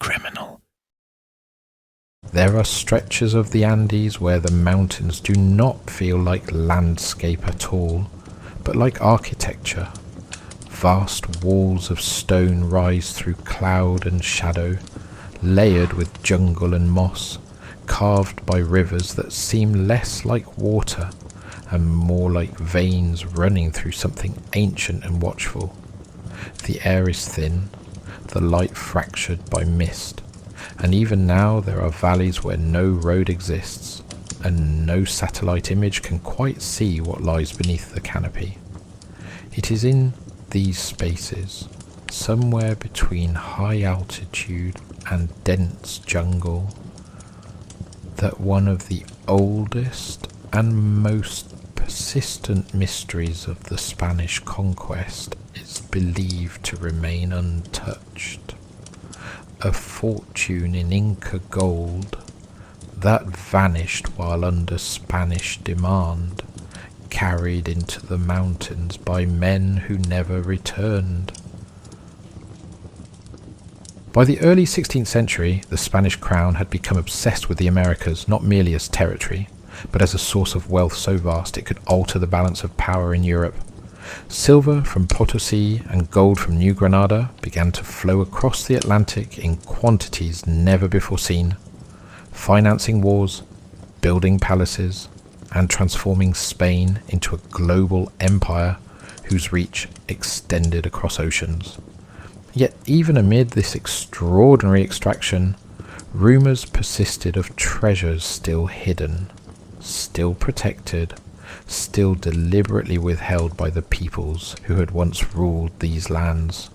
criminal. There are stretches of the Andes where the mountains do not feel like landscape at all, but like architecture. Vast walls of stone rise through cloud and shadow, layered with jungle and moss, carved by rivers that seem less like water and more like veins running through something ancient and watchful. The air is thin, the light fractured by mist, and even now there are valleys where no road exists, and no satellite image can quite see what lies beneath the canopy. It is in these spaces, somewhere between high altitude and dense jungle, that one of the oldest and most persistent mysteries of the Spanish conquest is believed to remain untouched. A fortune in Inca gold that vanished while under Spanish demand, carried into the mountains by men who never returned. By the early 16th century, the Spanish crown had become obsessed with the Americas, not merely as territory, but as a source of wealth so vast it could alter the balance of power in Europe. Silver from Potosi and gold from New Granada began to flow across the Atlantic in quantities never before seen, financing wars, building palaces, and transforming Spain into a global empire whose reach extended across oceans. Yet even amid this extraordinary extraction, rumours persisted of treasures still hidden, still protected, still deliberately withheld by the peoples who had once ruled these lands.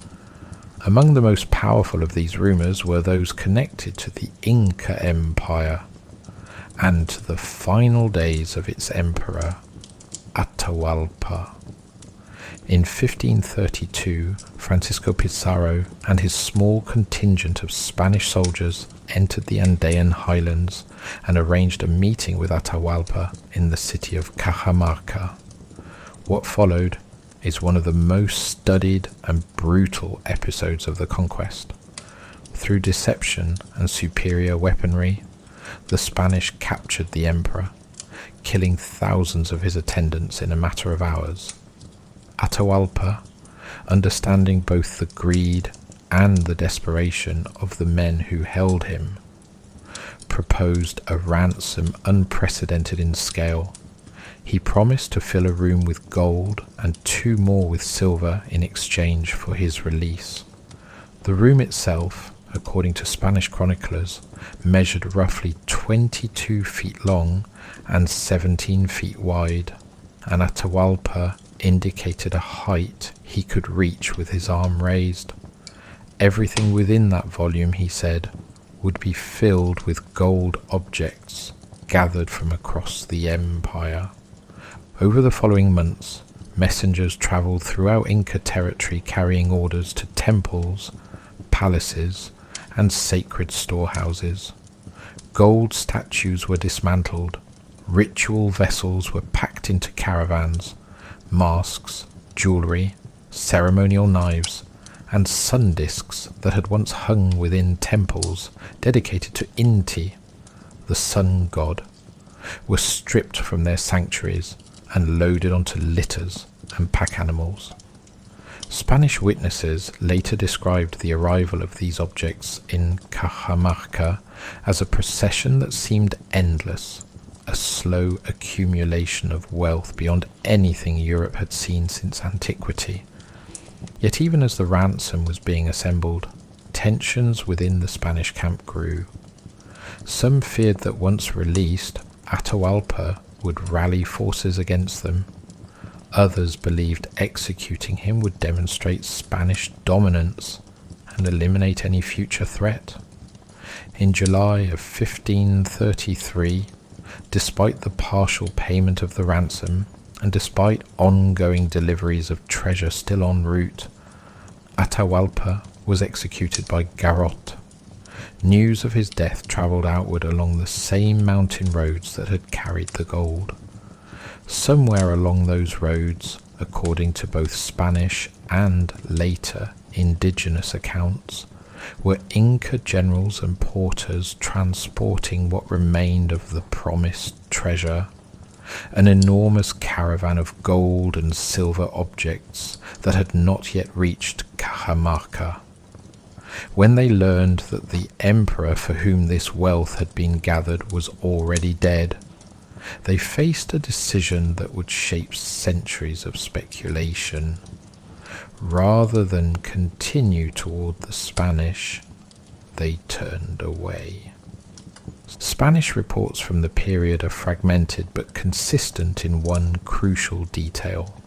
Among the most powerful of these rumours were those connected to the Inca Empire and to the final days of its emperor, Atahualpa. In 1532, Francisco Pizarro and his small contingent of Spanish soldiers entered the Andean highlands and arranged a meeting with Atahualpa in the city of Cajamarca. What followed is one of the most studied and brutal episodes of the conquest. Through deception and superior weaponry, the Spanish captured the emperor, killing thousands of his attendants in a matter of hours. Atahualpa, understanding both the greed and the desperation of the men who held him, proposed a ransom unprecedented in scale. He promised to fill a room with gold and 2 more with silver in exchange for his release. The room itself, according to Spanish chroniclers, measured roughly 22 feet long and 17 feet wide, and Atahualpa indicated a height he could reach with his arm raised. Everything within that volume, he said, would be filled with gold objects gathered from across the empire. Over the following months, messengers travelled throughout Inca territory carrying orders to temples, palaces, and sacred storehouses. Gold statues were dismantled, ritual vessels were packed into caravans, masks, jewellery, ceremonial knives, and sun discs that had once hung within temples dedicated to Inti, the sun god, were stripped from their sanctuaries and loaded onto litters and pack animals. Spanish witnesses later described the arrival of these objects in Cajamarca as a procession that seemed endless, a slow accumulation of wealth beyond anything Europe had seen since antiquity. Yet even as the ransom was being assembled, tensions within the Spanish camp grew. Some feared that once released, Atahualpa would rally forces against them. Others believed executing him would demonstrate Spanish dominance and eliminate any future threat. In July of 1533, despite the partial payment of the ransom, and despite ongoing deliveries of treasure still en route, Atahualpa was executed by garrote. News of his death travelled outward along the same mountain roads that had carried the gold. Somewhere along those roads, according to both Spanish and later indigenous accounts, were Inca generals and porters transporting what remained of the promised treasure, an enormous caravan of gold and silver objects that had not yet reached Cajamarca. When they learned that the emperor for whom this wealth had been gathered was already dead, they faced a decision that would shape centuries of speculation. Rather than continue toward the Spanish, they turned away. Spanish reports from the period are fragmented but consistent in one crucial detail.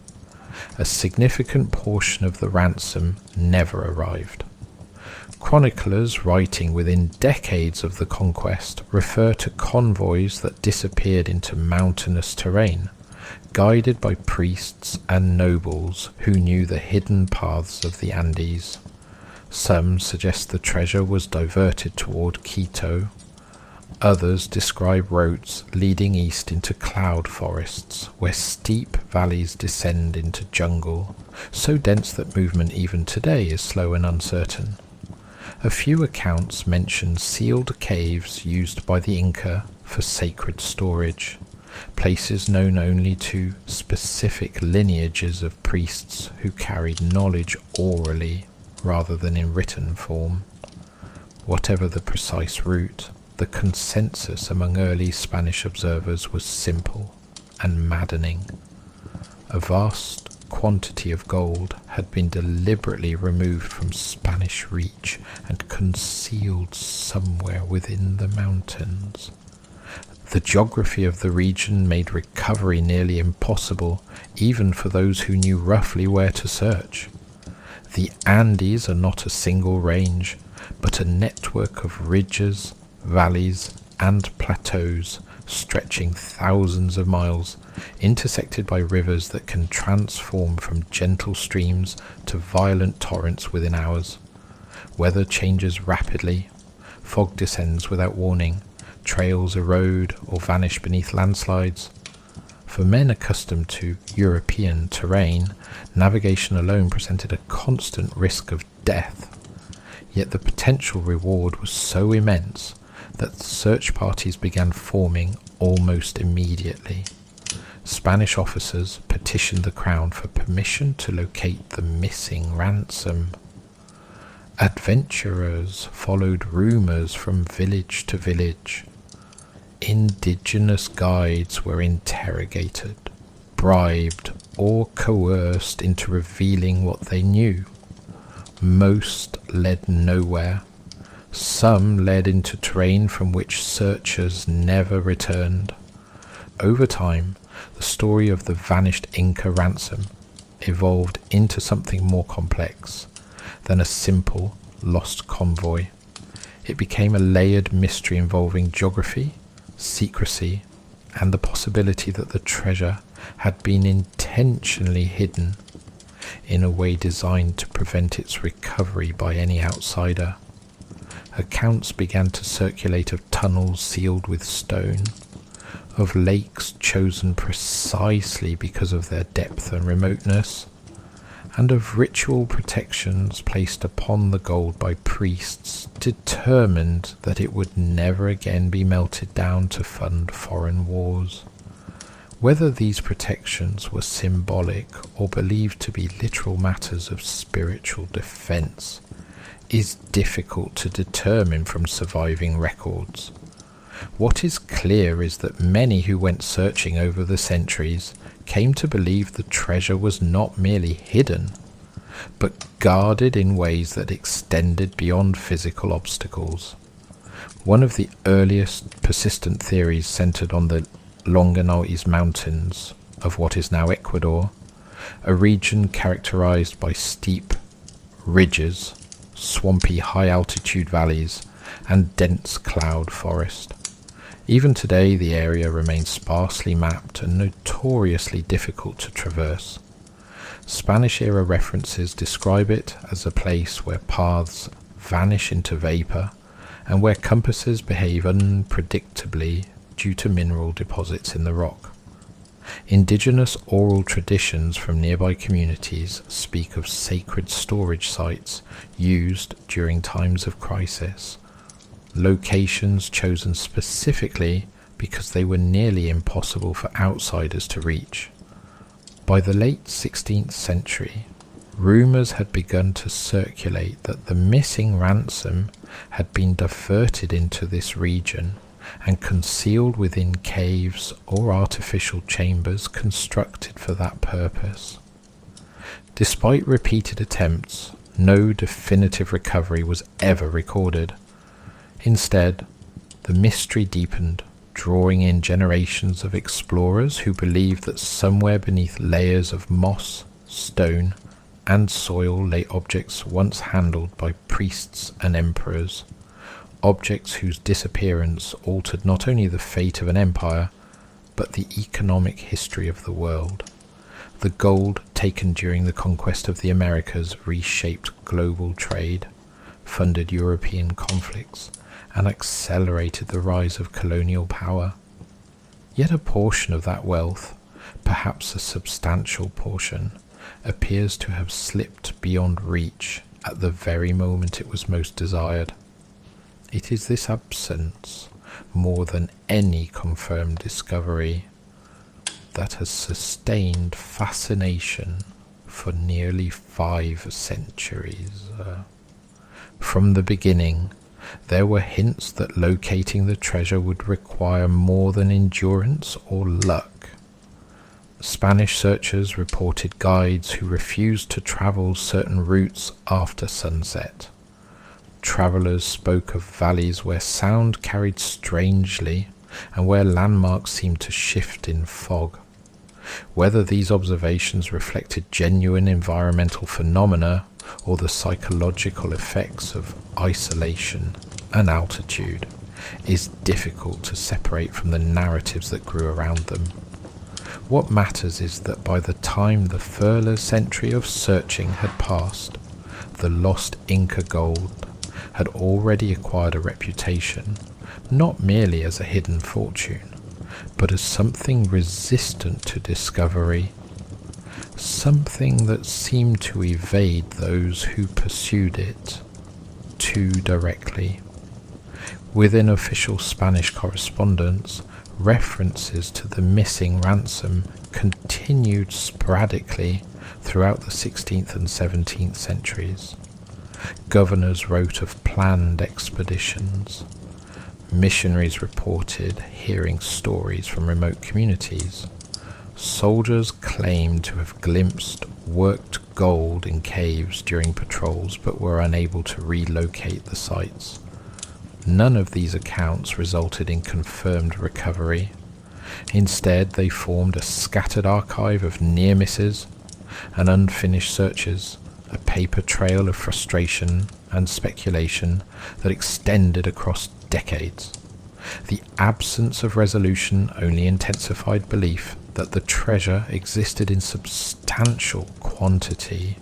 A significant portion of the ransom never arrived. Chroniclers writing within decades of the conquest refer to convoys that disappeared into mountainous terrain, guided by priests and nobles who knew the hidden paths of the Andes. Some suggest the treasure was diverted toward Quito. Others describe routes leading east into cloud forests, where steep valleys descend into jungle, so dense that movement even today is slow and uncertain. A few accounts mention sealed caves used by the Inca for sacred storage, places known only to specific lineages of priests who carried knowledge orally rather than in written form. Whatever the precise route, the consensus among early Spanish observers was simple and maddening. A vast quantity of gold had been deliberately removed from Spanish reach and concealed somewhere within the mountains. The geography of the region made recovery nearly impossible, even for those who knew roughly where to search. The Andes are not a single range, but a network of ridges, valleys, and plateaus stretching thousands of miles, intersected by rivers that can transform from gentle streams to violent torrents within hours. Weather changes rapidly, fog descends without warning, trails erode or vanish beneath landslides. For men accustomed to European terrain, navigation alone presented a constant risk of death. Yet the potential reward was so immense that search parties began forming almost immediately. Spanish officers petitioned the crown for permission to locate the missing ransom. Adventurers followed rumors from village to village. Indigenous guides were interrogated, bribed, or coerced into revealing what they knew. Most led nowhere. Some led into terrain from which searchers never returned. Over time, the story of the vanished Inca ransom evolved into something more complex than a simple lost convoy. It became a layered mystery involving geography, secrecy, and the possibility that the treasure had been intentionally hidden in a way designed to prevent its recovery by any outsider. Accounts began to circulate of tunnels sealed with stone, of lakes chosen precisely because of their depth and remoteness, and of ritual protections placed upon the gold by priests determined that it would never again be melted down to fund foreign wars. Whether these protections were symbolic or believed to be literal matters of spiritual defense is difficult to determine from surviving records. What is clear is that many who went searching over the centuries came to believe the treasure was not merely hidden, but guarded in ways that extended beyond physical obstacles. One of the earliest persistent theories centered on the Longanauis Mountains of what is now Ecuador, a region characterized by steep ridges, swampy high-altitude valleys, and dense cloud forest. Even today, the area remains sparsely mapped and notoriously difficult to traverse. Spanish-era references describe it as a place where paths vanish into vapor and where compasses behave unpredictably due to mineral deposits in the rock. Indigenous oral traditions from nearby communities speak of sacred storage sites used during times of crisis, locations chosen specifically because they were nearly impossible for outsiders to reach. By the late 16th century, rumours had begun to circulate that the missing ransom had been diverted into this region and concealed within caves or artificial chambers constructed for that purpose. Despite repeated attempts, no definitive recovery was ever recorded. Instead, the mystery deepened, drawing in generations of explorers who believed that somewhere beneath layers of moss, stone, and soil lay objects once handled by priests and emperors, objects whose disappearance altered not only the fate of an empire, but the economic history of the world. The gold taken during the conquest of the Americas reshaped global trade, funded European conflicts, and accelerated the rise of colonial power. Yet a portion of that wealth, perhaps a substantial portion, appears to have slipped beyond reach at the very moment it was most desired. It is this absence, more than any confirmed discovery, that has sustained fascination for nearly 5 centuries. From the beginning, there were hints that locating the treasure would require more than endurance or luck. Spanish searchers reported guides who refused to travel certain routes after sunset. Travellers spoke of valleys where sound carried strangely and where landmarks seemed to shift in fog. Whether these observations reflected genuine environmental phenomena or the psychological effects of isolation and altitude is difficult to separate from the narratives that grew around them. What matters is that by the time the further century of searching had passed, the lost Inca gold had already acquired a reputation, not merely as a hidden fortune, but as something resistant to discovery, something that seemed to evade those who pursued it too directly. Within official Spanish correspondence, references to the missing ransom continued sporadically throughout the 16th and 17th centuries. Governors wrote of planned expeditions. Missionaries reported hearing stories from remote communities. Soldiers claimed to have glimpsed worked gold in caves during patrols but were unable to relocate the sites. None of these accounts resulted in confirmed recovery. Instead, they formed a scattered archive of near misses and unfinished searches, a paper trail of frustration and speculation that extended across decades. The absence of resolution only intensified belief that the treasure existed in substantial quantity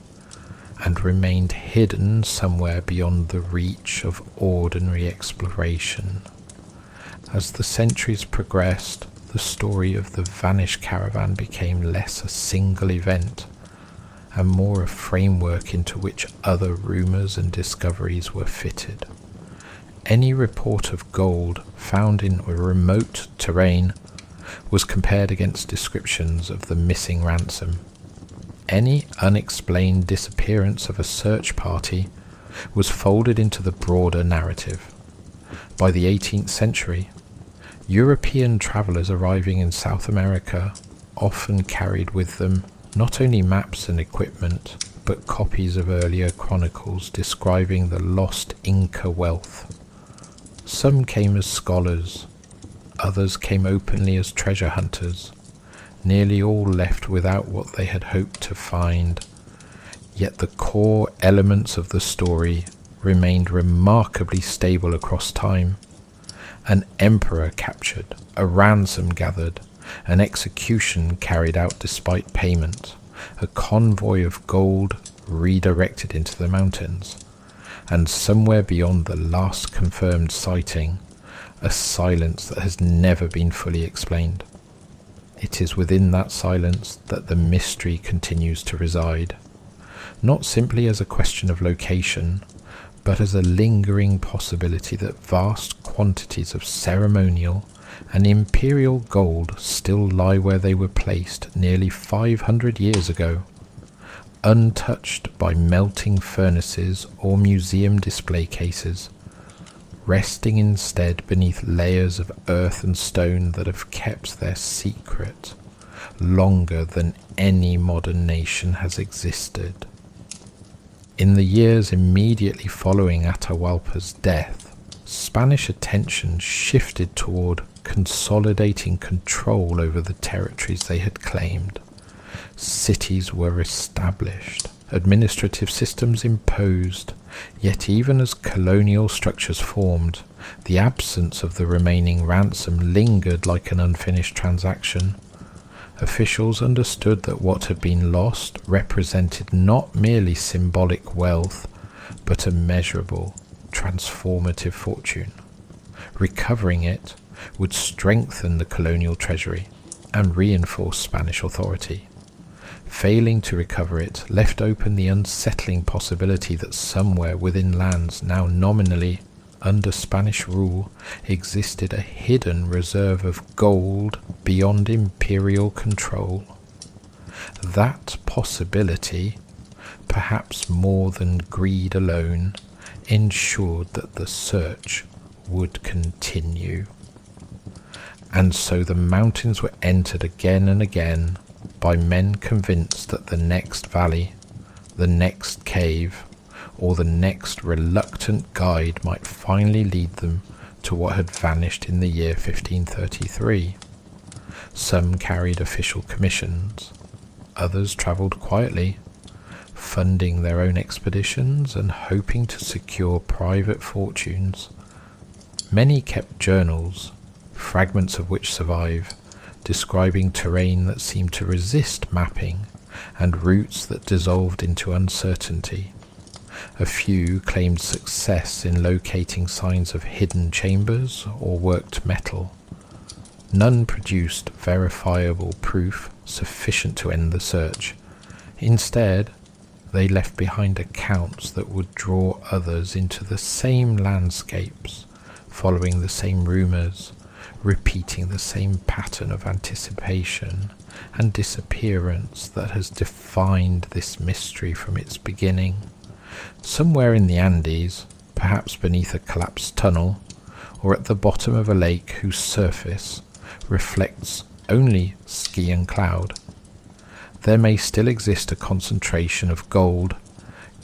and remained hidden somewhere beyond the reach of ordinary exploration. As the centuries progressed, the story of the vanished caravan became less a single event and more a framework into which other rumours and discoveries were fitted. Any report of gold found in a remote terrain was compared against descriptions of the missing ransom. Any unexplained disappearance of a search party was folded into the broader narrative. By the 18th century, European travellers arriving in South America often carried with them not only maps and equipment, but copies of earlier chronicles describing the lost Inca wealth. Some came as scholars, others came openly as treasure hunters. Nearly all left without what they had hoped to find, yet the core elements of the story remained remarkably stable across time. An emperor captured, a ransom gathered, an execution carried out despite payment, a convoy of gold redirected into the mountains, and somewhere beyond the last confirmed sighting, a silence that has never been fully explained. It is within that silence that the mystery continues to reside, not simply as a question of location, but as a lingering possibility that vast quantities of ceremonial and imperial gold still lie where they were placed nearly 500 years ago, untouched by melting furnaces or museum display cases, resting instead beneath layers of earth and stone that have kept their secret longer than any modern nation has existed. In the years immediately following Atahualpa's death, Spanish attention shifted toward consolidating control over the territories they had claimed. Cities were established, administrative systems imposed, yet even as colonial structures formed, the absence of the remaining ransom lingered like an unfinished transaction. Officials understood that what had been lost represented not merely symbolic wealth, but a measurable, transformative fortune. Recovering it would strengthen the colonial treasury and reinforce Spanish authority. Failing to recover it left open the unsettling possibility that somewhere within lands now nominally under Spanish rule existed a hidden reserve of gold beyond imperial control. That possibility, perhaps more than greed alone, ensured that the search would continue. And so the mountains were entered again and again by men convinced that the next valley, the next cave, or the next reluctant guide might finally lead them to what had vanished in the year 1533. Some carried official commissions, others travelled quietly, funding their own expeditions and hoping to secure private fortunes. Many kept journals, fragments of which survive, describing terrain that seemed to resist mapping and routes that dissolved into uncertainty. A few claimed success in locating signs of hidden chambers or worked metal. None produced verifiable proof sufficient to end the search. Instead, they left behind accounts that would draw others into the same landscapes, following the same rumours, repeating the same pattern of anticipation and disappearance that has defined this mystery from its beginning. Somewhere in the Andes, perhaps beneath a collapsed tunnel, or at the bottom of a lake whose surface reflects only ski and cloud, there may still exist a concentration of gold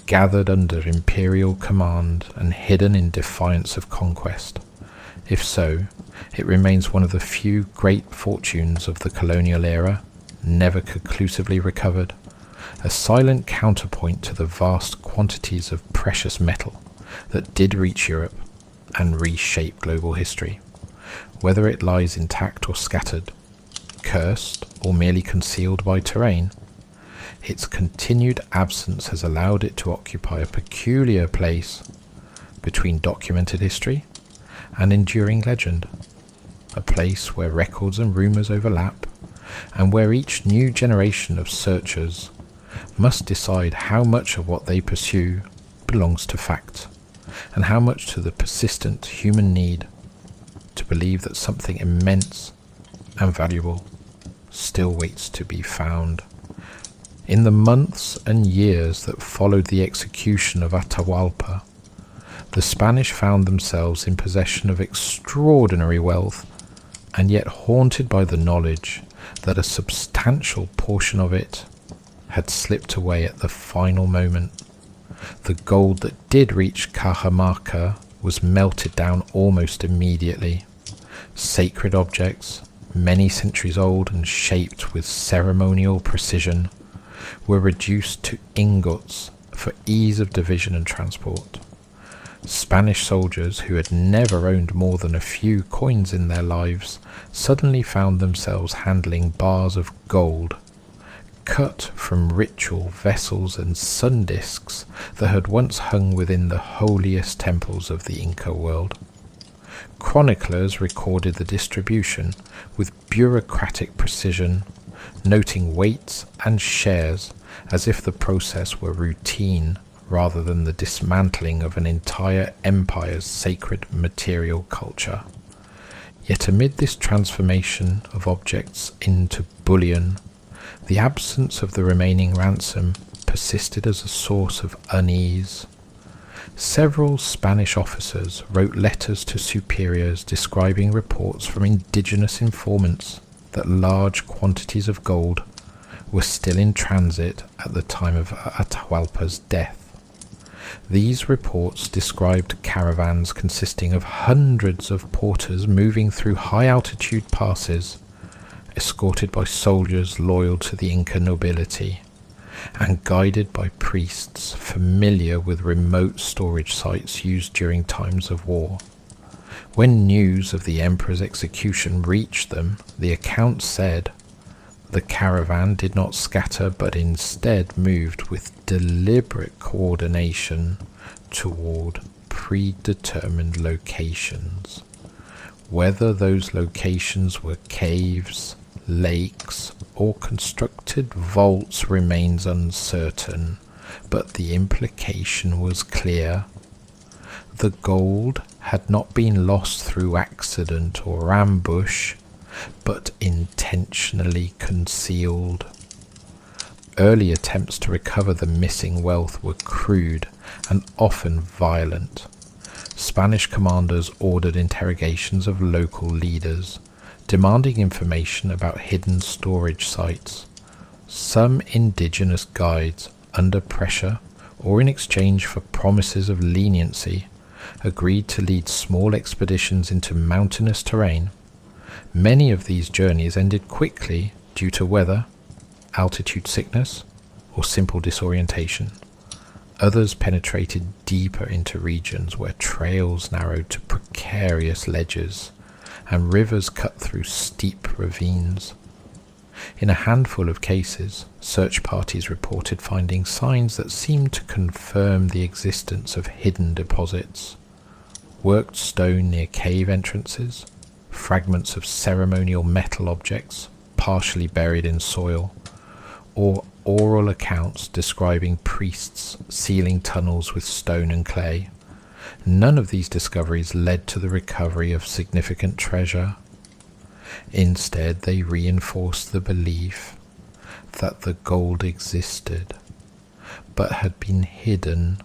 gathered under imperial command and hidden in defiance of conquest. If so, it remains one of the few great fortunes of the colonial era, never conclusively recovered, a silent counterpoint to the vast quantities of precious metal that did reach Europe and reshape global history. Whether it lies intact or scattered, cursed or merely concealed by terrain, its continued absence has allowed it to occupy a peculiar place between documented history and enduring legend, a place where records and rumours overlap, and where each new generation of searchers must decide how much of what they pursue belongs to fact, and how much to the persistent human need to believe that something immense and valuable still waits to be found. In the months and years that followed the execution of Atahualpa, the Spanish found themselves in possession of extraordinary wealth, and yet haunted by the knowledge that a substantial portion of it had slipped away at the final moment. The gold that did reach Cajamarca was melted down almost immediately. Sacred objects, many centuries old and shaped with ceremonial precision, were reduced to ingots for ease of division and transport. Spanish soldiers who had never owned more than a few coins in their lives suddenly found themselves handling bars of gold, cut from ritual vessels and sun discs that had once hung within the holiest temples of the Inca world. Chroniclers recorded the distribution with bureaucratic precision, noting weights and shares as if the process were routine rather than the dismantling of an entire empire's sacred material culture. Yet amid this transformation of objects into bullion, the absence of the remaining ransom persisted as a source of unease. Several Spanish officers wrote letters to superiors describing reports from indigenous informants that large quantities of gold were still in transit at the time of Atahualpa's death. These reports described caravans consisting of hundreds of porters moving through high-altitude passes, escorted by soldiers loyal to the Inca nobility, and guided by priests familiar with remote storage sites used during times of war. When news of the emperor's execution reached them, the account said, the caravan did not scatter but instead moved with deliberate coordination toward predetermined locations. Whether those locations were caves, lakes, or constructed vaults remains uncertain, but the implication was clear. The gold had not been lost through accident or ambush, but intentionally concealed. Early attempts to recover the missing wealth were crude and often violent. Spanish commanders ordered interrogations of local leaders, demanding information about hidden storage sites. Some indigenous guides, under pressure or in exchange for promises of leniency, agreed to lead small expeditions into mountainous terrain. Many of these journeys ended quickly due to weather, altitude sickness, or simple disorientation. Others penetrated deeper into regions where trails narrowed to precarious ledges and rivers cut through steep ravines. In a handful of cases, search parties reported finding signs that seemed to confirm the existence of hidden deposits. Worked stone near cave entrances, fragments of ceremonial metal objects partially buried in soil, or oral accounts describing priests sealing tunnels with stone and clay. None of these discoveries led to the recovery of significant treasure. Instead, they reinforced the belief that the gold existed, but had been hidden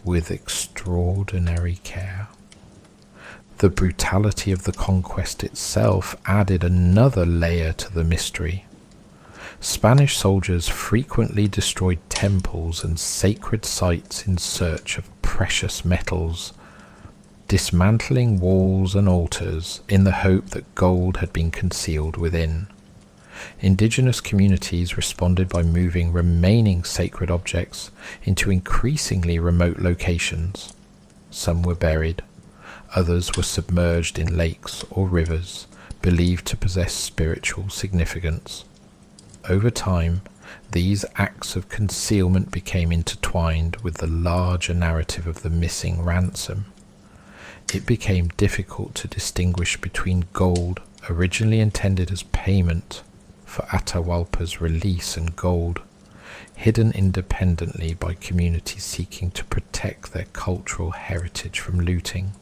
with extraordinary care. The brutality of the conquest itself added another layer to the mystery. Spanish soldiers frequently destroyed temples and sacred sites in search of precious metals, dismantling walls and altars in the hope that gold had been concealed within. Indigenous communities responded by moving remaining sacred objects into increasingly remote locations. Some were buried, others were submerged in lakes or rivers believed to possess spiritual significance. Over time, these acts of concealment became intertwined with the larger narrative of the missing ransom. It became difficult to distinguish between gold originally intended as payment for Atahualpa's release and gold hidden independently by communities seeking to protect their cultural heritage from looting.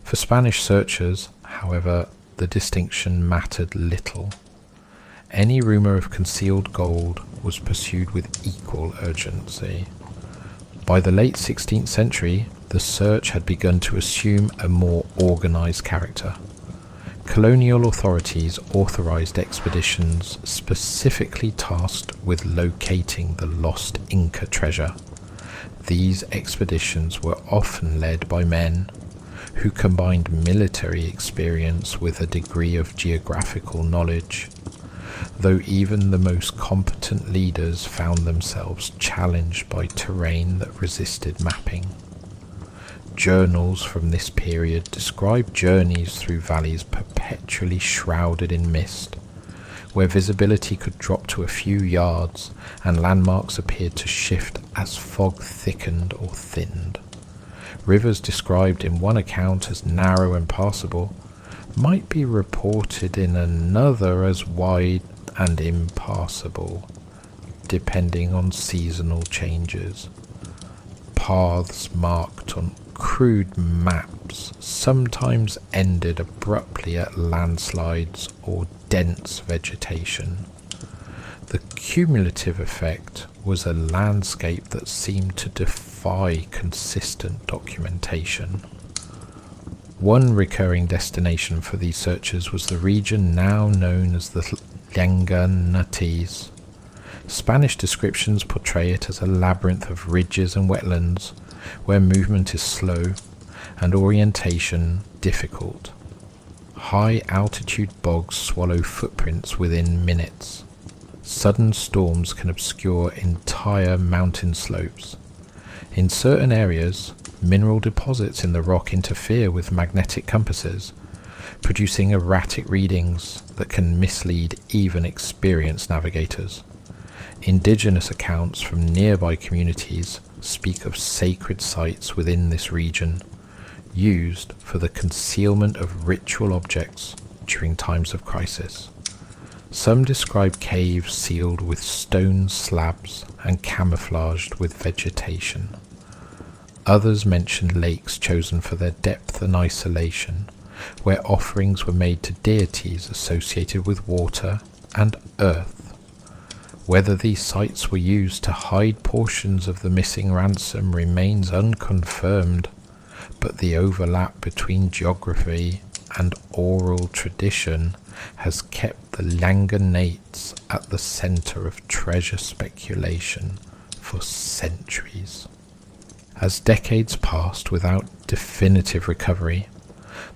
For Spanish searchers, however, the distinction mattered little. Any rumor of concealed gold was pursued with equal urgency. By the late 16th century, the search had begun to assume a more organized character. Colonial authorities authorized expeditions specifically tasked with locating the lost Inca treasure. These expeditions were often led by men who combined military experience with a degree of geographical knowledge, though even the most competent leaders found themselves challenged by terrain that resisted mapping. Journals from this period describe journeys through valleys perpetually shrouded in mist, where visibility could drop to a few yards and landmarks appeared to shift as fog thickened or thinned. Rivers described in one account as narrow and passable might be reported in another as wide and impassable, depending on seasonal changes. Paths marked on crude maps sometimes ended abruptly at landslides or dense vegetation. The cumulative effect was a landscape that seemed to defy consistent documentation. One recurring destination for these searchers was the region now known as the Llanganates. Spanish descriptions portray it as a labyrinth of ridges and wetlands where movement is slow and orientation difficult. High altitude bogs swallow footprints within minutes. Sudden storms can obscure entire mountain slopes. In certain areas, mineral deposits in the rock interfere with magnetic compasses, producing erratic readings that can mislead even experienced navigators. Indigenous accounts from nearby communities speak of sacred sites within this region, used for the concealment of ritual objects during times of crisis. Some describe caves sealed with stone slabs and camouflaged with vegetation. Others mention lakes chosen for their depth and isolation, where offerings were made to deities associated with water and earth. Whether these sites were used to hide portions of the missing ransom remains unconfirmed, but the overlap between geography and oral tradition has kept the Llanganates at the centre of treasure speculation for centuries. As decades passed without definitive recovery,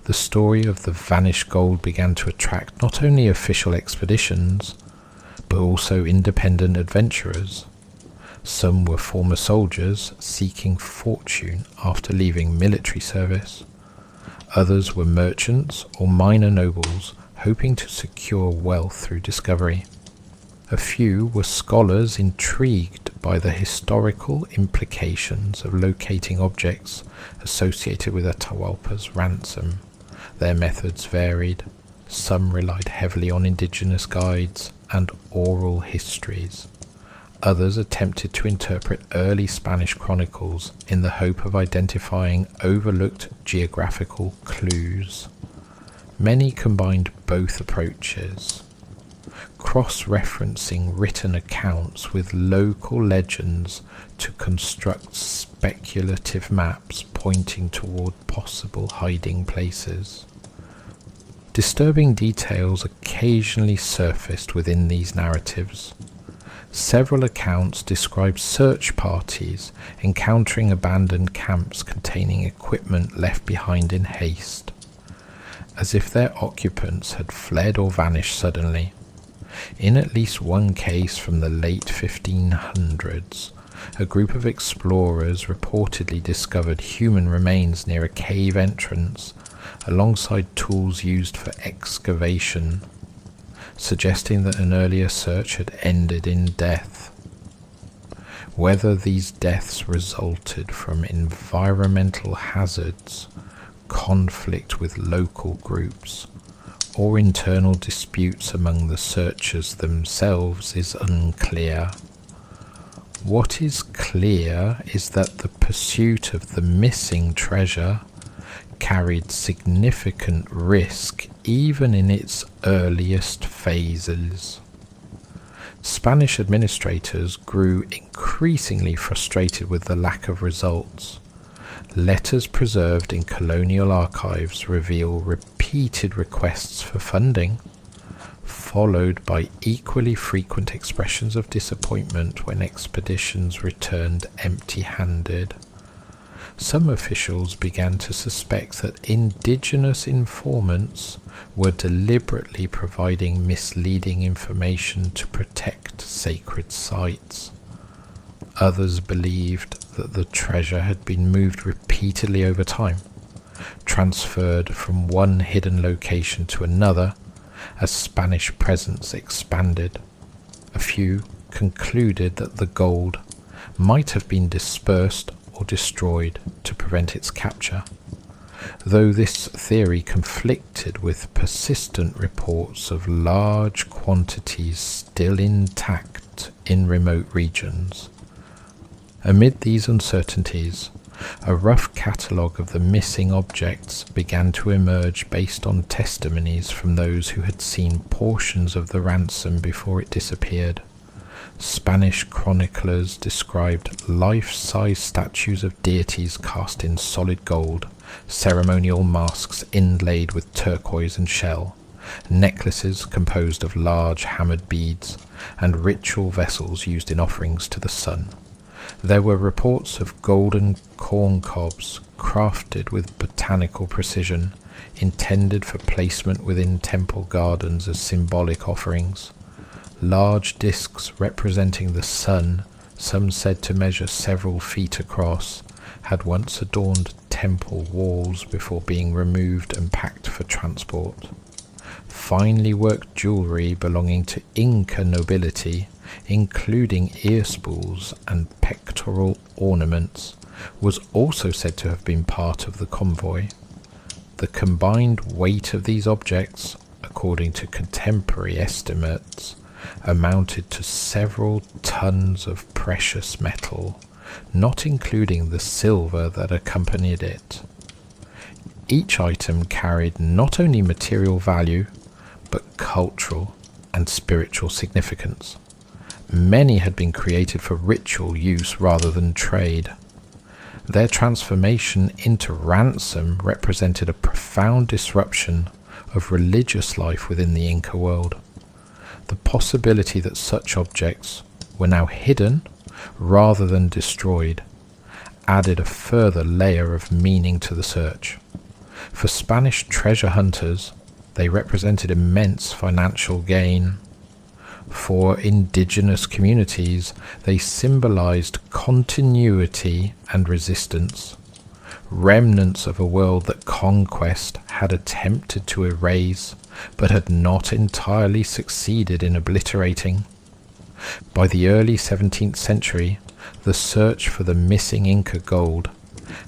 the story of the vanished gold began to attract not only official expeditions, but also independent adventurers. Some were former soldiers seeking fortune after leaving military service. Others were merchants or minor nobles hoping to secure wealth through discovery. A few were scholars intrigued by the historical implications of locating objects associated with Atahualpa's ransom. Their methods varied. Some relied heavily on indigenous guides and oral histories. Others attempted to interpret early Spanish chronicles in the hope of identifying overlooked geographical clues. Many combined both approaches, cross-referencing written accounts with local legends to construct speculative maps pointing toward possible hiding places. Disturbing details occasionally surfaced within these narratives. Several accounts describe search parties encountering abandoned camps containing equipment left behind in haste, as if their occupants had fled or vanished suddenly. In at least one case from the late 1500s, a group of explorers reportedly discovered human remains near a cave entrance, alongside tools used for excavation, suggesting that an earlier search had ended in death. Whether these deaths resulted from environmental hazards, conflict with local groups, or internal disputes among the searchers themselves is unclear. What is clear is that the pursuit of the missing treasure carried significant risk even in its earliest phases. Spanish administrators grew increasingly frustrated with the lack of results. Letters preserved in colonial archives reveal repeated requests for funding, followed by equally frequent expressions of disappointment when expeditions returned empty-handed. Some officials began to suspect that indigenous informants were deliberately providing misleading information to protect sacred sites. Others believed that the treasure had been moved repeatedly over time, transferred from one hidden location to another as Spanish presence expanded. A few concluded that the gold might have been dispersed or destroyed to prevent its capture, though this theory conflicted with persistent reports of large quantities still intact in remote regions. Amid these uncertainties, a rough catalogue of the missing objects began to emerge based on testimonies from those who had seen portions of the ransom before it disappeared. Spanish chroniclers described life-size statues of deities cast in solid gold, ceremonial masks inlaid with turquoise and shell, necklaces composed of large hammered beads, and ritual vessels used in offerings to the sun. There were reports of golden corn cobs crafted with botanical precision, intended for placement within temple gardens as symbolic offerings. Large discs representing the sun, some said to measure several feet across, had once adorned temple walls before being removed and packed for transport. Finely worked jewellery belonging to Inca nobility, including ear spools and pectoral ornaments, was also said to have been part of the convoy. The combined weight of these objects, according to contemporary estimates, amounted to several tons of precious metal, not including the silver that accompanied it. Each item carried not only material value, but cultural and spiritual significance. Many had been created for ritual use rather than trade. Their transformation into ransom represented a profound disruption of religious life within the Inca world. The possibility that such objects were now hidden rather than destroyed added a further layer of meaning to the search. For Spanish treasure hunters, they represented immense financial gain. For indigenous communities, they symbolized continuity and resistance, remnants of a world that conquest had attempted to erase, but had not entirely succeeded in obliterating. By the early 17th century, the search for the missing Inca gold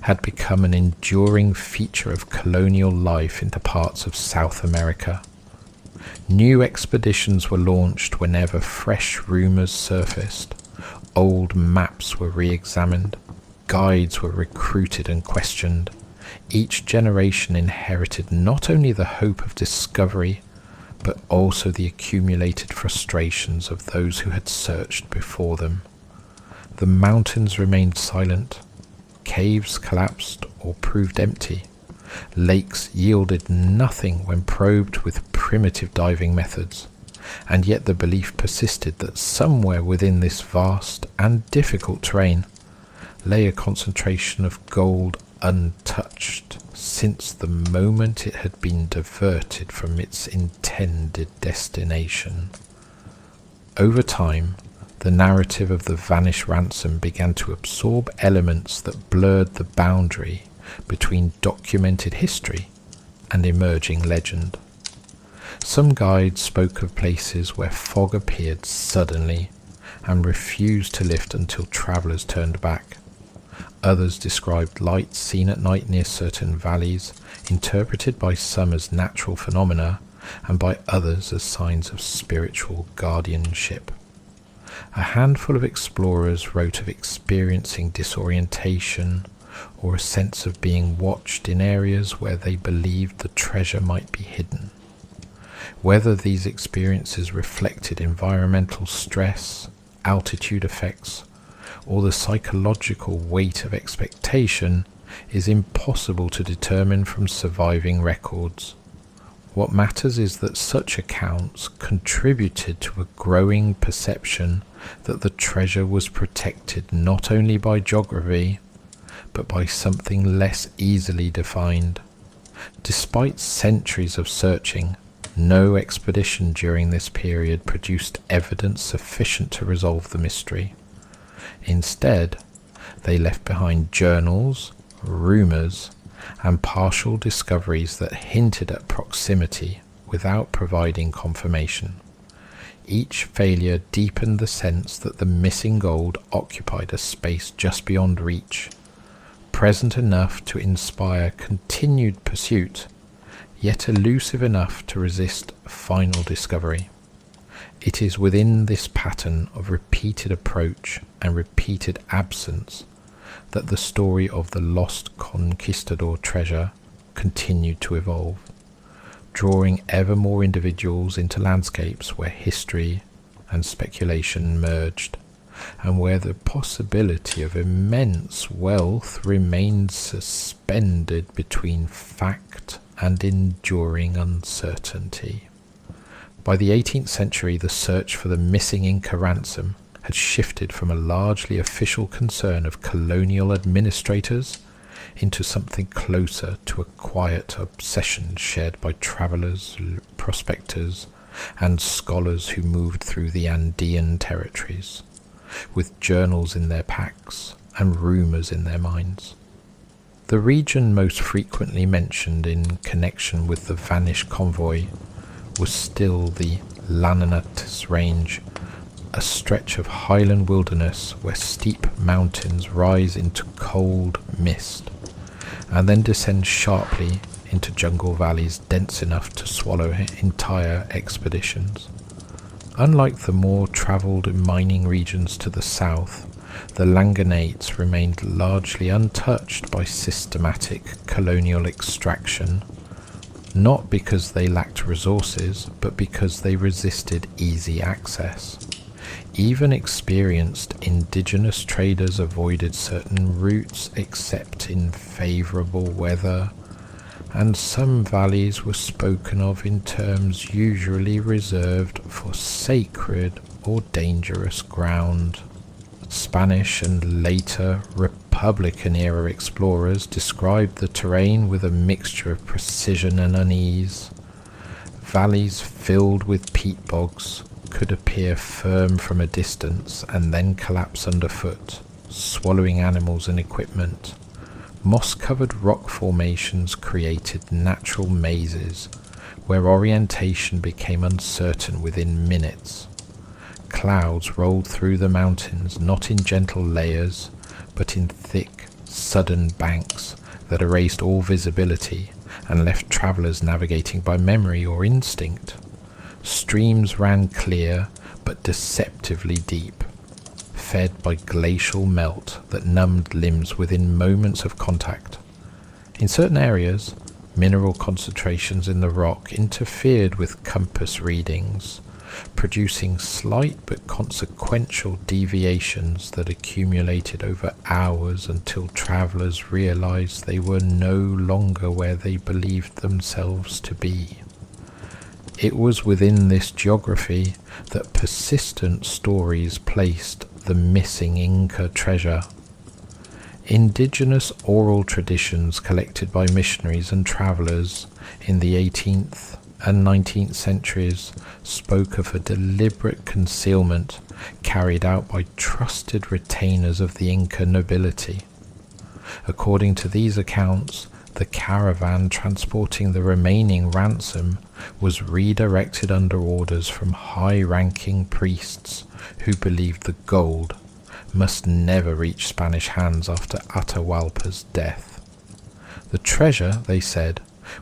had become an enduring feature of colonial life into parts of South America. New expeditions were launched whenever fresh rumours surfaced. Old maps were re-examined. Guides were recruited and questioned. Each generation inherited not only the hope of discovery, but also the accumulated frustrations of those who had searched before them. The mountains remained silent. Caves collapsed or proved empty. Lakes yielded nothing when probed with primitive diving methods, and yet the belief persisted that somewhere within this vast and difficult terrain lay a concentration of gold untouched since the moment it had been diverted from its intended destination. Over time, the narrative of the vanished ransom began to absorb elements that blurred the boundary between documented history and emerging legend. Some guides spoke of places where fog appeared suddenly and refused to lift until travellers turned back. Others described lights seen at night near certain valleys, interpreted by some as natural phenomena and by others as signs of spiritual guardianship. A handful of explorers wrote of experiencing disorientation or a sense of being watched in areas where they believed the treasure might be hidden. Whether these experiences reflected environmental stress, altitude effects, or the psychological weight of expectation is impossible to determine from surviving records. What matters is that such accounts contributed to a growing perception that the treasure was protected not only by geography, but by something less easily defined. Despite centuries of searching, no expedition during this period produced evidence sufficient to resolve the mystery. Instead, they left behind journals, rumours, and partial discoveries that hinted at proximity without providing confirmation. Each failure deepened the sense that the missing gold occupied a space just beyond reach, present enough to inspire continued pursuit, yet elusive enough to resist final discovery. It is within this pattern of repeated approach and repeated absence that the story of the lost conquistador treasure continued to evolve, drawing ever more individuals into landscapes where history and speculation merged, and where the possibility of immense wealth remained suspended between fact and enduring uncertainty. By the 18th century, the search for the missing Inca ransom had shifted from a largely official concern of colonial administrators into something closer to a quiet obsession shared by travellers, prospectors, and scholars who moved through the Andean territories, with journals in their packs and rumours in their minds. The region most frequently mentioned in connection with the vanished convoy was still the Llanates Range, a stretch of highland wilderness where steep mountains rise into cold mist and then descend sharply into jungle valleys dense enough to swallow entire expeditions. Unlike the more travelled mining regions to the south, the Llanates remained largely untouched by systematic colonial extraction, not because they lacked resources, but because they resisted easy access. Even experienced indigenous traders avoided certain routes except in favourable weather, and some valleys were spoken of in terms usually reserved for sacred or dangerous ground. Spanish and later Republican-era explorers described the terrain with a mixture of precision and unease. Valleys filled with peat bogs could appear firm from a distance and then collapse underfoot, swallowing animals and equipment. Moss-covered rock formations created natural mazes where orientation became uncertain within minutes. Clouds rolled through the mountains not in gentle layers, but in thick, sudden banks that erased all visibility and left travellers navigating by memory or instinct. Streams ran clear but deceptively deep, fed by glacial melt that numbed limbs within moments of contact. In certain areas, mineral concentrations in the rock interfered with compass readings, producing slight but consequential deviations that accumulated over hours until travellers realized they were no longer where they believed themselves to be. It was within this geography that persistent stories placed the missing Inca treasure. Indigenous oral traditions collected by missionaries and travellers in the 18th and 19th centuries spoke of a deliberate concealment carried out by trusted retainers of the Inca nobility. According to these accounts, the caravan transporting the remaining ransom was redirected under orders from high-ranking priests who believed the gold must never reach Spanish hands after Atahualpa's death. The treasure, they said,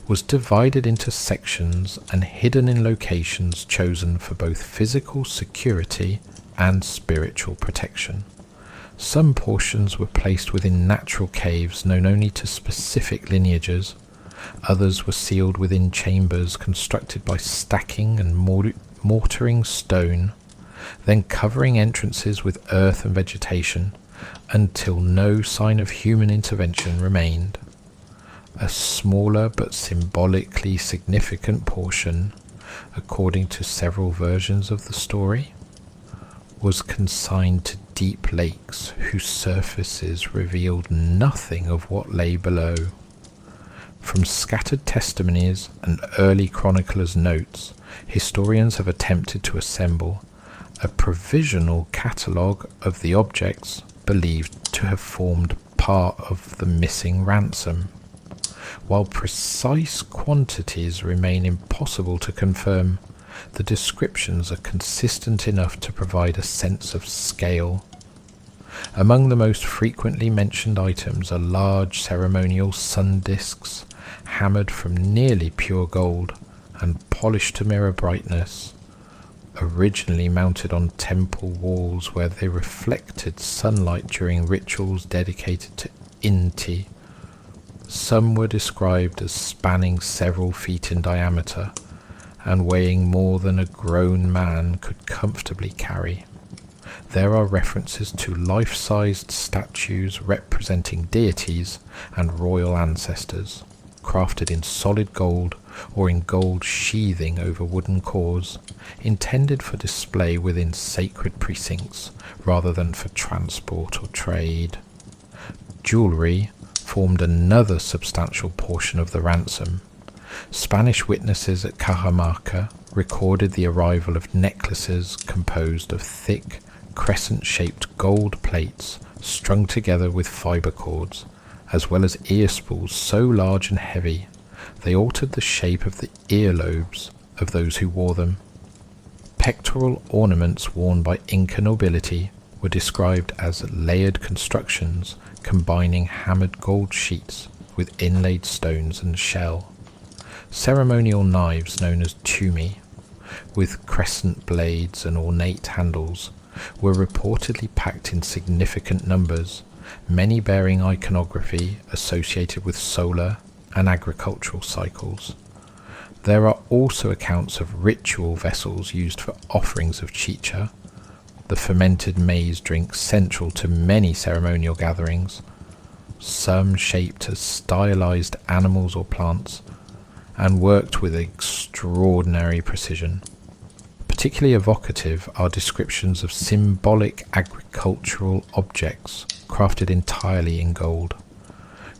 was divided into sections and hidden in locations chosen for both physical security and spiritual protection. Some portions were placed within natural caves known only to specific lineages. Others were sealed within chambers constructed by stacking and mortaring stone, then covering entrances with earth and vegetation until no sign of human intervention remained. A smaller but symbolically significant portion, according to several versions of the story, was consigned to deep lakes whose surfaces revealed nothing of what lay below. From scattered testimonies and early chroniclers' notes, historians have attempted to assemble a provisional catalogue of the objects believed to have formed part of the missing ransom. While precise quantities remain impossible to confirm, the descriptions are consistent enough to provide a sense of scale. Among the most frequently mentioned items are large ceremonial sun discs, hammered from nearly pure gold and polished to mirror brightness, originally mounted on temple walls where they reflected sunlight during rituals dedicated to Inti. Some were described as spanning several feet in diameter and weighing more than a grown man could comfortably carry. There are references to life-sized statues representing deities and royal ancestors, crafted in solid gold or in gold sheathing over wooden cores, intended for display within sacred precincts rather than for transport or trade. Jewellery formed another substantial portion of the ransom. Spanish witnesses at Cajamarca recorded the arrival of necklaces composed of thick, crescent-shaped gold plates strung together with fibre cords, as well as ear spools so large and heavy they altered the shape of the earlobes of those who wore them. Pectoral ornaments worn by Inca nobility were described as layered constructions combining hammered gold sheets with inlaid stones and shell. Ceremonial knives known as tumi, with crescent blades and ornate handles, were reportedly packed in significant numbers, many bearing iconography associated with solar and agricultural cycles. There are also accounts of ritual vessels used for offerings of chicha, the fermented maize drink central to many ceremonial gatherings, some shaped as stylized animals or plants, and worked with extraordinary precision. Particularly evocative are descriptions of symbolic agricultural objects crafted entirely in gold.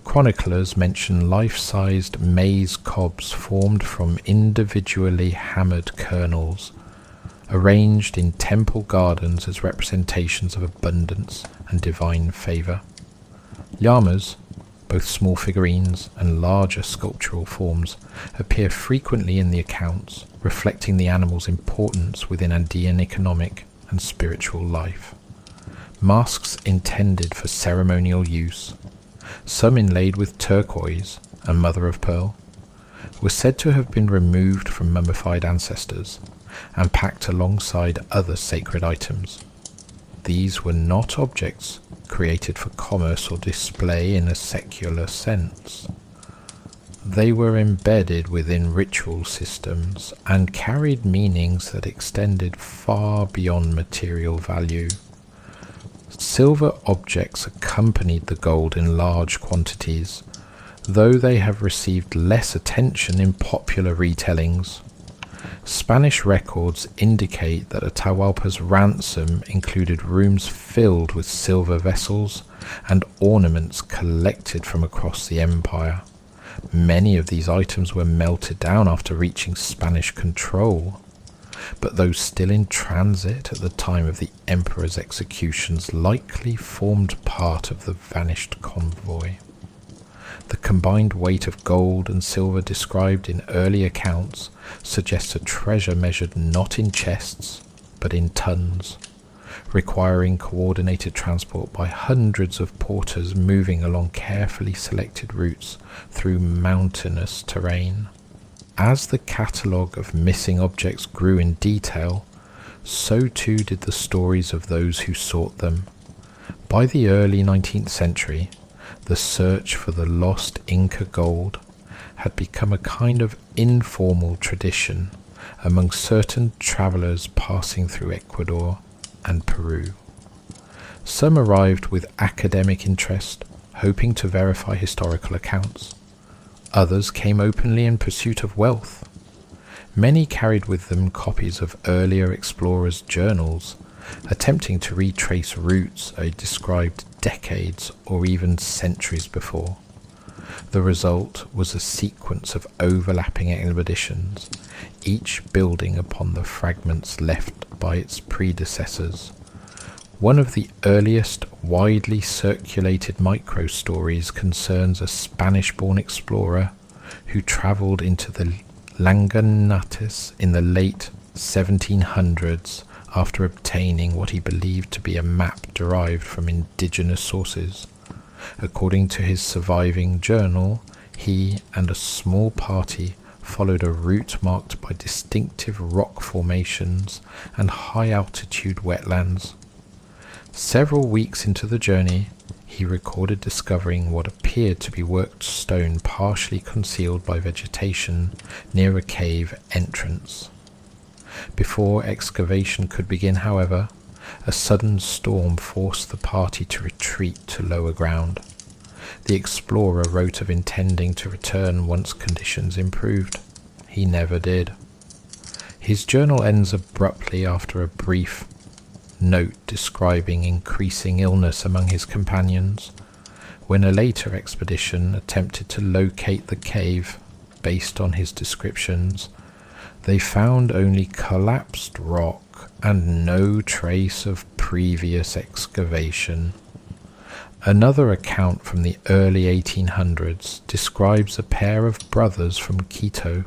Chroniclers mention life-sized maize cobs formed from individually hammered kernels, arranged in temple gardens as representations of abundance and divine favour. Llamas, both small figurines and larger sculptural forms, appear frequently in the accounts, reflecting the animal's importance within Andean economic and spiritual life. Masks intended for ceremonial use, some inlaid with turquoise and mother of pearl, were said to have been removed from mummified ancestors and packed alongside other sacred items. These were not objects created for commerce or display in a secular sense. They were embedded within ritual systems and carried meanings that extended far beyond material value. Silver objects accompanied the gold in large quantities, though they have received less attention in popular retellings. Spanish records indicate that Atahualpa's ransom included rooms filled with silver vessels and ornaments collected from across the empire. Many of these items were melted down after reaching Spanish control, but those still in transit at the time of the emperor's executions likely formed part of the vanished convoy. The combined weight of gold and silver described in early accounts suggests a treasure measured not in chests, but in tons, requiring coordinated transport by hundreds of porters moving along carefully selected routes through mountainous terrain. As the catalogue of missing objects grew in detail, so too did the stories of those who sought them. By the early 19th century, the search for the lost Inca gold had become a kind of informal tradition among certain travellers passing through Ecuador and Peru. Some arrived with academic interest, hoping to verify historical accounts. Others came openly in pursuit of wealth. Many carried with them copies of earlier explorers' journals, attempting to retrace routes they described decades or even centuries before. The result was a sequence of overlapping expeditions, each building upon the fragments left by its predecessors. One of the earliest widely circulated micro-stories concerns a Spanish-born explorer who travelled into the Langanetas in the late 1700s after obtaining what he believed to be a map derived from indigenous sources. According to his surviving journal, he and a small party followed a route marked by distinctive rock formations and high-altitude wetlands. Several weeks into the journey, he recorded discovering what appeared to be worked stone partially concealed by vegetation near a cave entrance. Before excavation could begin, however, a sudden storm forced the party to retreat to lower ground. The explorer wrote of intending to return once conditions improved. He never did. His journal ends abruptly after a brief note describing increasing illness among his companions. When a later expedition attempted to locate the cave based on his descriptions, they found only collapsed rock and no trace of previous excavation. Another account from the early 1800s describes a pair of brothers from Quito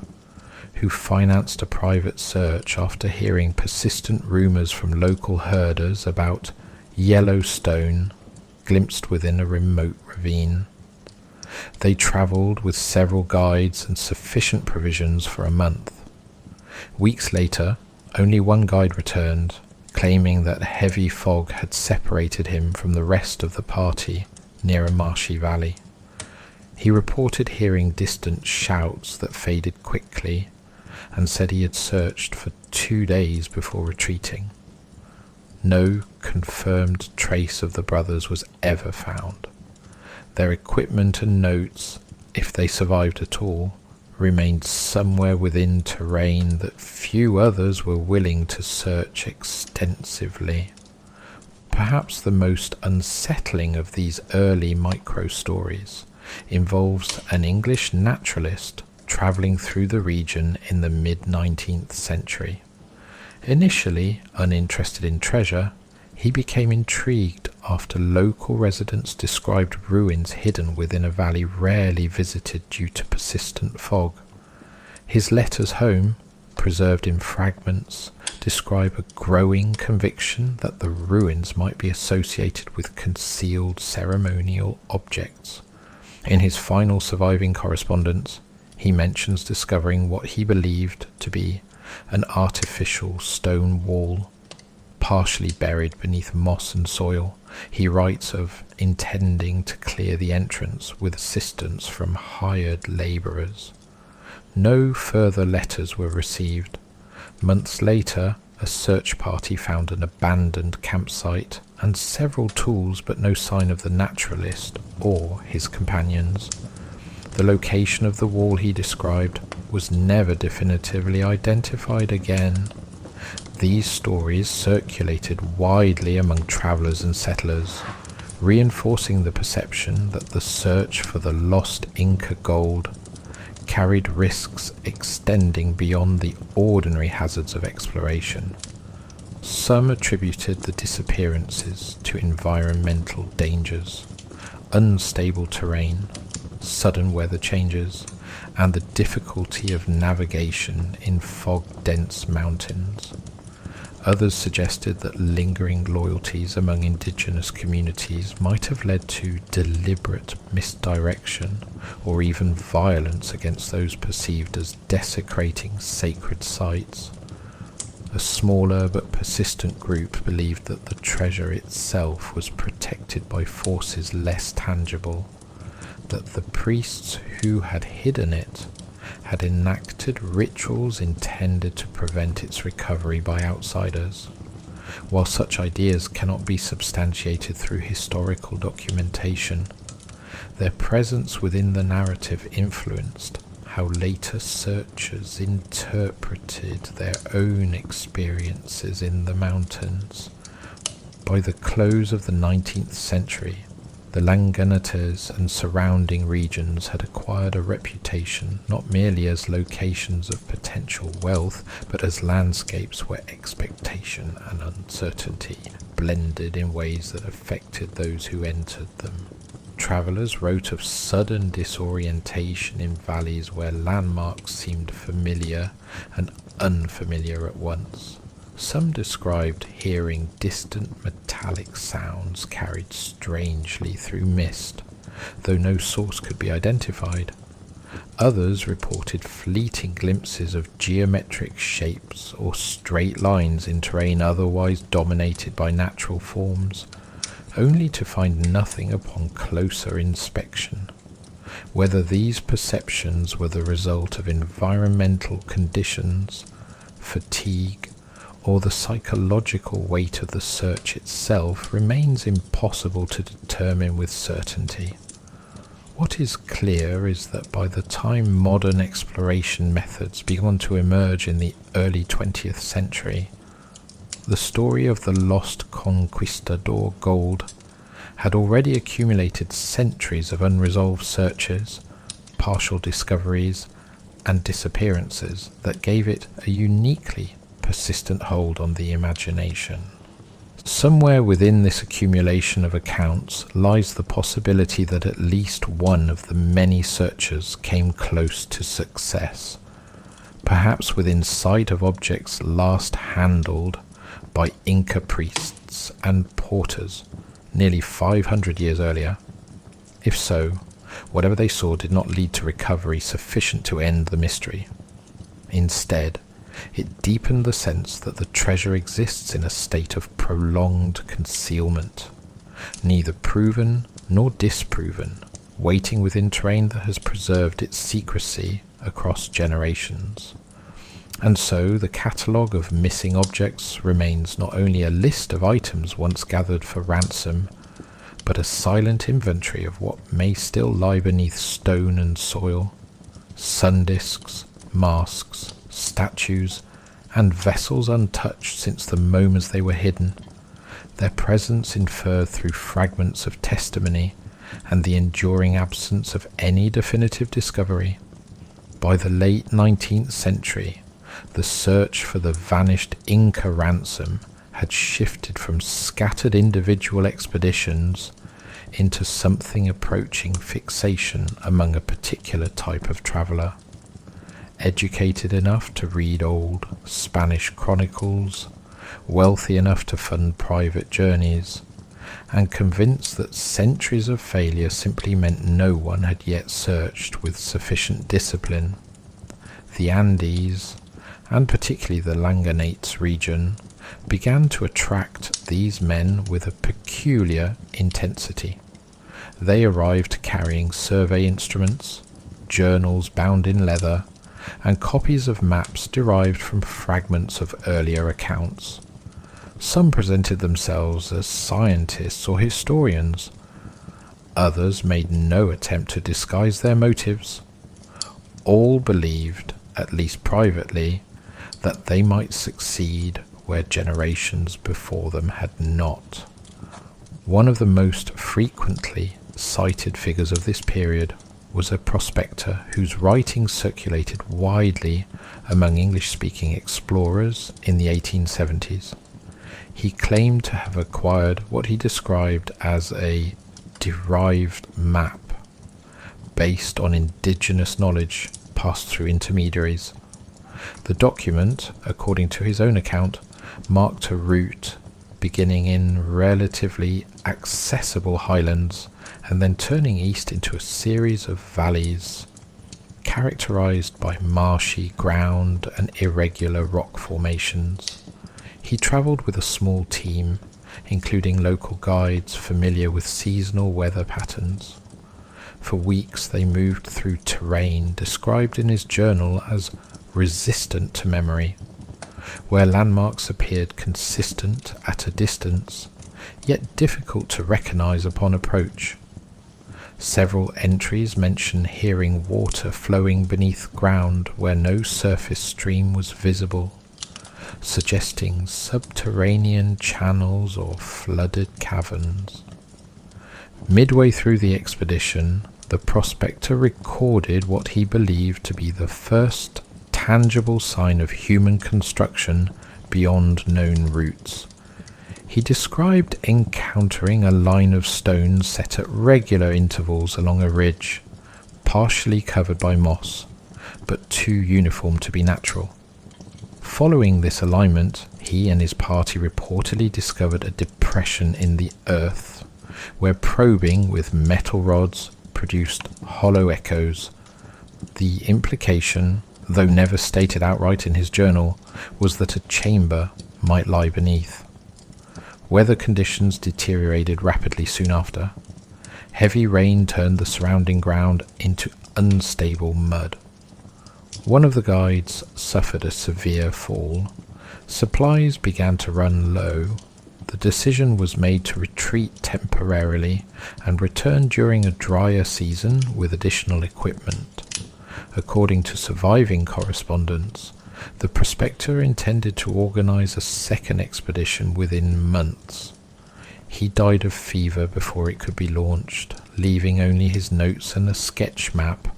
who financed a private search after hearing persistent rumors from local herders about yellow stone glimpsed within a remote ravine. They travelled with several guides and sufficient provisions for a month. Weeks later, only one guide returned, claiming that heavy fog had separated him from the rest of the party near a marshy valley. He reported hearing distant shouts that faded quickly, and said he had searched for 2 days before retreating. No confirmed trace of the brothers was ever found. Their equipment and notes, if they survived at all, remained somewhere within terrain that few others were willing to search extensively. Perhaps the most unsettling of these early micro-stories involves an English naturalist travelling through the region in the mid-19th century. Initially uninterested in treasure, he became intrigued after local residents described ruins hidden within a valley rarely visited due to persistent fog. His letters home, preserved in fragments, describe a growing conviction that the ruins might be associated with concealed ceremonial objects. In his final surviving correspondence, he mentions discovering what he believed to be an artificial stone wall, partially buried beneath moss and soil. He writes of intending to clear the entrance with assistance from hired labourers. No further letters were received. Months later, a search party found an abandoned campsite and several tools, but no sign of the naturalist or his companions. The location of the wall he described was never definitively identified again. These stories circulated widely among travellers and settlers, reinforcing the perception that the search for the lost Inca gold carried risks extending beyond the ordinary hazards of exploration. Some attributed the disappearances to environmental dangers, unstable terrain, sudden weather changes, and the difficulty of navigation in fog-dense mountains. Others suggested that lingering loyalties among indigenous communities might have led to deliberate misdirection or even violence against those perceived as desecrating sacred sites. A smaller but persistent group believed that the treasure itself was protected by forces less tangible, that the priests who had hidden it had enacted rituals intended to prevent its recovery by outsiders. While such ideas cannot be substantiated through historical documentation, their presence within the narrative influenced how later searchers interpreted their own experiences in the mountains. By the close of the 19th century, the Langanates and surrounding regions had acquired a reputation not merely as locations of potential wealth, but as landscapes where expectation and uncertainty blended in ways that affected those who entered them. Travellers wrote of sudden disorientation in valleys where landmarks seemed familiar and unfamiliar at once. Some described hearing distant metallic sounds carried strangely through mist, though no source could be identified. Others reported fleeting glimpses of geometric shapes or straight lines in terrain otherwise dominated by natural forms, only to find nothing upon closer inspection. Whether these perceptions were the result of environmental conditions, fatigue, or the psychological weight of the search itself remains impossible to determine with certainty. What is clear is that by the time modern exploration methods began to emerge in the early 20th century, the story of the lost conquistador gold had already accumulated centuries of unresolved searches, partial discoveries, and disappearances that gave it a uniquely persistent hold on the imagination. Somewhere within this accumulation of accounts lies the possibility that at least one of the many searchers came close to success, perhaps within sight of objects last handled by Inca priests and porters nearly 500 years earlier. If so, whatever they saw did not lead to recovery sufficient to end the mystery. Instead, it deepened the sense that the treasure exists in a state of prolonged concealment, neither proven nor disproven, waiting within terrain that has preserved its secrecy across generations. And so the catalogue of missing objects remains not only a list of items once gathered for ransom, but a silent inventory of what may still lie beneath stone and soil: sun discs, masks, statues, and vessels untouched since the moments they were hidden, their presence inferred through fragments of testimony and the enduring absence of any definitive discovery. By the late 19th century, the search for the vanished Inca ransom had shifted from scattered individual expeditions into something approaching fixation among a particular type of traveller. Educated enough to read old Spanish chronicles, wealthy enough to fund private journeys, and convinced that centuries of failure simply meant no one had yet searched with sufficient discipline, the Andes, and particularly the Langanetes region, began to attract these men with a peculiar intensity. They arrived carrying survey instruments, journals bound in leather, and copies of maps derived from fragments of earlier accounts. Some presented themselves as scientists or historians. Others made no attempt to disguise their motives. All believed, at least privately, that they might succeed where generations before them had not. One of the most frequently cited figures of this period was a prospector whose writings circulated widely among English-speaking explorers in the 1870s. He claimed to have acquired what he described as a derived map based on indigenous knowledge passed through intermediaries. The document, according to his own account, marked a route beginning in relatively accessible highlands and then turning east into a series of valleys characterized by marshy ground and irregular rock formations. He traveled with a small team, including local guides familiar with seasonal weather patterns. For weeks they moved through terrain described in his journal as resistant to memory, where landmarks appeared consistent at a distance, yet difficult to recognize upon approach. Several entries mention hearing water flowing beneath ground where no surface stream was visible, suggesting subterranean channels or flooded caverns. Midway through the expedition, the prospector recorded what he believed to be the first tangible sign of human construction beyond known routes. He described encountering a line of stones set at regular intervals along a ridge, partially covered by moss, but too uniform to be natural. Following this alignment, He and his party reportedly discovered a depression in the earth, where probing with metal rods produced hollow echoes. The implication, though never stated outright in his journal, was that a chamber might lie beneath. Weather conditions deteriorated rapidly soon after. Heavy rain turned the surrounding ground into unstable mud. One of the guides suffered a severe fall. Supplies began to run low. The decision was made to retreat temporarily and return during a drier season with additional equipment. According to surviving correspondence, the prospector intended to organize a second expedition within months. He died of fever before it could be launched, leaving only his notes and a sketch map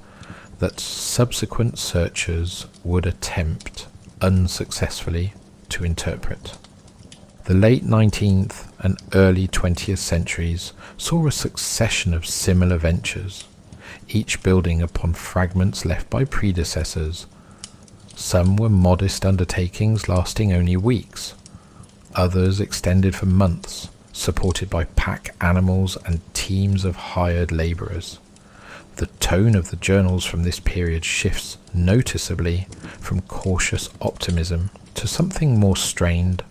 that subsequent searchers would attempt, unsuccessfully, to interpret. The late 19th and early 20th centuries saw a succession of similar ventures, each building upon fragments left by predecessors. Some were modest undertakings lasting only weeks. Others extended for months, supported by pack animals and teams of hired labourers. The tone of the journals from this period shifts noticeably from cautious optimism to something more strained.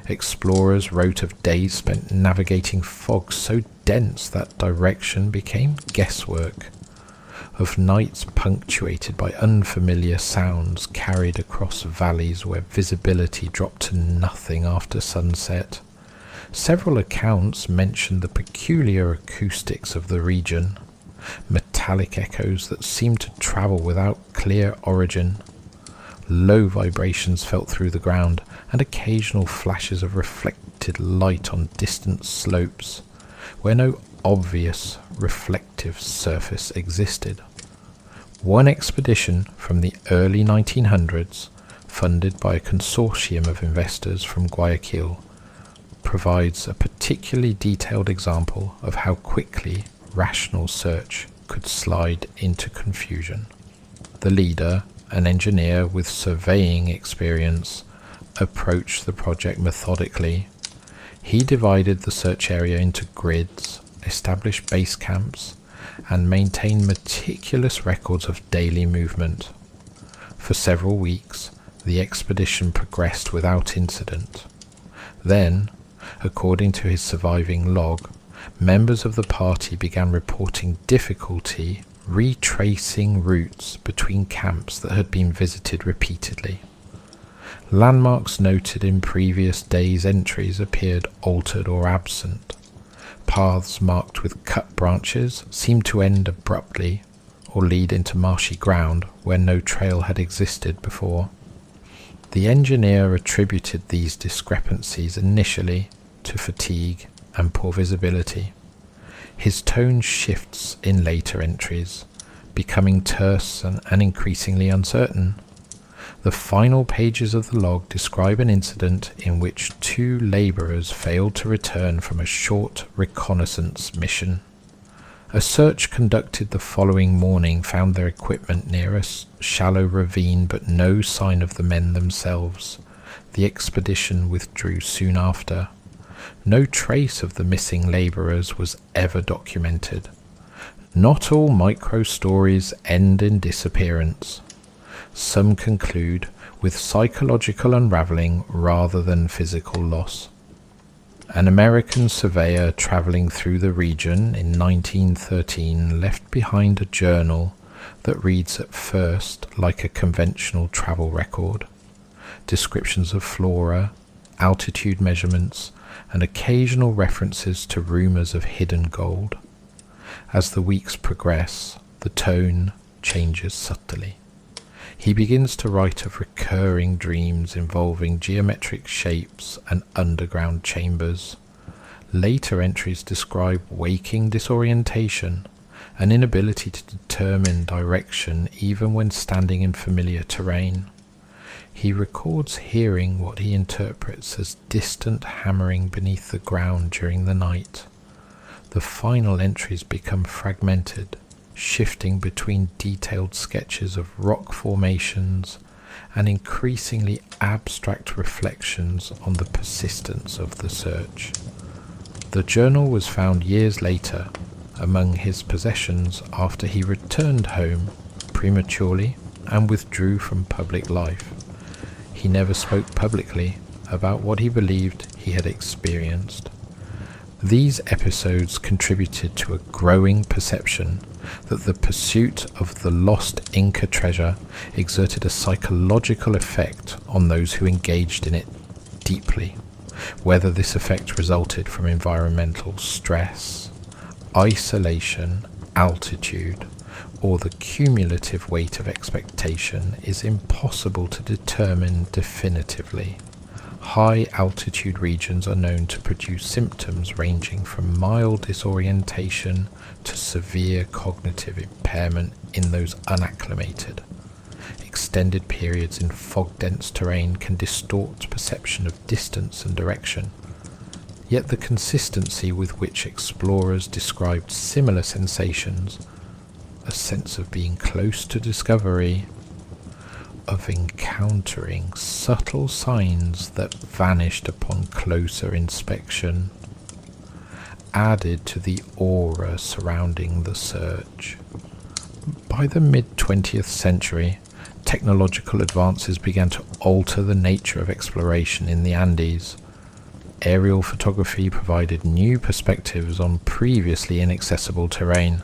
Explorers wrote of days spent navigating fog so dense that direction became guesswork, of nights punctuated by unfamiliar sounds carried across valleys where visibility dropped to nothing after sunset. Several accounts mentioned the peculiar acoustics of the region, metallic echoes that seemed to travel without clear origin, low vibrations felt through the ground, and occasional flashes of reflected light on distant slopes, where no obvious reflective surface existed. One expedition from the early 1900s, funded by a consortium of investors from Guayaquil, provides a particularly detailed example of how quickly rational search could slide into confusion. The leader, an engineer with surveying experience, approached the project methodically. He divided the search area into grids, established base camps, and maintained meticulous records of daily movement. For several weeks, the expedition progressed without incident. Then, according to his surviving log, members of the party began reporting difficulty retracing routes between camps that had been visited repeatedly. Landmarks noted in previous days' entries appeared altered or absent. Paths marked with cut branches seemed to end abruptly or lead into marshy ground where no trail had existed before. The engineer attributed these discrepancies initially to fatigue and poor visibility. His tone shifts in later entries, becoming terse and increasingly uncertain. The final pages of the log describe an incident in which 2 labourers failed to return from a short reconnaissance mission. A search conducted the following morning found their equipment near a shallow ravine, but no sign of the men themselves. The expedition withdrew soon after. No trace of the missing labourers was ever documented. Not all micro-stories end in disappearance. Some conclude with psychological unravelling rather than physical loss. An American surveyor travelling through the region in 1913 left behind a journal that reads at first like a conventional travel record. Descriptions of flora, altitude measurements, and occasional references to rumours of hidden gold. As the weeks progress, the tone changes subtly. He begins to write of recurring dreams involving geometric shapes and underground chambers. Later entries describe waking disorientation, an inability to determine direction even when standing in familiar terrain. He records hearing what he interprets as distant hammering beneath the ground during the night. The final entries become fragmented, shifting between detailed sketches of rock formations and increasingly abstract reflections on the persistence of the search. The journal was found years later among his possessions after he returned home prematurely and withdrew from public life. He never spoke publicly about what he believed he had experienced. These episodes contributed to a growing perception that the pursuit of the lost Inca treasure exerted a psychological effect on those who engaged in it deeply, whether this effect resulted from environmental stress, isolation, altitude, or the cumulative weight of expectation is impossible to determine definitively. High altitude regions are known to produce symptoms ranging from mild disorientation to severe cognitive impairment in those unacclimated. Extended periods in fog-dense terrain can distort perception of distance and direction. Yet the consistency with which explorers described similar sensations, a sense of being close to discovery, of encountering subtle signs that vanished upon closer inspection, added to the aura surrounding the search. By the mid-20th century, technological advances began to alter the nature of exploration in the Andes. Aerial photography provided new perspectives on previously inaccessible terrain.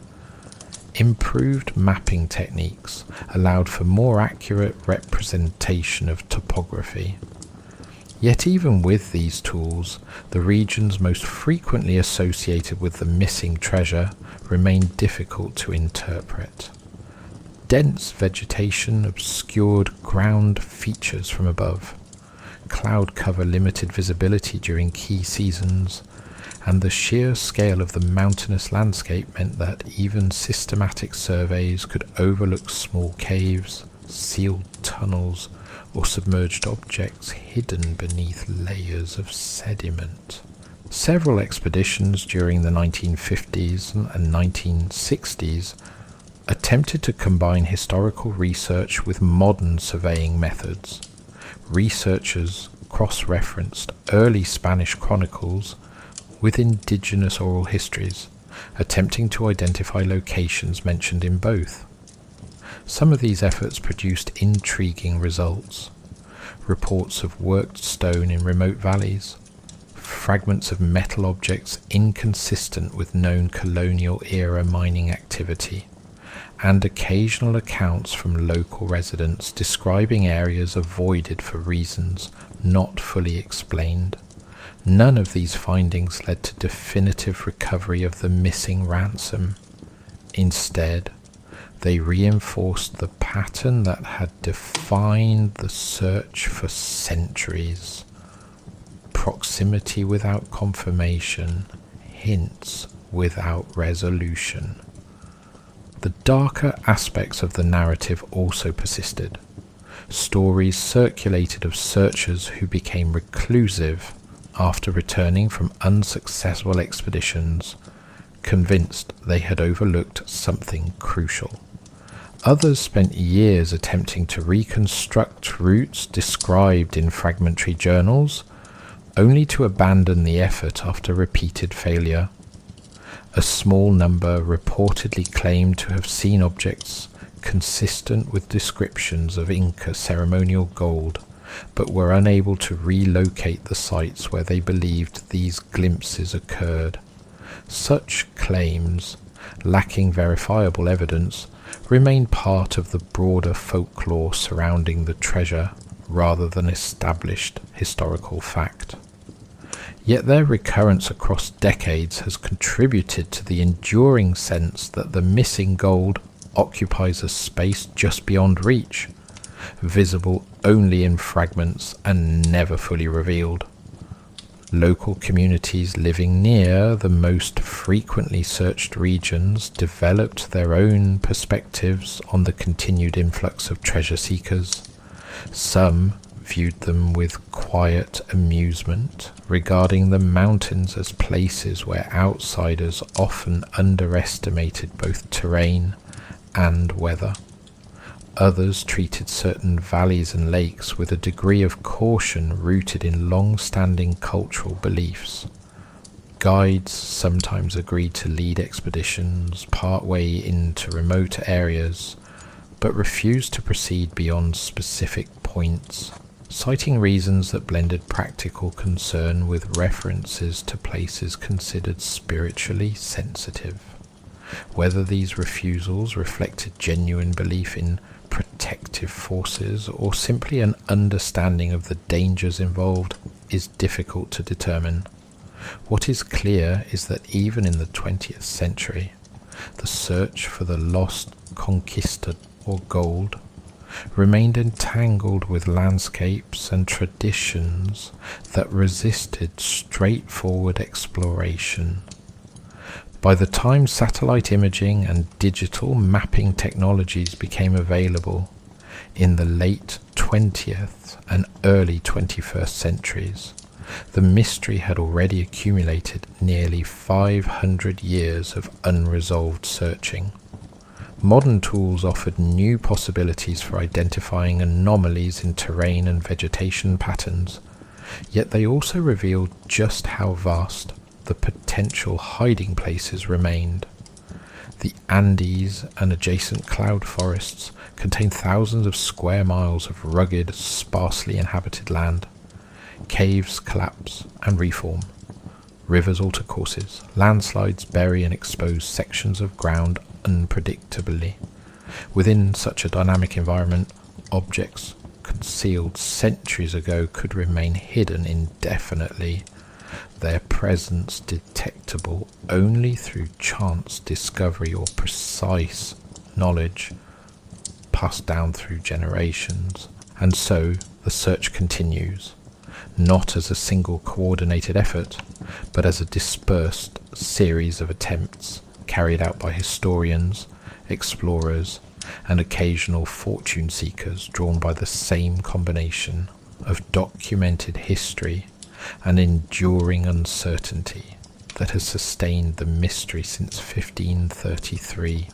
Improved mapping techniques allowed for more accurate representation of topography. Yet even with these tools, the regions most frequently associated with the missing treasure remained difficult to interpret. Dense vegetation obscured ground features from above. Cloud cover limited visibility during key seasons, and the sheer scale of the mountainous landscape meant that even systematic surveys could overlook small caves, sealed tunnels, or submerged objects hidden beneath layers of sediment. Several expeditions during the 1950s and 1960s attempted to combine historical research with modern surveying methods. Researchers cross-referenced early Spanish chronicles with indigenous oral histories, attempting to identify locations mentioned in both. Some of these efforts produced intriguing results. Reports of worked stone in remote valleys, fragments of metal objects inconsistent with known colonial-era mining activity, and occasional accounts from local residents describing areas avoided for reasons not fully explained. None of these findings led to definitive recovery of the missing ransom. Instead, they reinforced the pattern that had defined the search for centuries. Proximity without confirmation, hints without resolution. The darker aspects of the narrative also persisted. Stories circulated of searchers who became reclusive after returning from unsuccessful expeditions, convinced they had overlooked something crucial. Others spent years attempting to reconstruct routes described in fragmentary journals, only to abandon the effort after repeated failure. A small number reportedly claimed to have seen objects consistent with descriptions of Inca ceremonial gold, but were unable to relocate the sites where they believed these glimpses occurred. Such claims, lacking verifiable evidence, remain part of the broader folklore surrounding the treasure rather than established historical fact. Yet their recurrence across decades has contributed to the enduring sense that the missing gold occupies a space just beyond reach, visible only in fragments and never fully revealed. Local communities living near the most frequently searched regions developed their own perspectives on the continued influx of treasure seekers. Some viewed them with quiet amusement, regarding the mountains as places where outsiders often underestimated both terrain and weather. Others treated certain valleys and lakes with a degree of caution rooted in long-standing cultural beliefs. Guides sometimes agreed to lead expeditions partway into remote areas, but refused to proceed beyond specific points, citing reasons that blended practical concern with references to places considered spiritually sensitive. Whether these refusals reflected genuine belief in protective forces or simply an understanding of the dangers involved is difficult to determine. What is clear is that even in the 20th century, the search for the lost conquista or gold remained entangled with landscapes and traditions that resisted straightforward exploration. By the time satellite imaging and digital mapping technologies became available in the late 20th and early 21st centuries, the mystery had already accumulated nearly 500 years of unresolved searching. Modern tools offered new possibilities for identifying anomalies in terrain and vegetation patterns, yet they also revealed just how vast the potential hiding places remained. The Andes and adjacent cloud forests contain thousands of square miles of rugged, sparsely inhabited land. Caves collapse and reform. Rivers alter courses. Landslides bury and expose sections of ground unpredictably. Within such a dynamic environment, objects concealed centuries ago could remain hidden indefinitely, their presence detectable only through chance discovery or precise knowledge passed down through generations. And so the search continues, not as a single coordinated effort, but as a dispersed series of attempts carried out by historians, explorers, and occasional fortune seekers drawn by the same combination of documented history and enduring uncertainty that has sustained the mystery since 1533.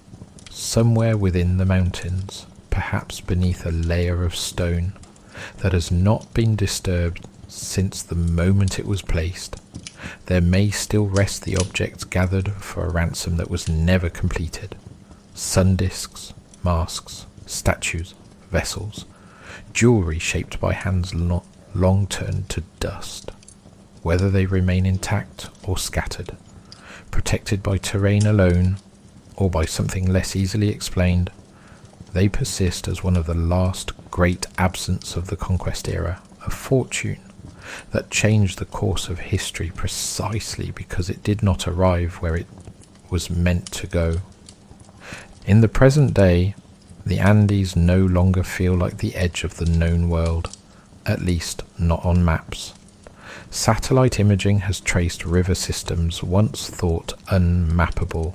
Somewhere within the mountains, perhaps beneath a layer of stone that has not been disturbed since the moment it was placed, there may still rest the objects gathered for a ransom that was never completed. Sun discs, masks, statues, vessels, jewelry shaped by hands long turned to dust. Whether they remain intact or scattered, protected by terrain alone or by something less easily explained, they persist as one of the last great absents of the conquest era, a fortune that changed the course of history precisely because it did not arrive where it was meant to go. In the present day, the Andes no longer feel like the edge of the known world, at least not on maps. Satellite imaging has traced river systems once thought unmappable.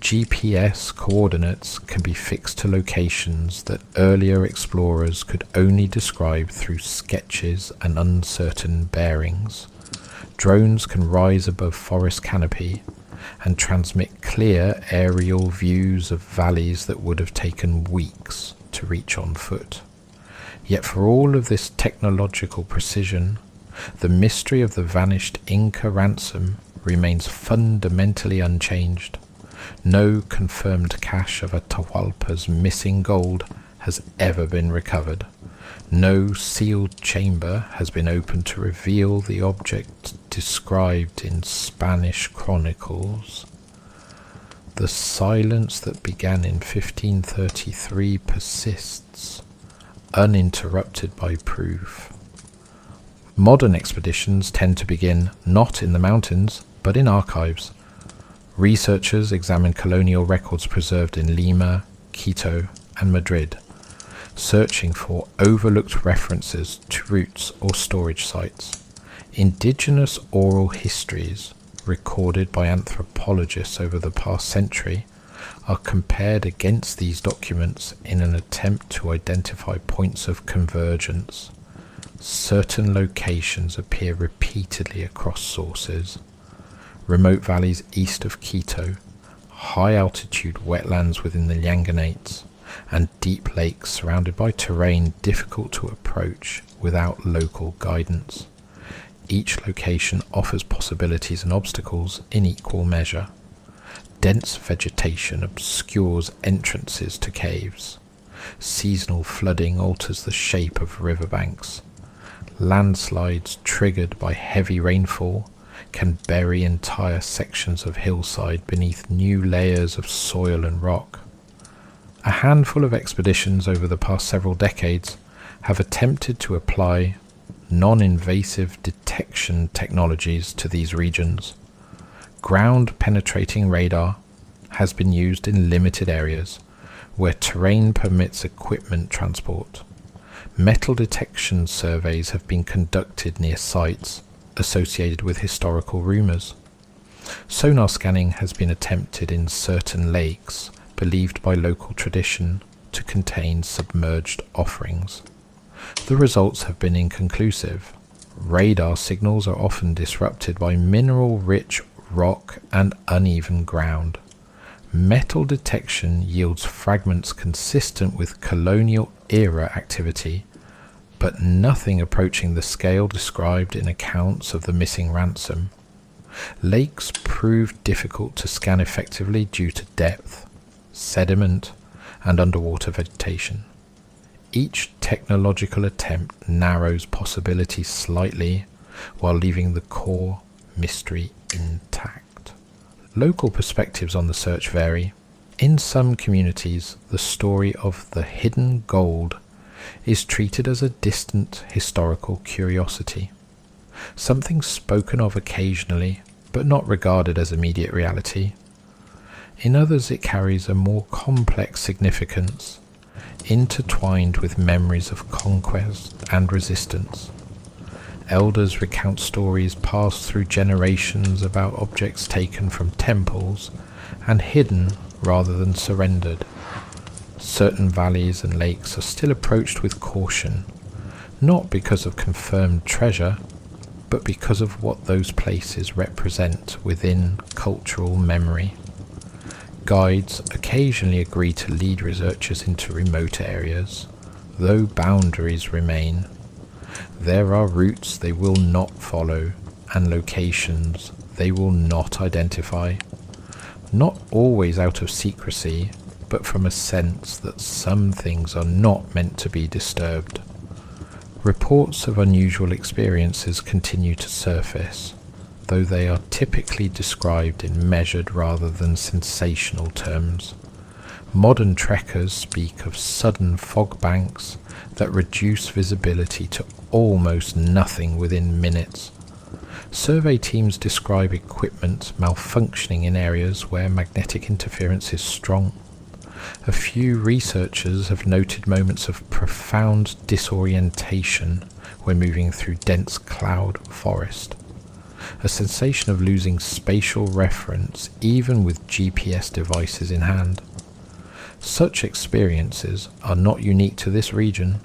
GPS coordinates can be fixed to locations that earlier explorers could only describe through sketches and uncertain bearings. Drones can rise above forest canopy and transmit clear aerial views of valleys that would have taken weeks to reach on foot. Yet for all of this technological precision, the mystery of the vanished Inca ransom remains fundamentally unchanged. No confirmed cache of Atahualpa's missing gold has ever been recovered. No sealed chamber has been opened to reveal the object described in Spanish chronicles. The silence that began in 1533 persists, uninterrupted by proof. Modern expeditions tend to begin not in the mountains, but in archives. Researchers examine colonial records preserved in Lima, Quito, and Madrid, searching for overlooked references to routes or storage sites. Indigenous oral histories, recorded by anthropologists over the past century, are compared against these documents in an attempt to identify points of convergence. Certain locations appear repeatedly across sources. Remote valleys east of Quito, high altitude wetlands within the Llanganates, and deep lakes surrounded by terrain difficult to approach without local guidance. Each location offers possibilities and obstacles in equal measure. Dense vegetation obscures entrances to caves. Seasonal flooding alters the shape of riverbanks. Landslides triggered by heavy rainfall can bury entire sections of hillside beneath new layers of soil and rock. A handful of expeditions over the past several decades have attempted to apply non-invasive detection technologies to these regions. Ground-penetrating radar has been used in limited areas where terrain permits equipment transport. Metal detection surveys have been conducted near sites associated with historical rumours. Sonar scanning has been attempted in certain lakes believed by local tradition to contain submerged offerings. The results have been inconclusive. Radar signals are often disrupted by mineral-rich rock and uneven ground. Metal detection yields fragments consistent with colonial-era activity, but nothing approaching the scale described in accounts of the missing ransom. Lakes proved difficult to scan effectively due to depth, sediment, and underwater vegetation. Each technological attempt narrows possibilities slightly while leaving the core mystery intact. Local perspectives on the search vary. In some communities, the story of the hidden gold is treated as a distant historical curiosity, something spoken of occasionally but not regarded as immediate reality. In others, it carries a more complex significance, intertwined with memories of conquest and resistance. Elders recount stories passed through generations about objects taken from temples and hidden rather than surrendered. Certain valleys and lakes are still approached with caution, not because of confirmed treasure, but because of what those places represent within cultural memory. Guides occasionally agree to lead researchers into remote areas, though boundaries remain. There are routes they will not follow and locations they will not identify, not always out of secrecy, but from a sense that some things are not meant to be disturbed. Reports of unusual experiences continue to surface, though they are typically described in measured rather than sensational terms. Modern trekkers speak of sudden fog banks that reduce visibility to almost nothing within minutes. Survey teams describe equipment malfunctioning in areas where magnetic interference is strong. A few researchers have noted moments of profound disorientation when moving through dense cloud forest, a sensation of losing spatial reference even with GPS devices in hand. Such experiences are not unique to this region.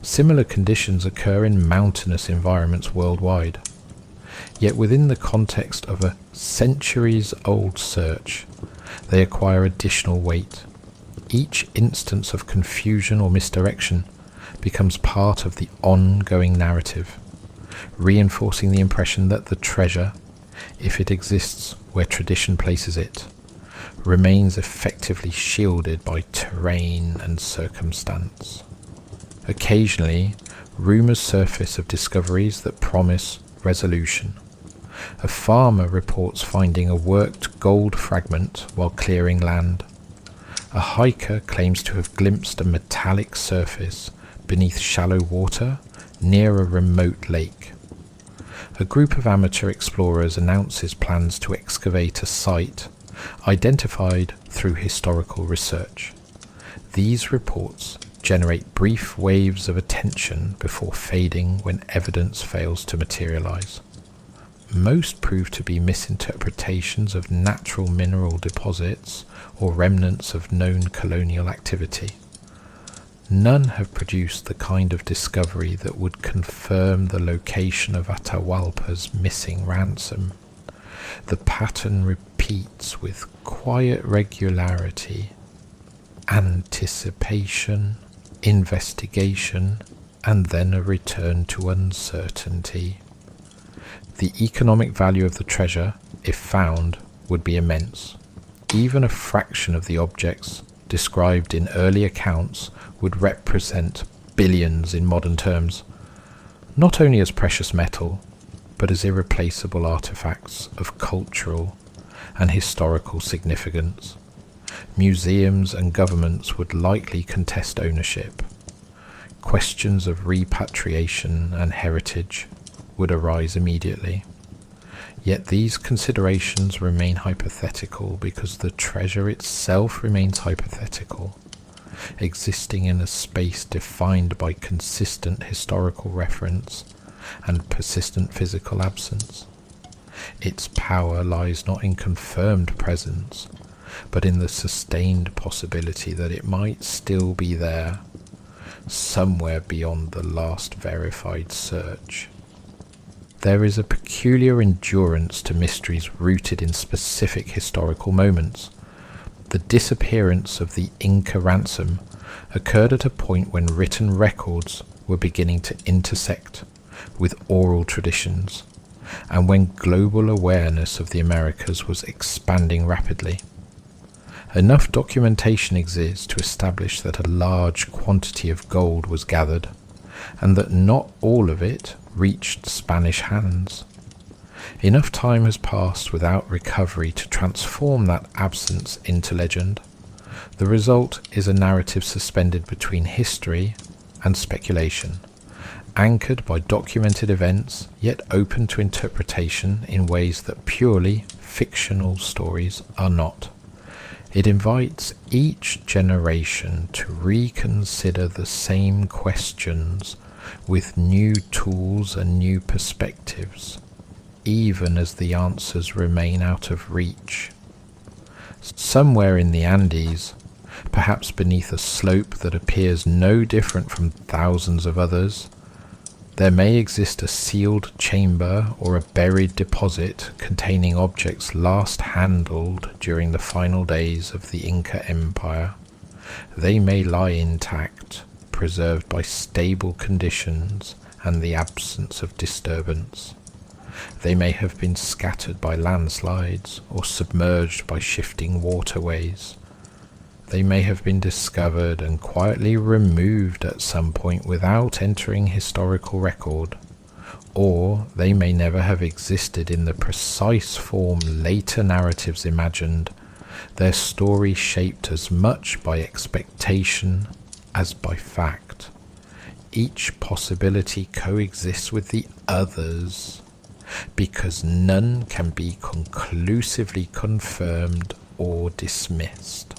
Similar conditions occur in mountainous environments worldwide. Yet within the context of a centuries-old search, they acquire additional weight. Each instance of confusion or misdirection becomes part of the ongoing narrative, reinforcing the impression that the treasure, if it exists where tradition places it, remains effectively shielded by terrain and circumstance. Occasionally, rumours surface of discoveries that promise resolution. A farmer reports finding a worked gold fragment while clearing land. A hiker claims to have glimpsed a metallic surface beneath shallow water near a remote lake. A group of amateur explorers announces plans to excavate a site identified through historical research. These reports generate brief waves of attention before fading when evidence fails to materialize. Most prove to be misinterpretations of natural mineral deposits or remnants of known colonial activity. None have produced the kind of discovery that would confirm the location of Atahualpa's missing ransom. The pattern repeats with quiet regularity. anticipation, investigation, and then a return to uncertainty. The economic value of the treasure, if found, would be immense. Even a fraction of the objects described in early accounts would represent billions in modern terms, not only as precious metal, but as irreplaceable artifacts of cultural and historical significance. Museums and governments would likely contest ownership. Questions of repatriation and heritage would arise immediately. Yet these considerations remain hypothetical because the treasure itself remains hypothetical, existing in a space defined by consistent historical reference and persistent physical absence. Its power lies not in confirmed presence, but in the sustained possibility that it might still be there, somewhere beyond the last verified search. There is a peculiar endurance to mysteries rooted in specific historical moments. The disappearance of the Inca ransom occurred at a point when written records were beginning to intersect with oral traditions, and when global awareness of the Americas was expanding rapidly. Enough documentation exists to establish that a large quantity of gold was gathered, and that not all of it reached Spanish hands. Enough time has passed without recovery to transform that absence into legend. The result is a narrative suspended between history and speculation, anchored by documented events, yet open to interpretation in ways that purely fictional stories are not. It invites each generation to reconsider the same questions with new tools and new perspectives, even as the answers remain out of reach. Somewhere in the Andes, perhaps beneath a slope that appears no different from thousands of others, there may exist a sealed chamber or a buried deposit containing objects last handled during the final days of the Inca Empire. They may lie intact, preserved by stable conditions and the absence of disturbance. They may have been scattered by landslides or submerged by shifting waterways. They may have been discovered and quietly removed at some point without entering historical record, or they may never have existed in the precise form later narratives imagined, their story shaped as much by expectation as by fact. Each possibility coexists with the others, because none can be conclusively confirmed or dismissed.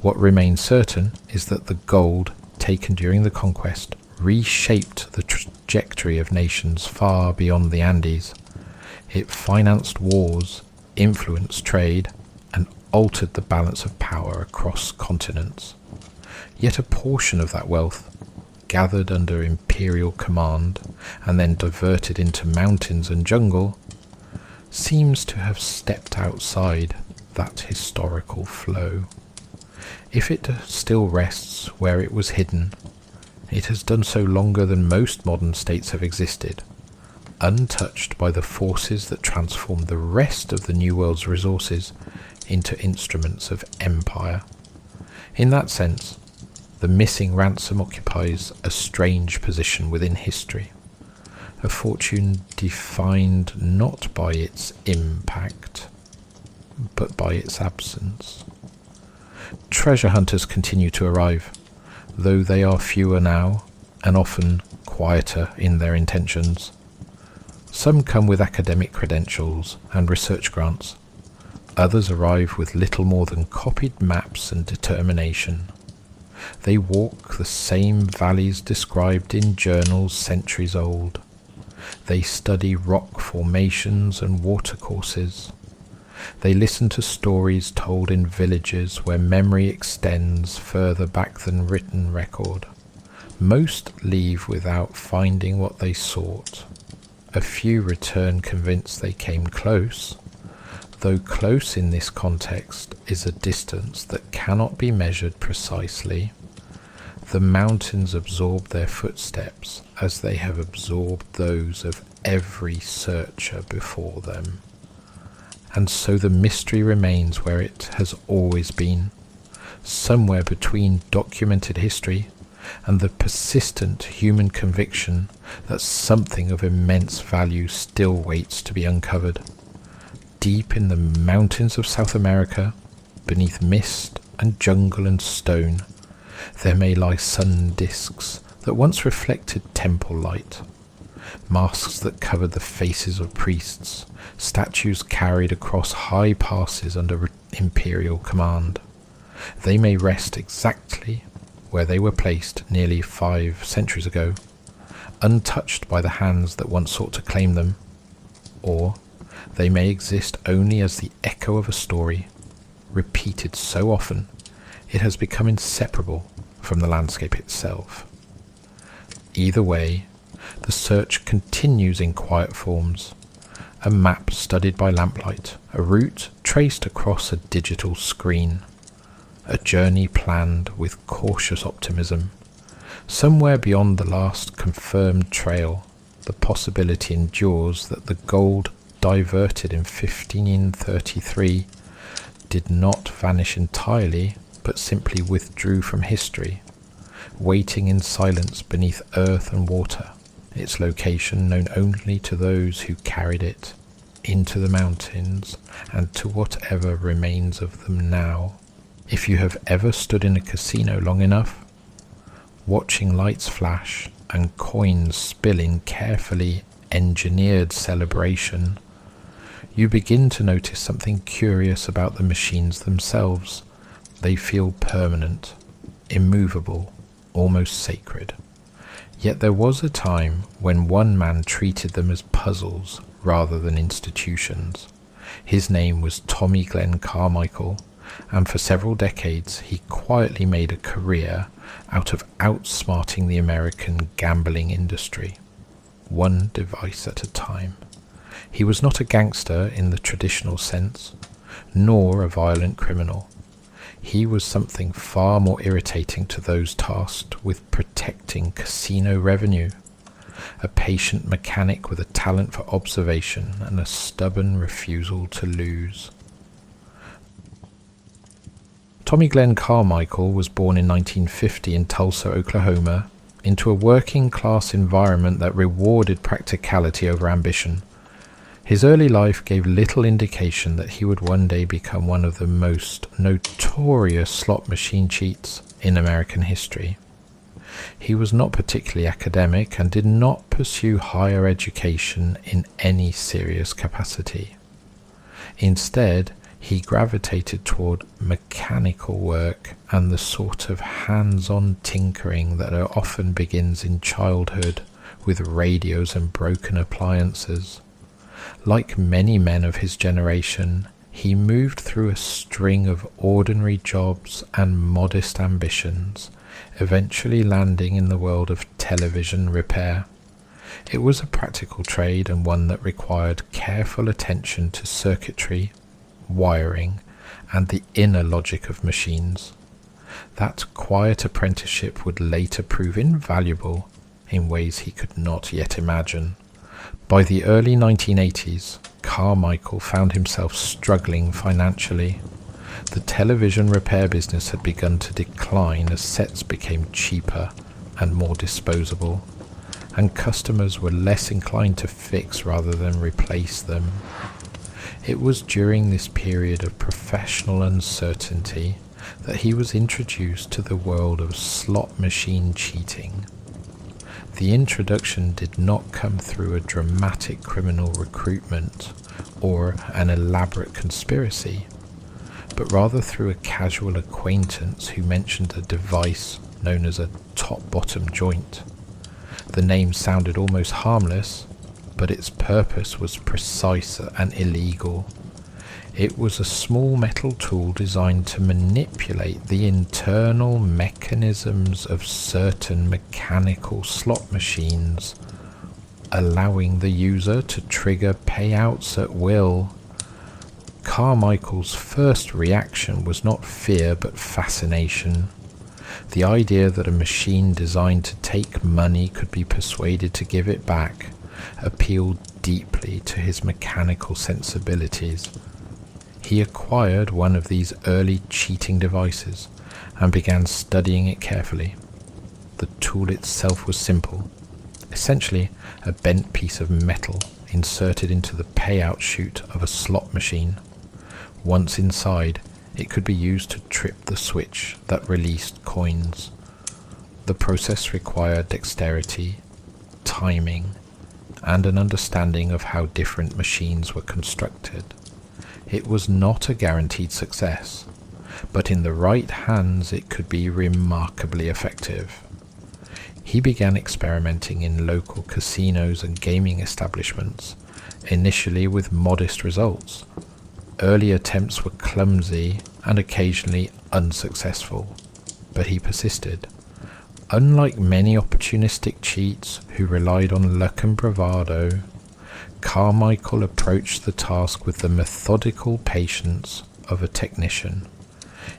What remains certain is that the gold taken during the conquest reshaped the trajectory of nations far beyond the Andes. It financed wars, influenced trade, and altered the balance of power across continents. Yet a portion of that wealth, gathered under imperial command and then diverted into mountains and jungle, seems to have stepped outside that historical flow. If it still rests where it was hidden, it has done so longer than most modern states have existed, untouched by the forces that transform the rest of the New World's resources into instruments of empire. In that sense, the missing ransom occupies a strange position within history, a fortune defined not by its impact, but by its absence. Treasure hunters continue to arrive, though they are fewer now and often quieter in their intentions. Some come with academic credentials and research grants. Others arrive with little more than copied maps and determination. They walk the same valleys described in journals centuries old. They study rock formations and watercourses. They listen to stories told in villages where memory extends further back than written record. Most leave without finding what they sought. A few return convinced they came close, Though close in this context is a distance that cannot be measured precisely, the mountains absorb their footsteps as they have absorbed those of every searcher before them. And so the mystery remains where it has always been, somewhere between documented history and the persistent human conviction that something of immense value still waits to be uncovered. Deep in the mountains of South America, beneath mist and jungle and stone, there may lie sun discs that once reflected temple light, masks that covered the faces of priests, statues carried across high passes under imperial command. They may rest exactly where they were placed nearly 5 centuries ago, untouched by the hands that once sought to claim them, or they may exist only as the echo of a story, repeated so often it has become inseparable from the landscape itself. Either way, the search continues in quiet forms, a map studied by lamplight, a route traced across a digital screen, a journey planned with cautious optimism. Somewhere beyond the last confirmed trail, the possibility endures that the gold diverted in 1533 did not vanish entirely, but simply withdrew from history, waiting in silence beneath earth and water, its location known only to those who carried it into the mountains and to whatever remains of them now. If you have ever stood in a casino long enough, watching lights flash and coins spill in carefully engineered celebration, you begin to notice something curious about the machines themselves. They feel permanent, immovable, almost sacred. Yet there was a time when one man treated them as puzzles rather than institutions. His name was Tommy Glenn Carmichael, and for several decades he quietly made a career out of outsmarting the American gambling industry, one device at a time. He was not a gangster in the traditional sense, nor a violent criminal. He was something far more irritating to those tasked with protecting casino revenue, a patient mechanic with a talent for observation and a stubborn refusal to lose. Tommy Glenn Carmichael was born in 1950 in Tulsa, Oklahoma, into a working-class environment that rewarded practicality over ambition. His early life gave little indication that he would one day become one of the most notorious slot machine cheats in American history. He was not particularly academic and did not pursue higher education in any serious capacity. Instead, he gravitated toward mechanical work and the sort of hands-on tinkering that often begins in childhood with radios and broken appliances. Like many men of his generation, he moved through a string of ordinary jobs and modest ambitions, eventually landing in the world of television repair. It was a practical trade and one that required careful attention to circuitry, wiring, and the inner logic of machines. That quiet apprenticeship would later prove invaluable in ways he could not yet imagine. By the early 1980s, Carmichael found himself struggling financially. The television repair business had begun to decline as sets became cheaper and more disposable, and customers were less inclined to fix rather than replace them. It was during this period of professional uncertainty that he was introduced to the world of slot machine cheating. The introduction did not come through a dramatic criminal recruitment or an elaborate conspiracy, but rather through a casual acquaintance who mentioned a device known as a top-bottom joint. The name sounded almost harmless, but its purpose was precise and illegal. It was a small metal tool designed to manipulate the internal mechanisms of certain mechanical slot machines, allowing the user to trigger payouts at will. Carmichael's first reaction was not fear but fascination. The idea that a machine designed to take money could be persuaded to give it back appealed deeply to his mechanical sensibilities. He acquired one of these early cheating devices and began studying it carefully. The tool itself was simple, essentially a bent piece of metal inserted into the payout chute of a slot machine. Once inside, it could be used to trip the switch that released coins. The process required dexterity, timing, and an understanding of how different machines were constructed. It was not a guaranteed success, but in the right hands it could be remarkably effective. He began experimenting in local casinos and gaming establishments, initially with modest results. Early attempts were clumsy and occasionally unsuccessful, but he persisted. Unlike many opportunistic cheats who relied on luck and bravado, Carmichael approached the task with the methodical patience of a technician.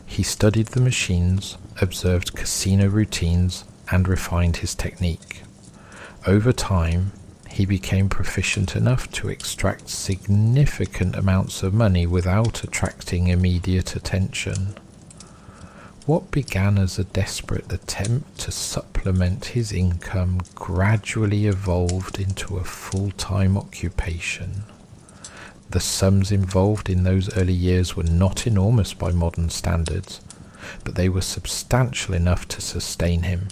He studied the machines, observed casino routines, and refined his technique. Over time, he became proficient enough to extract significant amounts of money without attracting immediate attention. What began as a desperate attempt to supplement his income gradually evolved into a full-time occupation. The sums involved in those early years were not enormous by modern standards, but they were substantial enough to sustain him.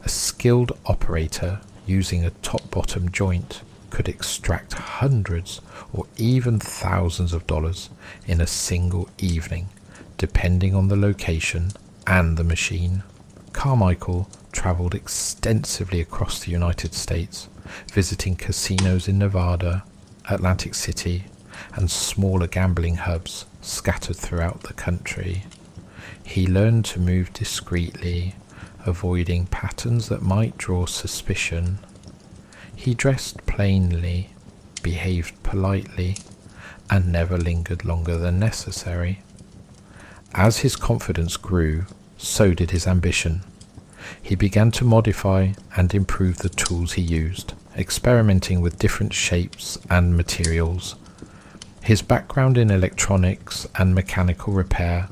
A skilled operator using a top-bottom joint could extract hundreds or even thousands of dollars in a single evening, depending on the location and the machine. Carmichael traveled extensively across the United States, visiting casinos in Nevada, Atlantic City, and smaller gambling hubs scattered throughout the country. He learned to move discreetly, avoiding patterns that might draw suspicion. He dressed plainly, behaved politely, and never lingered longer than necessary. As his confidence grew, so did his ambition. He began to modify and improve the tools he used, experimenting with different shapes and materials. His background in electronics and mechanical repair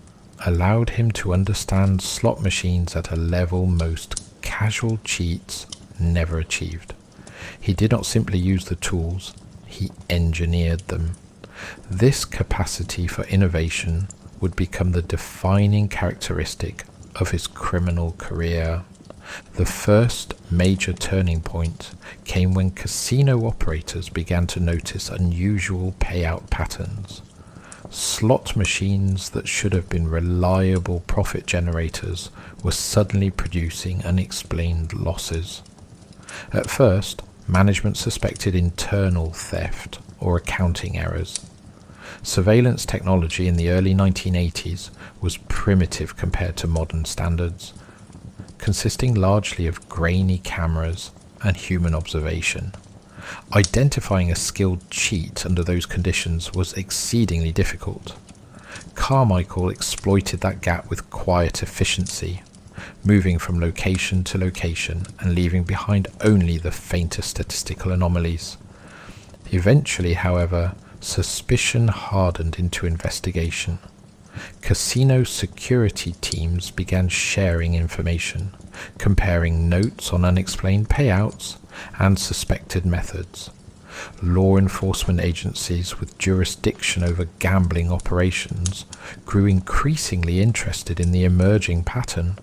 allowed him to understand slot machines at a level most casual cheats never achieved. He did not simply use the tools, he engineered them. This capacity for innovation would become the defining characteristic of his criminal career. The first major turning point came when casino operators began to notice unusual payout patterns. Slot machines that should have been reliable profit generators were suddenly producing unexplained losses. At first, management suspected internal theft or accounting errors. Surveillance technology in the early 1980s was primitive compared to modern standards, consisting largely of grainy cameras and human observation. Identifying a skilled cheat under those conditions was exceedingly difficult. Carmichael exploited that gap with quiet efficiency, moving from location to location and leaving behind only the faintest statistical anomalies. Eventually, however, suspicion hardened into investigation. Casino security teams began sharing information, comparing notes on unexplained payouts and suspected methods. Law enforcement agencies with jurisdiction over gambling operations grew increasingly interested in the emerging pattern.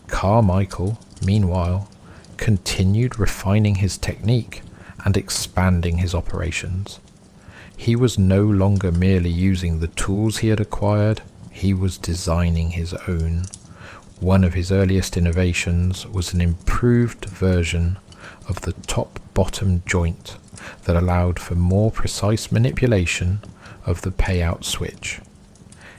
Carmichael, meanwhile, continued refining his technique and expanding his operations. He was no longer merely using the tools he had acquired, he was designing his own. One of his earliest innovations was an improved version of the top-bottom joint that allowed for more precise manipulation of the payout switch.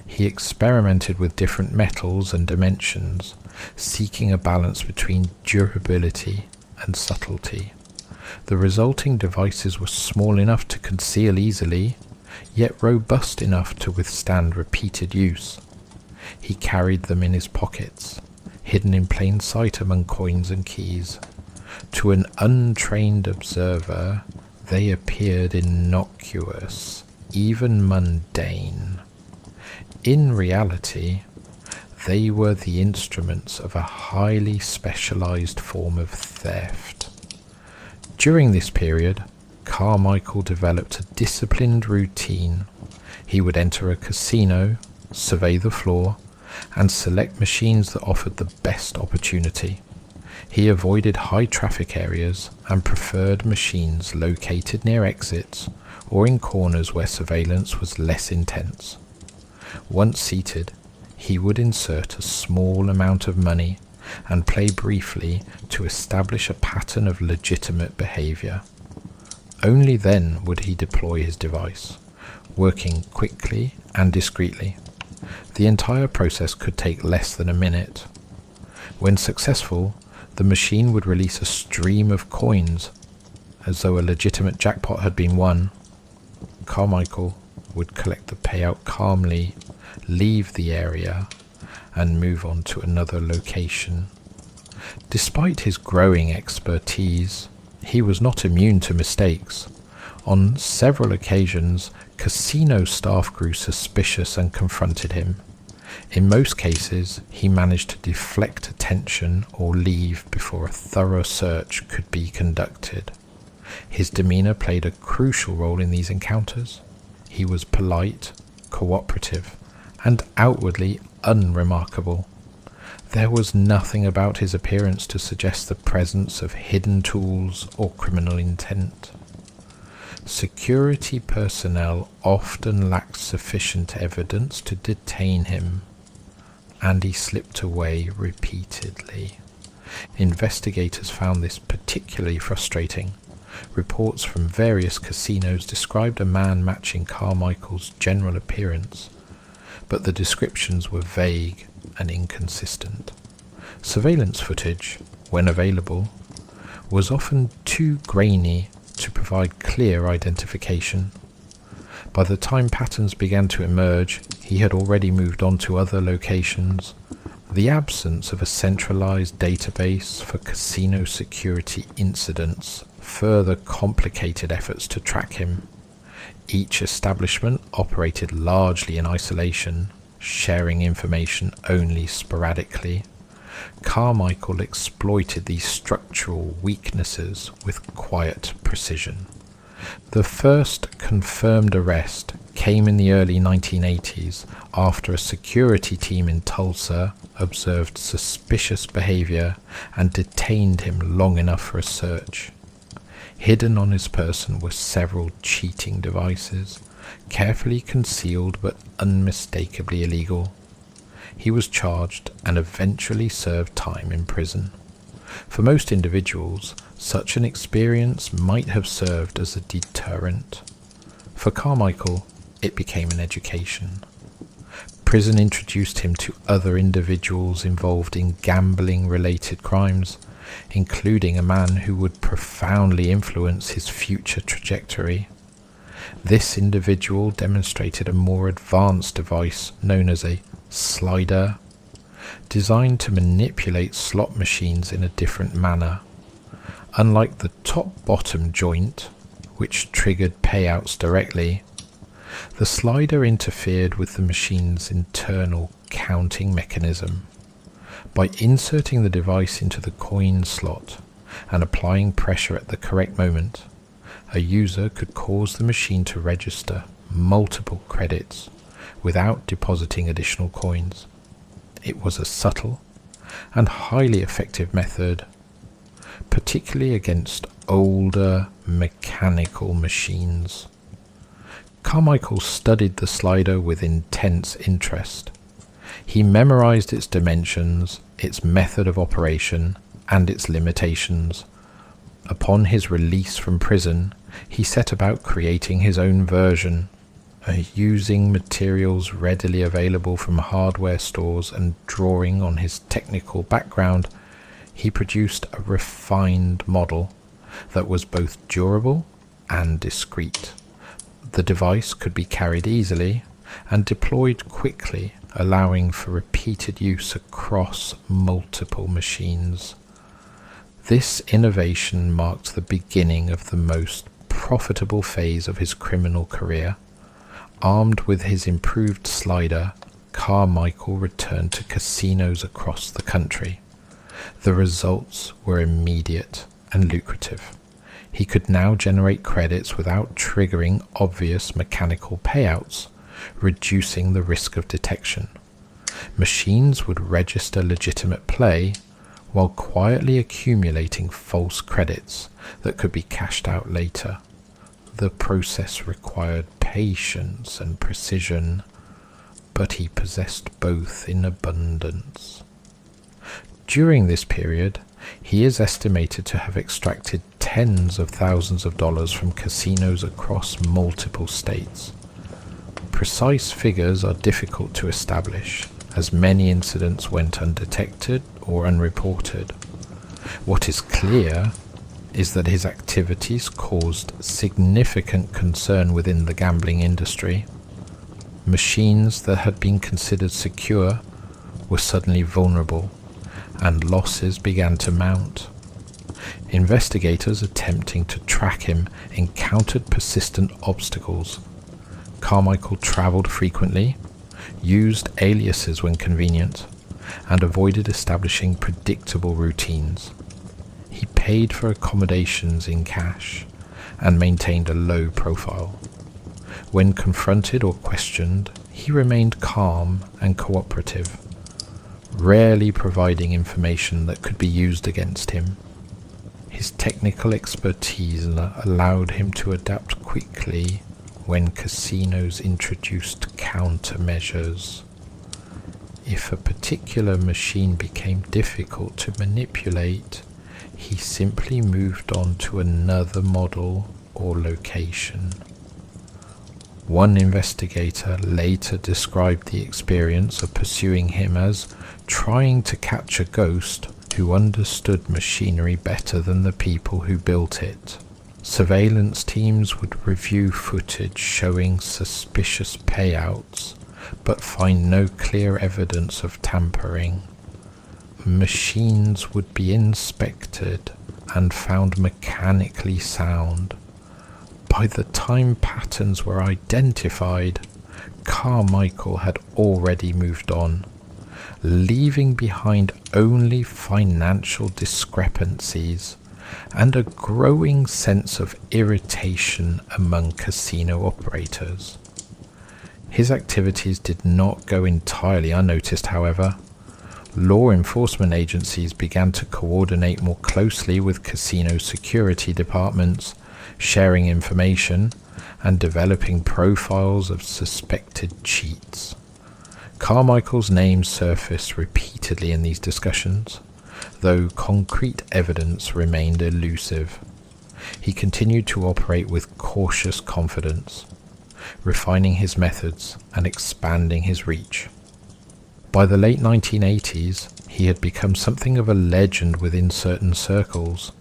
He experimented with different metals and dimensions, seeking a balance between durability and subtlety. The resulting devices were small enough to conceal easily, yet robust enough to withstand repeated use. He carried them in his pockets, hidden in plain sight among coins and keys. To an untrained observer, they appeared innocuous, even mundane. In reality, they were the instruments of a highly specialized form of theft. During this period, Carmichael developed a disciplined routine. He would enter a casino, survey the floor, and select machines that offered the best opportunity. He avoided high traffic areas and preferred machines located near exits or in corners where surveillance was less intense. Once seated, he would insert a small amount of money and play briefly to establish a pattern of legitimate behavior. Only then would he deploy his device, working quickly and discreetly. The entire process could take less than a minute. When successful, the machine would release a stream of coins, as though a legitimate jackpot had been won. Carmichael would collect the payout calmly, leave the area, and move on to another location. Despite his growing expertise, he was not immune to mistakes. On several occasions, casino staff grew suspicious and confronted him. In most cases, he managed to deflect attention or leave before a thorough search could be conducted. His demeanor played a crucial role in these encounters. He was polite, cooperative, and outwardly unremarkable. There was nothing about his appearance to suggest the presence of hidden tools or criminal intent. Security personnel often lacked sufficient evidence to detain him, and he slipped away repeatedly. Investigators found this particularly frustrating. Reports from various casinos described a man matching Carmichael's general appearance, but the descriptions were vague and inconsistent. Surveillance footage, when available, was often too grainy to provide clear identification. By the time patterns began to emerge, he had already moved on to other locations. The absence of a centralized database for casino security incidents further complicated efforts to track him. Each establishment operated largely in isolation, sharing information only sporadically. Carmichael exploited these structural weaknesses with quiet precision. The first confirmed arrest came in the early 1980s after a security team in Tulsa observed suspicious behavior and detained him long enough for a search. Hidden on his person were several cheating devices, carefully concealed but unmistakably illegal. He was charged and eventually served time in prison. For most individuals, such an experience might have served as a deterrent. For Carmichael, it became an education. Prison introduced him to other individuals involved in gambling-related crimes, including a man who would profoundly influence his future trajectory. This individual demonstrated a more advanced device known as a slider, designed to manipulate slot machines in a different manner. Unlike the top-bottom joint, which triggered payouts directly, the slider interfered with the machine's internal counting mechanism. By inserting the device into the coin slot and applying pressure at the correct moment, a user could cause the machine to register multiple credits without depositing additional coins. It was a subtle and highly effective method, particularly against older mechanical machines. Carmichael studied the slider with intense interest. He memorized its dimensions, its method of operation, and its limitations. Upon his release from prison, he set about creating his own version, using materials readily available from hardware stores and drawing on his technical background. He produced a refined model that was both durable and discreet. The device could be carried easily and deployed quickly, allowing for repeated use across multiple machines. This innovation marked the beginning of the most profitable phase of his criminal career. Armed with his improved slider, Carmichael returned to casinos across the country. The results were immediate and lucrative. He could now generate credits without triggering obvious mechanical payouts, reducing the risk of detection. Machines would register legitimate play while quietly accumulating false credits that could be cashed out later. The process required patience and precision, but he possessed both in abundance. During this period, he is estimated to have extracted tens of thousands of dollars from casinos across multiple states. Precise figures are difficult to establish, as many incidents went undetected or unreported. What is clear is that his activities caused significant concern within the gambling industry. Machines that had been considered secure were suddenly vulnerable, and losses began to mount. Investigators attempting to track him encountered persistent obstacles. Carmichael traveled frequently, used aliases when convenient, and avoided establishing predictable routines. He paid for accommodations in cash and maintained a low profile. When confronted or questioned, he remained calm and cooperative, rarely providing information that could be used against him. His technical expertise allowed him to adapt quickly when casinos introduced countermeasures. If a particular machine became difficult to manipulate, he simply moved on to another model or location. One investigator later described the experience of pursuing him as trying to catch a ghost who understood machinery better than the people who built it. Surveillance teams would review footage showing suspicious payouts, but find no clear evidence of tampering. Machines would be inspected and found mechanically sound. By the time patterns were identified, Carmichael had already moved on, leaving behind only financial discrepancies and a growing sense of irritation among casino operators. His activities did not go entirely unnoticed, however. Law enforcement agencies began to coordinate more closely with casino security departments, sharing information and developing profiles of suspected cheats. Carmichael's name surfaced repeatedly in these discussions, though concrete evidence remained elusive. He continued to operate with cautious confidence, refining his methods and expanding his reach. By the late 1980s, he had become something of a legend within certain circles.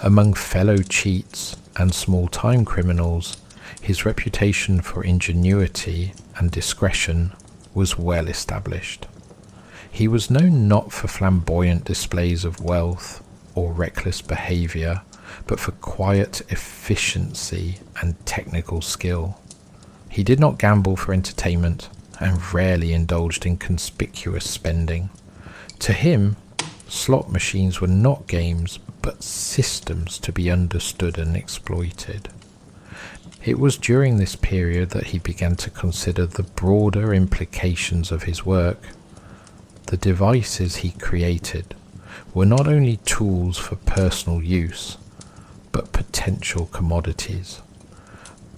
Among fellow cheats and small-time criminals, his reputation for ingenuity and discretion was well established. He was known not for flamboyant displays of wealth or reckless behavior, but for quiet efficiency and technical skill. He did not gamble for entertainment and rarely indulged in conspicuous spending. To him, slot machines were not games, but systems to be understood and exploited. It was during this period that he began to consider the broader implications of his work. The devices he created were not only tools for personal use, but potential commodities.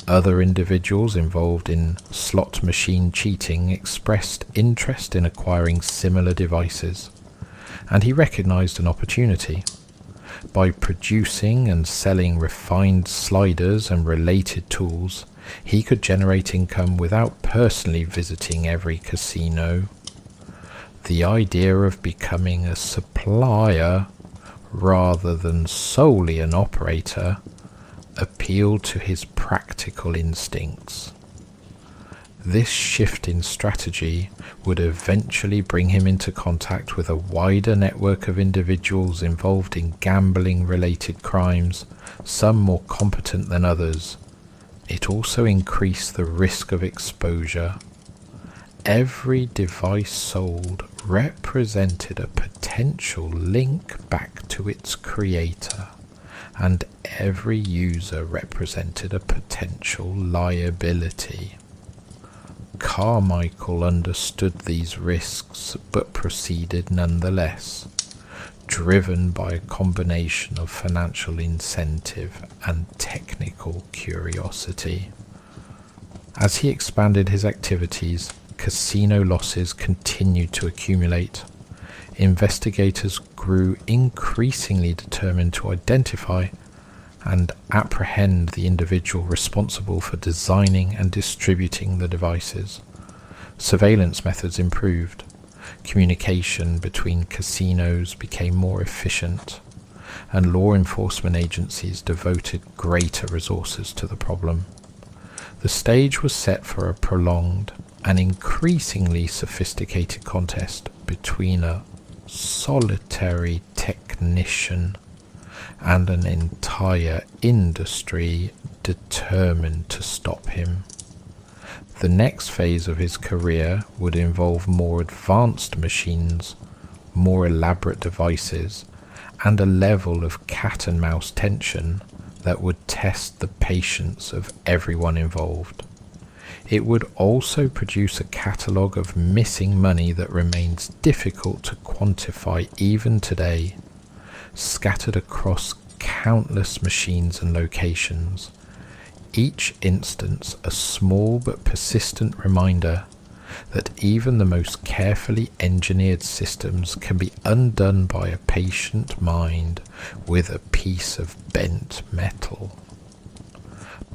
Other individuals involved in slot machine cheating expressed interest in acquiring similar devices, and he recognized an opportunity. By producing and selling refined sliders and related tools, he could generate income without personally visiting every casino. The idea of becoming a supplier rather than solely an operator appealed to his practical instincts. This shift in strategy would eventually bring him into contact with a wider network of individuals involved in gambling-related crimes, some more competent than others. It also increased the risk of exposure. Every device sold represented a potential link back to its creator, and every user represented a potential liability. Carmichael understood these risks but proceeded nonetheless, driven by a combination of financial incentive and technical curiosity. As he expanded his activities, casino losses continued to accumulate. Investigators grew increasingly determined to identify and apprehend the individual responsible for designing and distributing the devices. Surveillance methods improved. Communication between casinos became more efficient, and law enforcement agencies devoted greater resources to the problem. The stage was set for a prolonged and increasingly sophisticated contest between a solitary technician and an entire industry determined to stop him. The next phase of his career would involve more advanced machines, more elaborate devices, and a level of cat and mouse tension that would test the patience of everyone involved. It would also produce a catalogue of missing money that remains difficult to quantify even today, scattered across countless machines and locations, each instance a small but persistent reminder that even the most carefully engineered systems can be undone by a patient mind with a piece of bent metal.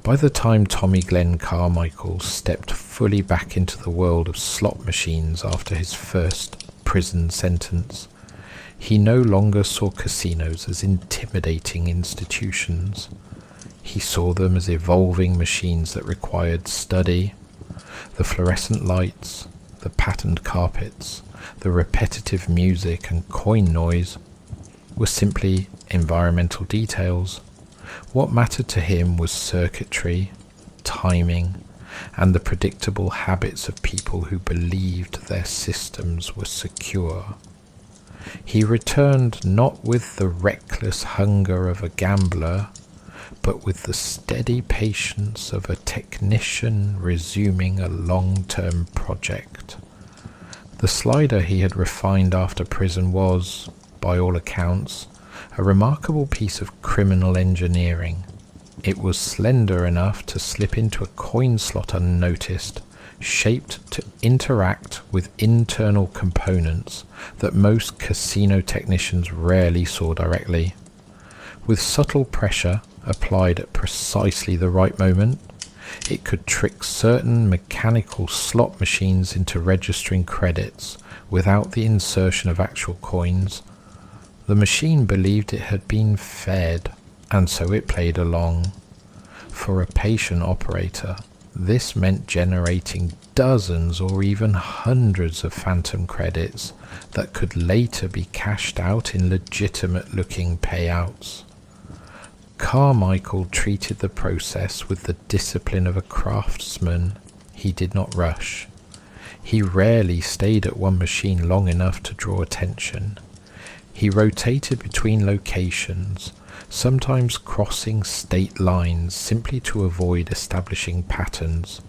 By the time Tommy Glenn Carmichael stepped fully back into the world of slot machines after his first prison sentence, he no longer saw casinos as intimidating institutions. He saw them as evolving machines that required study. The fluorescent lights, the patterned carpets, the repetitive music and coin noise were simply environmental details. What mattered to him was circuitry, timing, and the predictable habits of people who believed their systems were secure. He returned not with the reckless hunger of a gambler, but with the steady patience of a technician resuming a long-term project. The slider he had refined after prison was, by all accounts, a remarkable piece of criminal engineering. It was slender enough to slip into a coin slot unnoticed, shaped to interact with internal components that most casino technicians rarely saw directly. With subtle pressure applied at precisely the right moment, it could trick certain mechanical slot machines into registering credits without the insertion of actual coins. The machine believed it had been fed, and so it played along. For a patient operator, this meant generating dozens or even hundreds of phantom credits that could later be cashed out in legitimate-looking payouts. Carmichael treated the process with the discipline of a craftsman. He did not rush. He rarely stayed at one machine long enough to draw attention. He rotated between locations, sometimes crossing state lines simply to avoid establishing patterns.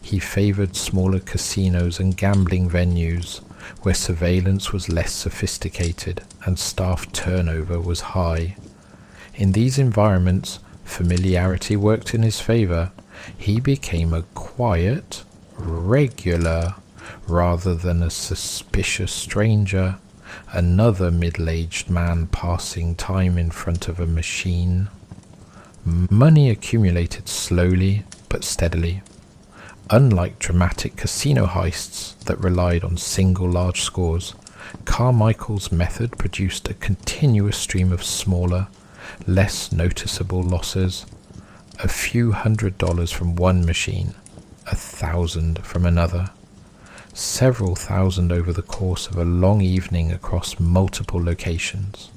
He favoured smaller casinos and gambling venues, where surveillance was less sophisticated and staff turnover was high. In these environments, familiarity worked in his favour. He became a quiet, regular, rather than a suspicious stranger, another middle-aged man passing time in front of a machine. Money accumulated slowly but steadily. Unlike dramatic casino heists that relied on single large scores, Carmichael's method produced a continuous stream of smaller, less noticeable losses. A few $100s from one machine, 1,000 from another, several thousand over the course of a long evening across multiple locations.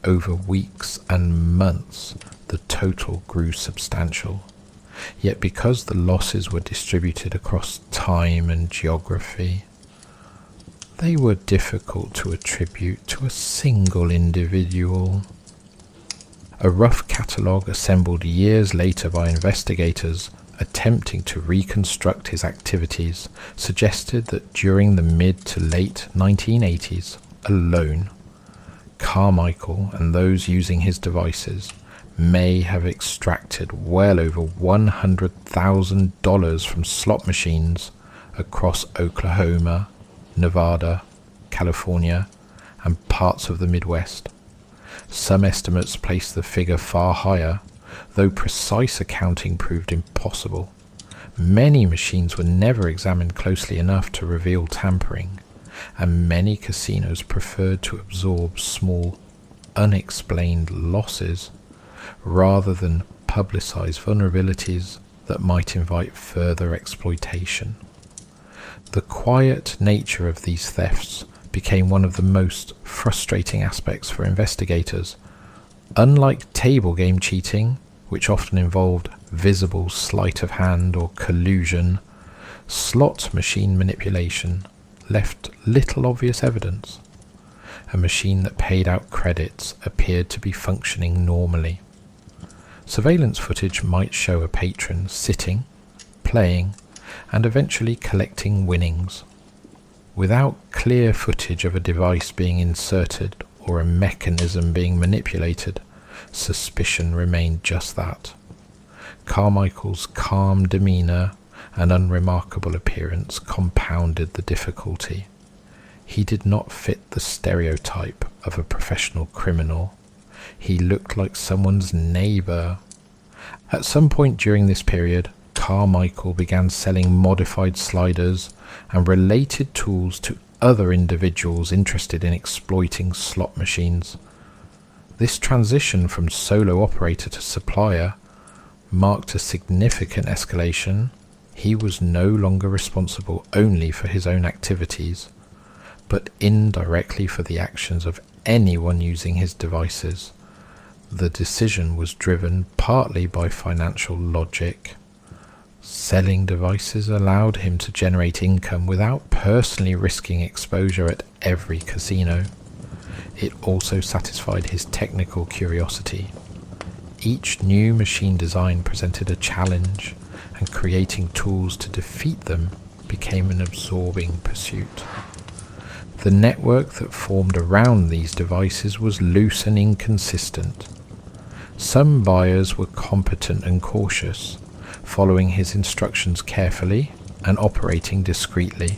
Over weeks and months, the total grew substantial. Yet because the losses were distributed across time and geography, they were difficult to attribute to a single individual. A rough catalogue assembled years later by investigators attempting to reconstruct his activities suggested that during the mid to late 1980s alone, Carmichael and those using his devices may have extracted well over $100,000 from slot machines across Oklahoma, Nevada, California, and parts of the Midwest. Some estimates place the figure far higher, though precise accounting proved impossible. Many machines were never examined closely enough to reveal tampering, and many casinos preferred to absorb small, unexplained losses rather than publicize vulnerabilities that might invite further exploitation. The quiet nature of these thefts became one of the most frustrating aspects for investigators. Unlike table game cheating, which often involved visible sleight of hand or collusion, slot machine manipulation left little obvious evidence. A machine that paid out credits appeared to be functioning normally. Surveillance footage might show a patron sitting, playing, and eventually collecting winnings. Without clear footage of a device being inserted or a mechanism being manipulated, suspicion remained just that. Carmichael's calm demeanour and unremarkable appearance compounded the difficulty. He did not fit the stereotype of a professional criminal. He looked like someone's neighbour. At some point during this period, Carmichael began selling modified sliders and related tools to other individuals interested in exploiting slot machines. This transition from solo operator to supplier marked a significant escalation. He was no longer responsible only for his own activities, but indirectly for the actions of anyone using his devices. The decision was driven partly by financial logic. Selling devices allowed him to generate income without personally risking exposure at every casino. It also satisfied his technical curiosity. Each new machine design presented a challenge, and creating tools to defeat them became an absorbing pursuit. The network that formed around these devices was loose and inconsistent. Some buyers were competent and cautious, following his instructions carefully and operating discreetly.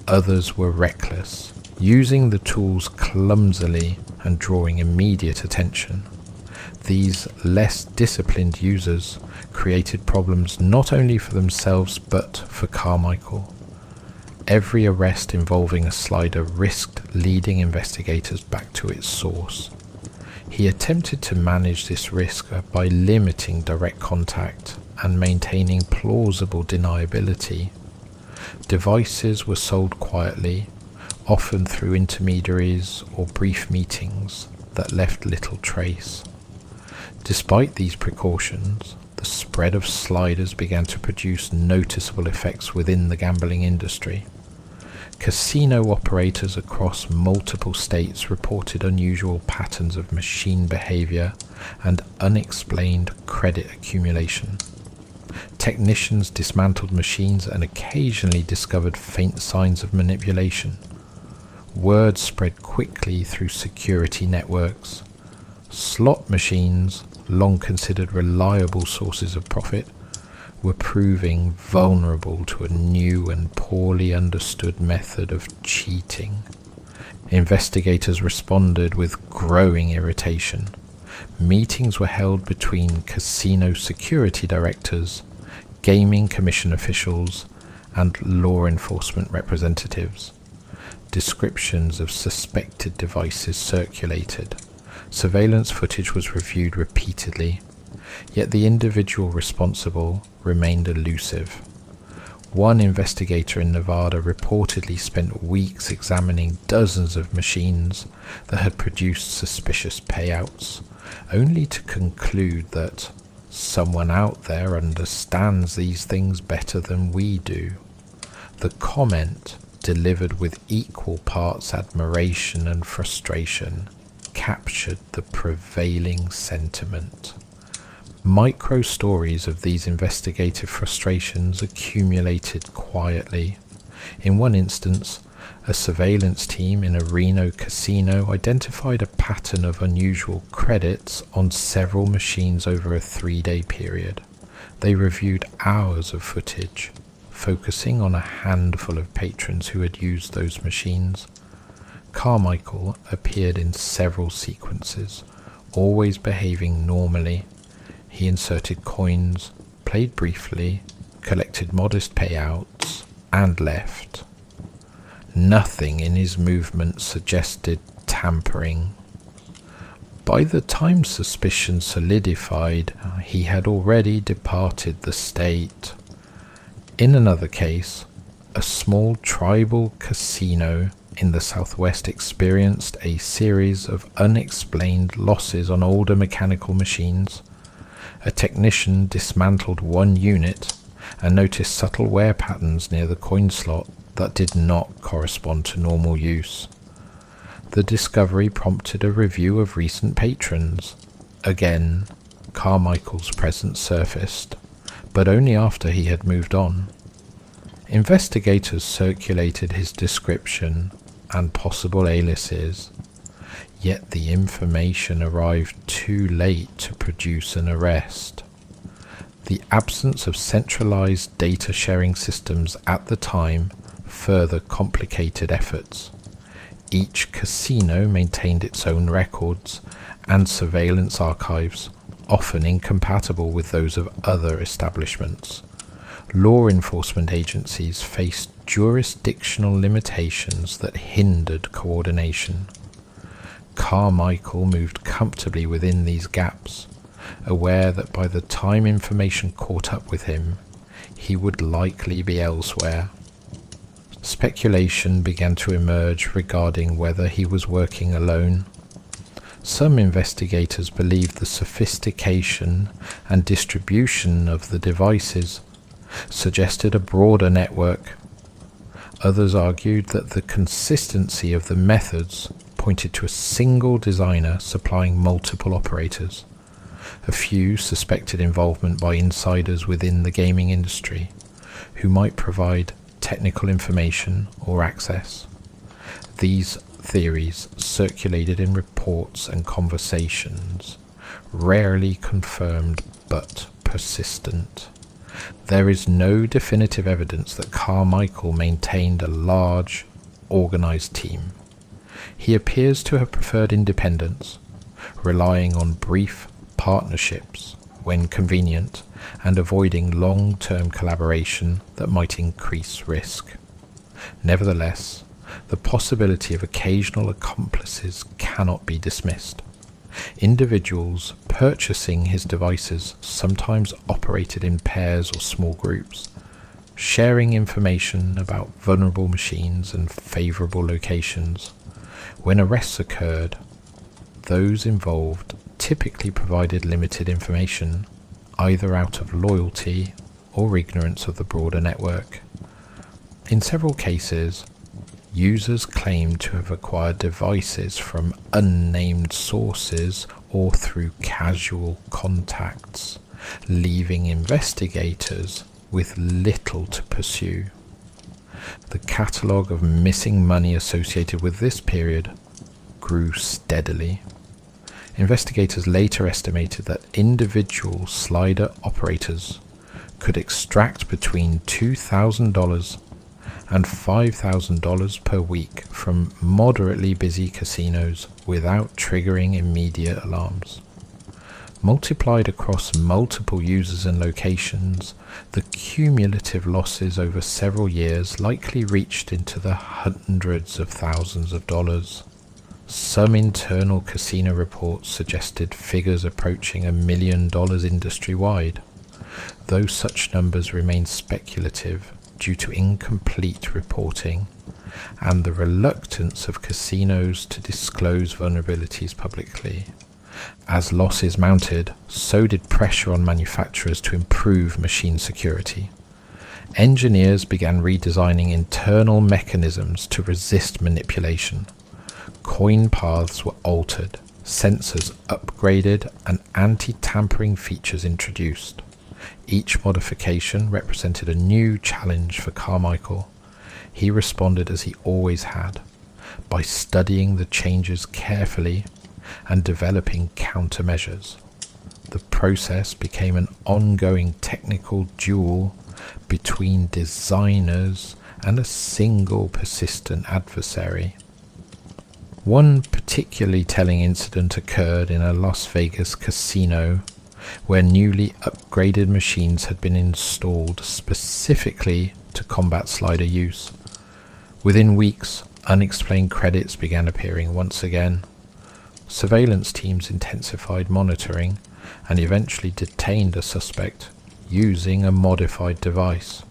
Others were reckless, using the tools clumsily and drawing immediate attention. These less disciplined users created problems not only for themselves but for Carmichael. Every arrest involving a slider risked leading investigators back to its source. He attempted to manage this risk by limiting direct contact and maintaining plausible deniability. Devices were sold quietly, often through intermediaries or brief meetings that left little trace. Despite these precautions, the spread of sliders began to produce noticeable effects within the gambling industry. Casino operators across multiple states reported unusual patterns of machine behavior and unexplained credit accumulation. Technicians dismantled machines and occasionally discovered faint signs of manipulation. Word spread quickly through security networks. Slot machines, long considered reliable sources of profit, were proving vulnerable to a new and poorly understood method of cheating. Investigators responded with growing irritation. Meetings were held between casino security directors, gaming commission officials, and law enforcement representatives. Descriptions of suspected devices circulated. Surveillance footage was reviewed repeatedly, yet the individual responsible remained elusive. One investigator in Nevada reportedly spent weeks examining dozens of machines that had produced suspicious payouts, only to conclude that someone out there understands these things better than we do. The comment, delivered with equal parts admiration and frustration, captured the prevailing sentiment. Micro-stories of these investigative frustrations accumulated quietly. In one instance, a surveillance team in a Reno casino identified a pattern of unusual credits on several machines over a 3-day period. They reviewed hours of footage, focusing on a handful of patrons who had used those machines. Carmichael appeared in several sequences, always behaving normally. He inserted coins, played briefly, collected modest payouts, and left. Nothing in his movements suggested tampering. By the time suspicion solidified, he had already departed the state. In another case, a small tribal casino in the Southwest experienced a series of unexplained losses on older mechanical machines. A technician dismantled one unit and noticed subtle wear patterns near the coin slot that did not correspond to normal use. The discovery prompted a review of recent patrons. Again, Carmichael's presence surfaced, but only after he had moved on. Investigators circulated his description and possible aliases, yet the information arrived too late to produce an arrest. The absence of centralized data sharing systems at the time further complicated efforts. Each casino maintained its own records and surveillance archives, often incompatible with those of other establishments. Law enforcement agencies faced jurisdictional limitations that hindered coordination. Carmichael moved comfortably within these gaps, aware that by the time information caught up with him, he would likely be elsewhere. Speculation began to emerge regarding whether he was working alone. Some investigators believed the sophistication and distribution of the devices suggested a broader network. Others argued that the consistency of the methods pointed to a single designer supplying multiple operators. A few suspected involvement by insiders within the gaming industry, who might provide technical information or access. These theories circulated in reports and conversations, rarely confirmed but persistent. There is no definitive evidence that Carmichael maintained a large, organized team. He appears to have preferred independence, relying on brief partnerships when convenient and avoiding long-term collaboration that might increase risk. Nevertheless, the possibility of occasional accomplices cannot be dismissed. Individuals purchasing his devices sometimes operated in pairs or small groups, sharing information about vulnerable machines and favorable locations. When arrests occurred, those involved typically provided limited information, either out of loyalty or ignorance of the broader network. In several cases, users claimed to have acquired devices from unnamed sources or through casual contacts, leaving investigators with little to pursue. The catalogue of missing money associated with this period grew steadily. Investigators later estimated that individual slider operators could extract between $2,000 and $5,000 per week from moderately busy casinos without triggering immediate alarms. Multiplied across multiple users and locations, the cumulative losses over several years likely reached into the hundreds of thousands of dollars. Some internal casino reports suggested figures approaching $1 million industry-wide, though such numbers remain speculative due to incomplete reporting and the reluctance of casinos to disclose vulnerabilities publicly. As losses mounted, so did pressure on manufacturers to improve machine security. Engineers began redesigning internal mechanisms to resist manipulation. Coin paths were altered, sensors upgraded, and anti-tampering features introduced. Each modification represented a new challenge for Carmichael. He responded as he always had, by studying the changes carefully and developing countermeasures. The process became an ongoing technical duel between designers and a single persistent adversary. One particularly telling incident occurred in a Las Vegas casino where newly upgraded machines had been installed specifically to combat slider use. Within weeks, unexplained credits began appearing once again. Surveillance teams intensified monitoring and eventually detained a suspect using a modified device.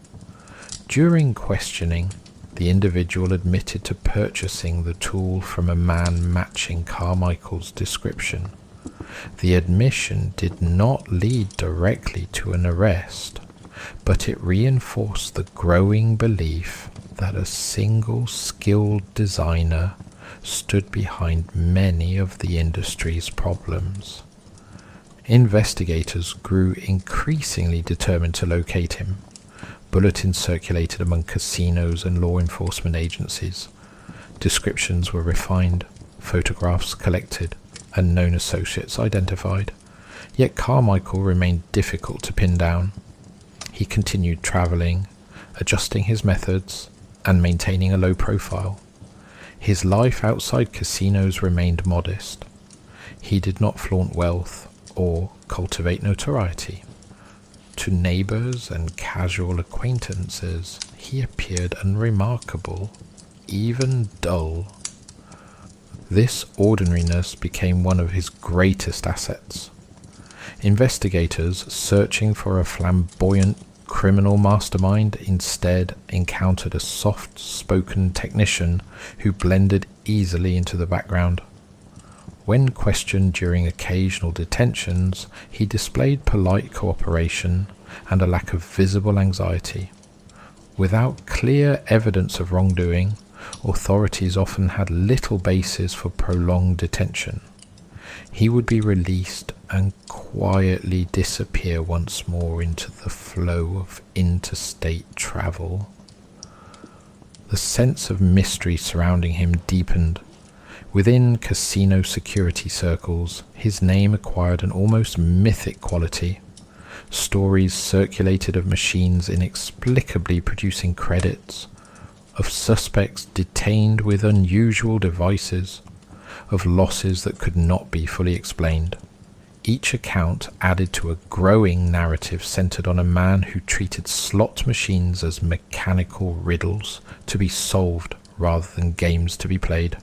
During questioning, the individual admitted to purchasing the tool from a man matching Carmichael's description. The admission did not lead directly to an arrest, but it reinforced the growing belief that a single skilled designer stood behind many of the industry's problems. Investigators grew increasingly determined to locate him. Bulletins circulated among casinos and law enforcement agencies. Descriptions were refined, photographs collected, and known associates identified. Yet Carmichael remained difficult to pin down. He continued traveling, adjusting his methods, and maintaining a low profile. His life outside casinos remained modest. He did not flaunt wealth or cultivate notoriety. To neighbors and casual acquaintances, he appeared unremarkable, even dull. This ordinariness became one of his greatest assets. Investigators searching for a flamboyant criminal mastermind instead encountered a soft-spoken technician who blended easily into the background. When questioned during occasional detentions, he displayed polite cooperation and a lack of visible anxiety. Without clear evidence of wrongdoing, authorities often had little basis for prolonged detention. He would be released and quietly disappear once more into the flow of interstate travel. The sense of mystery surrounding him deepened. Within casino security circles, his name acquired an almost mythic quality. Stories circulated of machines inexplicably producing credits, of suspects detained with unusual devices, of losses that could not be fully explained. Each account added to a growing narrative centered on a man who treated slot machines as mechanical riddles to be solved rather than games to be played.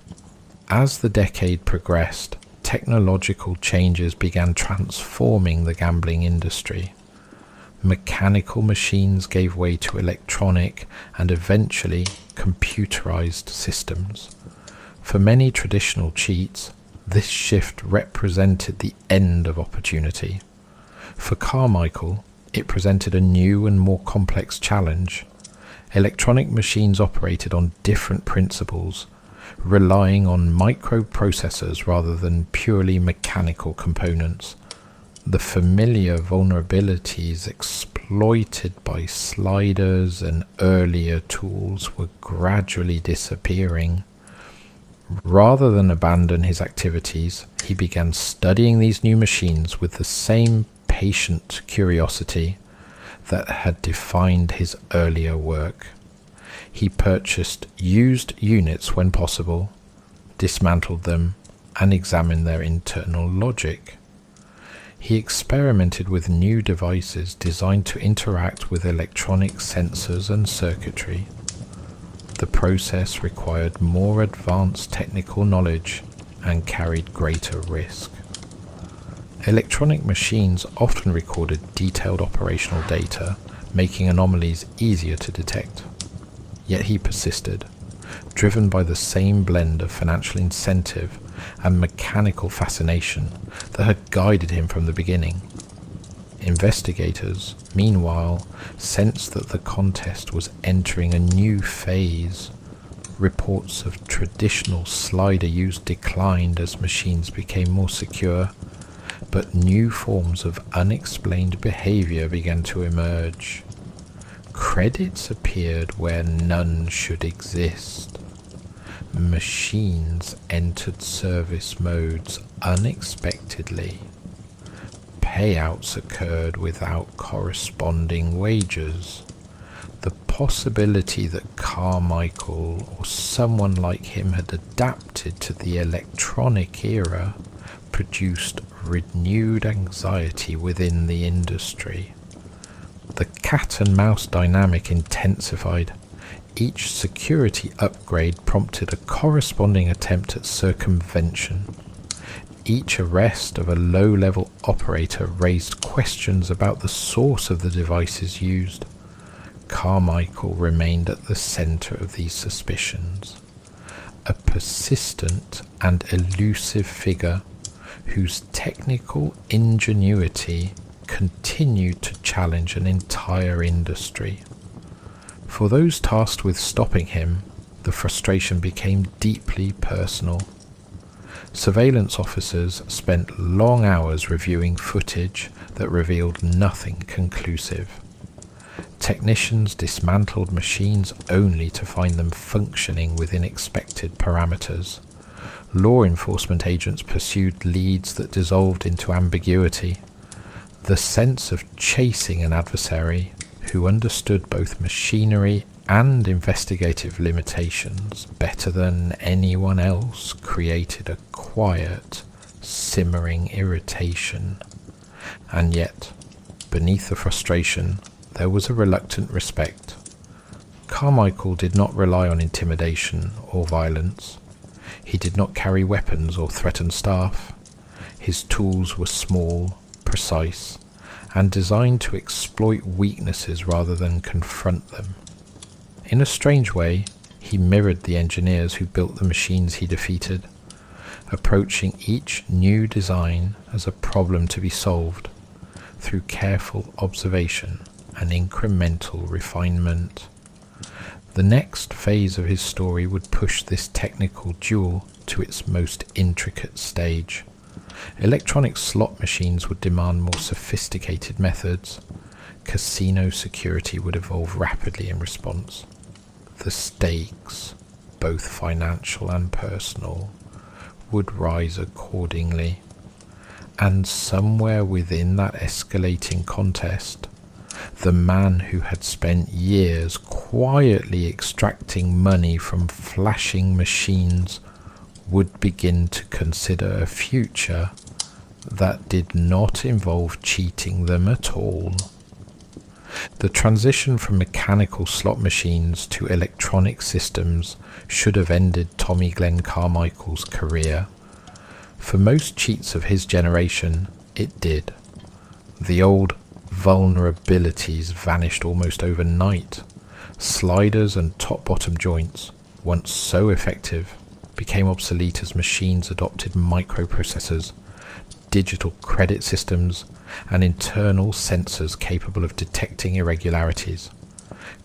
As the decade progressed, technological changes began transforming the gambling industry. Mechanical machines gave way to electronic and eventually computerized systems. For many traditional cheats, this shift represented the end of opportunity. For Carmichael, it presented a new and more complex challenge. Electronic machines operated on different principles, relying on microprocessors rather than purely mechanical components. The familiar vulnerabilities exploited by sliders and earlier tools were gradually disappearing. Rather than abandon his activities, he began studying these new machines with the same patient curiosity that had defined his earlier work. He purchased used units when possible, dismantled them, and examined their internal logic. He experimented with new devices designed to interact with electronic sensors and circuitry. The process required more advanced technical knowledge and carried greater risk. Electronic machines often recorded detailed operational data, making anomalies easier to detect. Yet he persisted, driven by the same blend of financial incentive and mechanical fascination that had guided him from the beginning. Investigators, meanwhile, sensed that the contest was entering a new phase. Reports of traditional slider use declined as machines became more secure, but new forms of unexplained behavior began to emerge. Credits appeared where none should exist. Machines entered service modes unexpectedly. Payouts occurred without corresponding wages. The possibility that Carmichael or someone like him had adapted to the electronic era produced renewed anxiety within the industry. The cat and mouse dynamic intensified. Each security upgrade prompted a corresponding attempt at circumvention. Each arrest of a low-level operator raised questions about the source of the devices used. Carmichael remained at the center of these suspicions, a persistent and elusive figure whose technical ingenuity continued to challenge an entire industry. For those tasked with stopping him, the frustration became deeply personal. Surveillance officers spent long hours reviewing footage that revealed nothing conclusive. Technicians dismantled machines only to find them functioning within expected parameters. Law enforcement agents pursued leads that dissolved into ambiguity. The sense of chasing an adversary who understood both machinery and investigative limitations better than anyone else created a quiet, simmering irritation. And yet, beneath the frustration, there was a reluctant respect. Carmichael did not rely on intimidation or violence. He did not carry weapons or threaten staff. His tools were small, precise, and designed to exploit weaknesses rather than confront them. In a strange way, he mirrored the engineers who built the machines he defeated, approaching each new design as a problem to be solved through careful observation and incremental refinement. The next phase of his story would push this technical duel to its most intricate stage. Electronic slot machines would demand more sophisticated methods. Casino security would evolve rapidly in response. The stakes, both financial and personal, would rise accordingly. And somewhere within that escalating contest, the man who had spent years quietly extracting money from flashing machines would begin to consider a future that did not involve cheating them at all. The transition from mechanical slot machines to electronic systems should have ended Tommy Glenn Carmichael's career. For most cheats of his generation, it did. The old vulnerabilities vanished almost overnight. Sliders and top-bottom joints, once so effective, became obsolete as machines adopted microprocessors, digital credit systems, and internal sensors capable of detecting irregularities.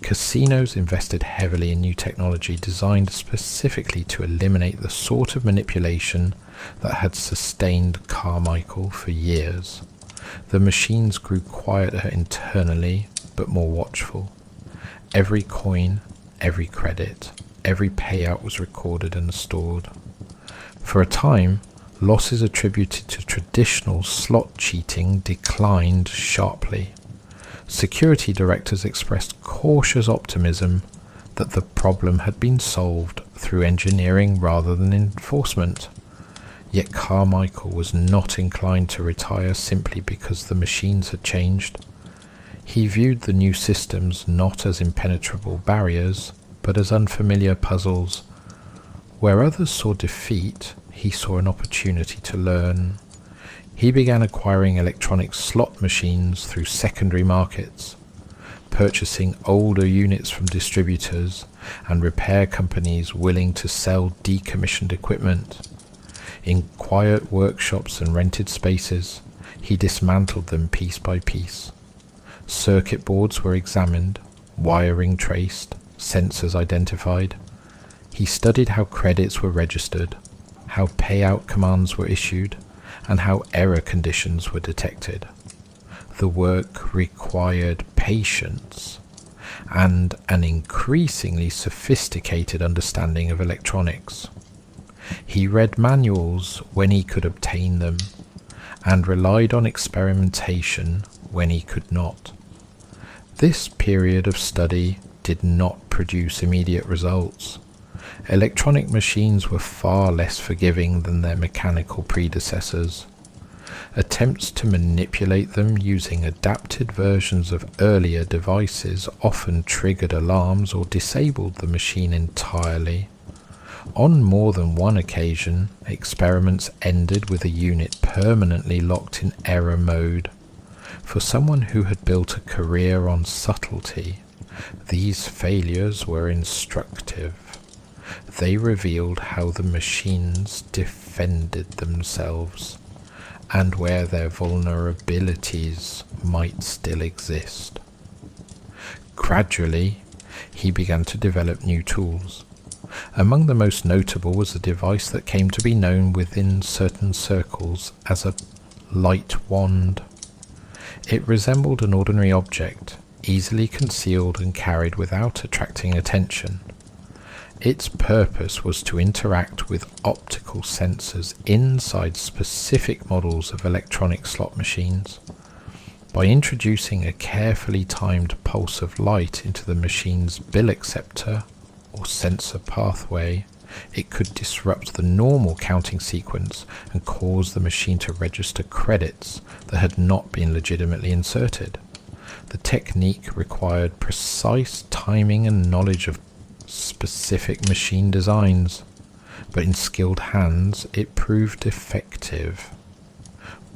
Casinos invested heavily in new technology designed specifically to eliminate the sort of manipulation that had sustained Carmichael for years. The machines grew quieter internally, but more watchful. Every coin, every credit, every payout was recorded and stored. For a time, losses attributed to traditional slot cheating declined sharply. Security directors expressed cautious optimism that the problem had been solved through engineering rather than enforcement. Yet Carmichael was not inclined to retire simply because the machines had changed. He viewed the new systems not as impenetrable barriers, but as unfamiliar puzzles. Where others saw defeat, he saw an opportunity to learn. He began acquiring electronic slot machines through secondary markets, purchasing older units from distributors and repair companies willing to sell decommissioned equipment. In quiet workshops and rented spaces, he dismantled them piece by piece. Circuit boards were examined, wiring traced, sensors identified. He studied how credits were registered, how payout commands were issued, and how error conditions were detected. The work required patience and an increasingly sophisticated understanding of electronics. He read manuals when he could obtain them, and relied on experimentation when he could not. This period of study did not produce immediate results. Electronic machines were far less forgiving than their mechanical predecessors. Attempts to manipulate them using adapted versions of earlier devices often triggered alarms or disabled the machine entirely. On more than one occasion, experiments ended with a unit permanently locked in error mode. For someone who had built a career on subtlety, these failures were instructive. They revealed how the machines defended themselves, and where their vulnerabilities might still exist. Gradually, he began to develop new tools. Among the most notable was a device that came to be known within certain circles as a light wand. It resembled an ordinary object, easily concealed and carried without attracting attention. Its purpose was to interact with optical sensors inside specific models of electronic slot machines. By introducing a carefully timed pulse of light into the machine's bill acceptor or sensor pathway, it could disrupt the normal counting sequence and cause the machine to register credits that had not been legitimately inserted. The technique required precise timing and knowledge of specific machine designs, but in skilled hands it proved effective.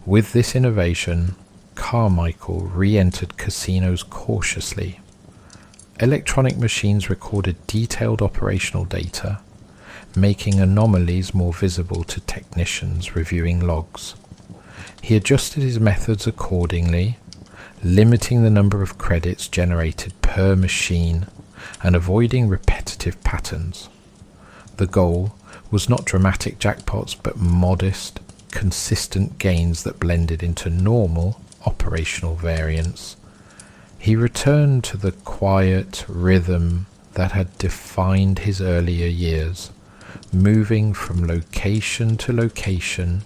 With this innovation, Carmichael re-entered casinos cautiously. Electronic machines recorded detailed operational data, making anomalies more visible to technicians reviewing logs. He adjusted his methods accordingly, limiting the number of credits generated per machine and avoiding repetitive patterns. The goal was not dramatic jackpots, but modest, consistent gains that blended into normal operational variance. He returned to the quiet rhythm that had defined his earlier years, moving from location to location,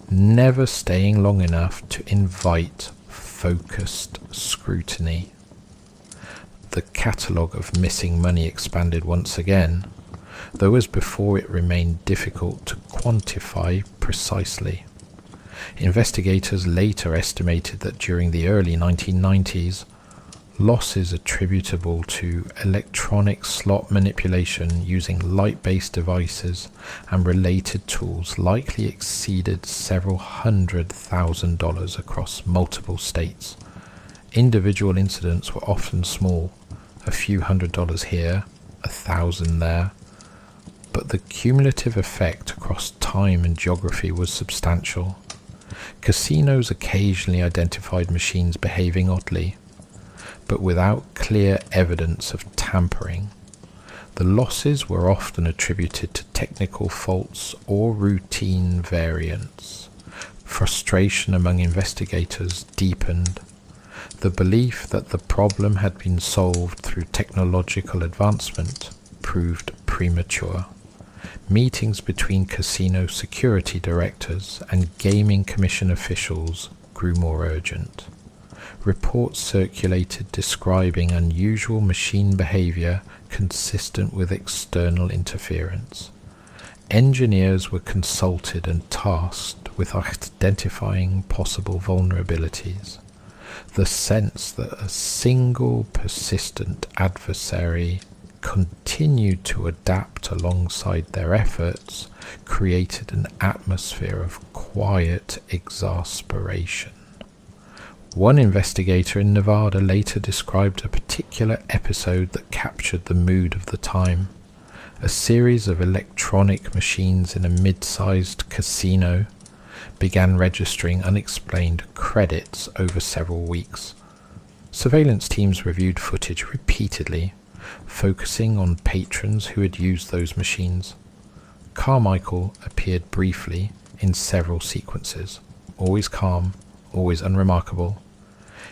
never staying long enough to invite focused scrutiny. The catalogue of missing money expanded once again, though as before it remained difficult to quantify precisely. Investigators later estimated that during the early 1990s, losses attributable to electronic slot manipulation using light-based devices and related tools likely exceeded several $100,000 across multiple states. Individual incidents were often small, a few $100s here, 1,000 there, but the cumulative effect across time and geography was substantial. Casinos occasionally identified machines behaving oddly, but without clear evidence of tampering. The losses were often attributed to technical faults or routine variants. Frustration among investigators deepened. The belief that the problem had been solved through technological advancement proved premature. Meetings between casino security directors and gaming commission officials grew more urgent. Reports circulated describing unusual machine behavior consistent with external interference. Engineers were consulted and tasked with identifying possible vulnerabilities. The sense that a single persistent adversary continued to adapt alongside their efforts, created an atmosphere of quiet exasperation. One investigator in Nevada later described a particular episode that captured the mood of the time. A series of electronic machines in a mid-sized casino began registering unexplained credits over several weeks. Surveillance teams reviewed footage repeatedly, focusing on patrons who had used those machines. Carmichael appeared briefly in several sequences, always calm, always unremarkable.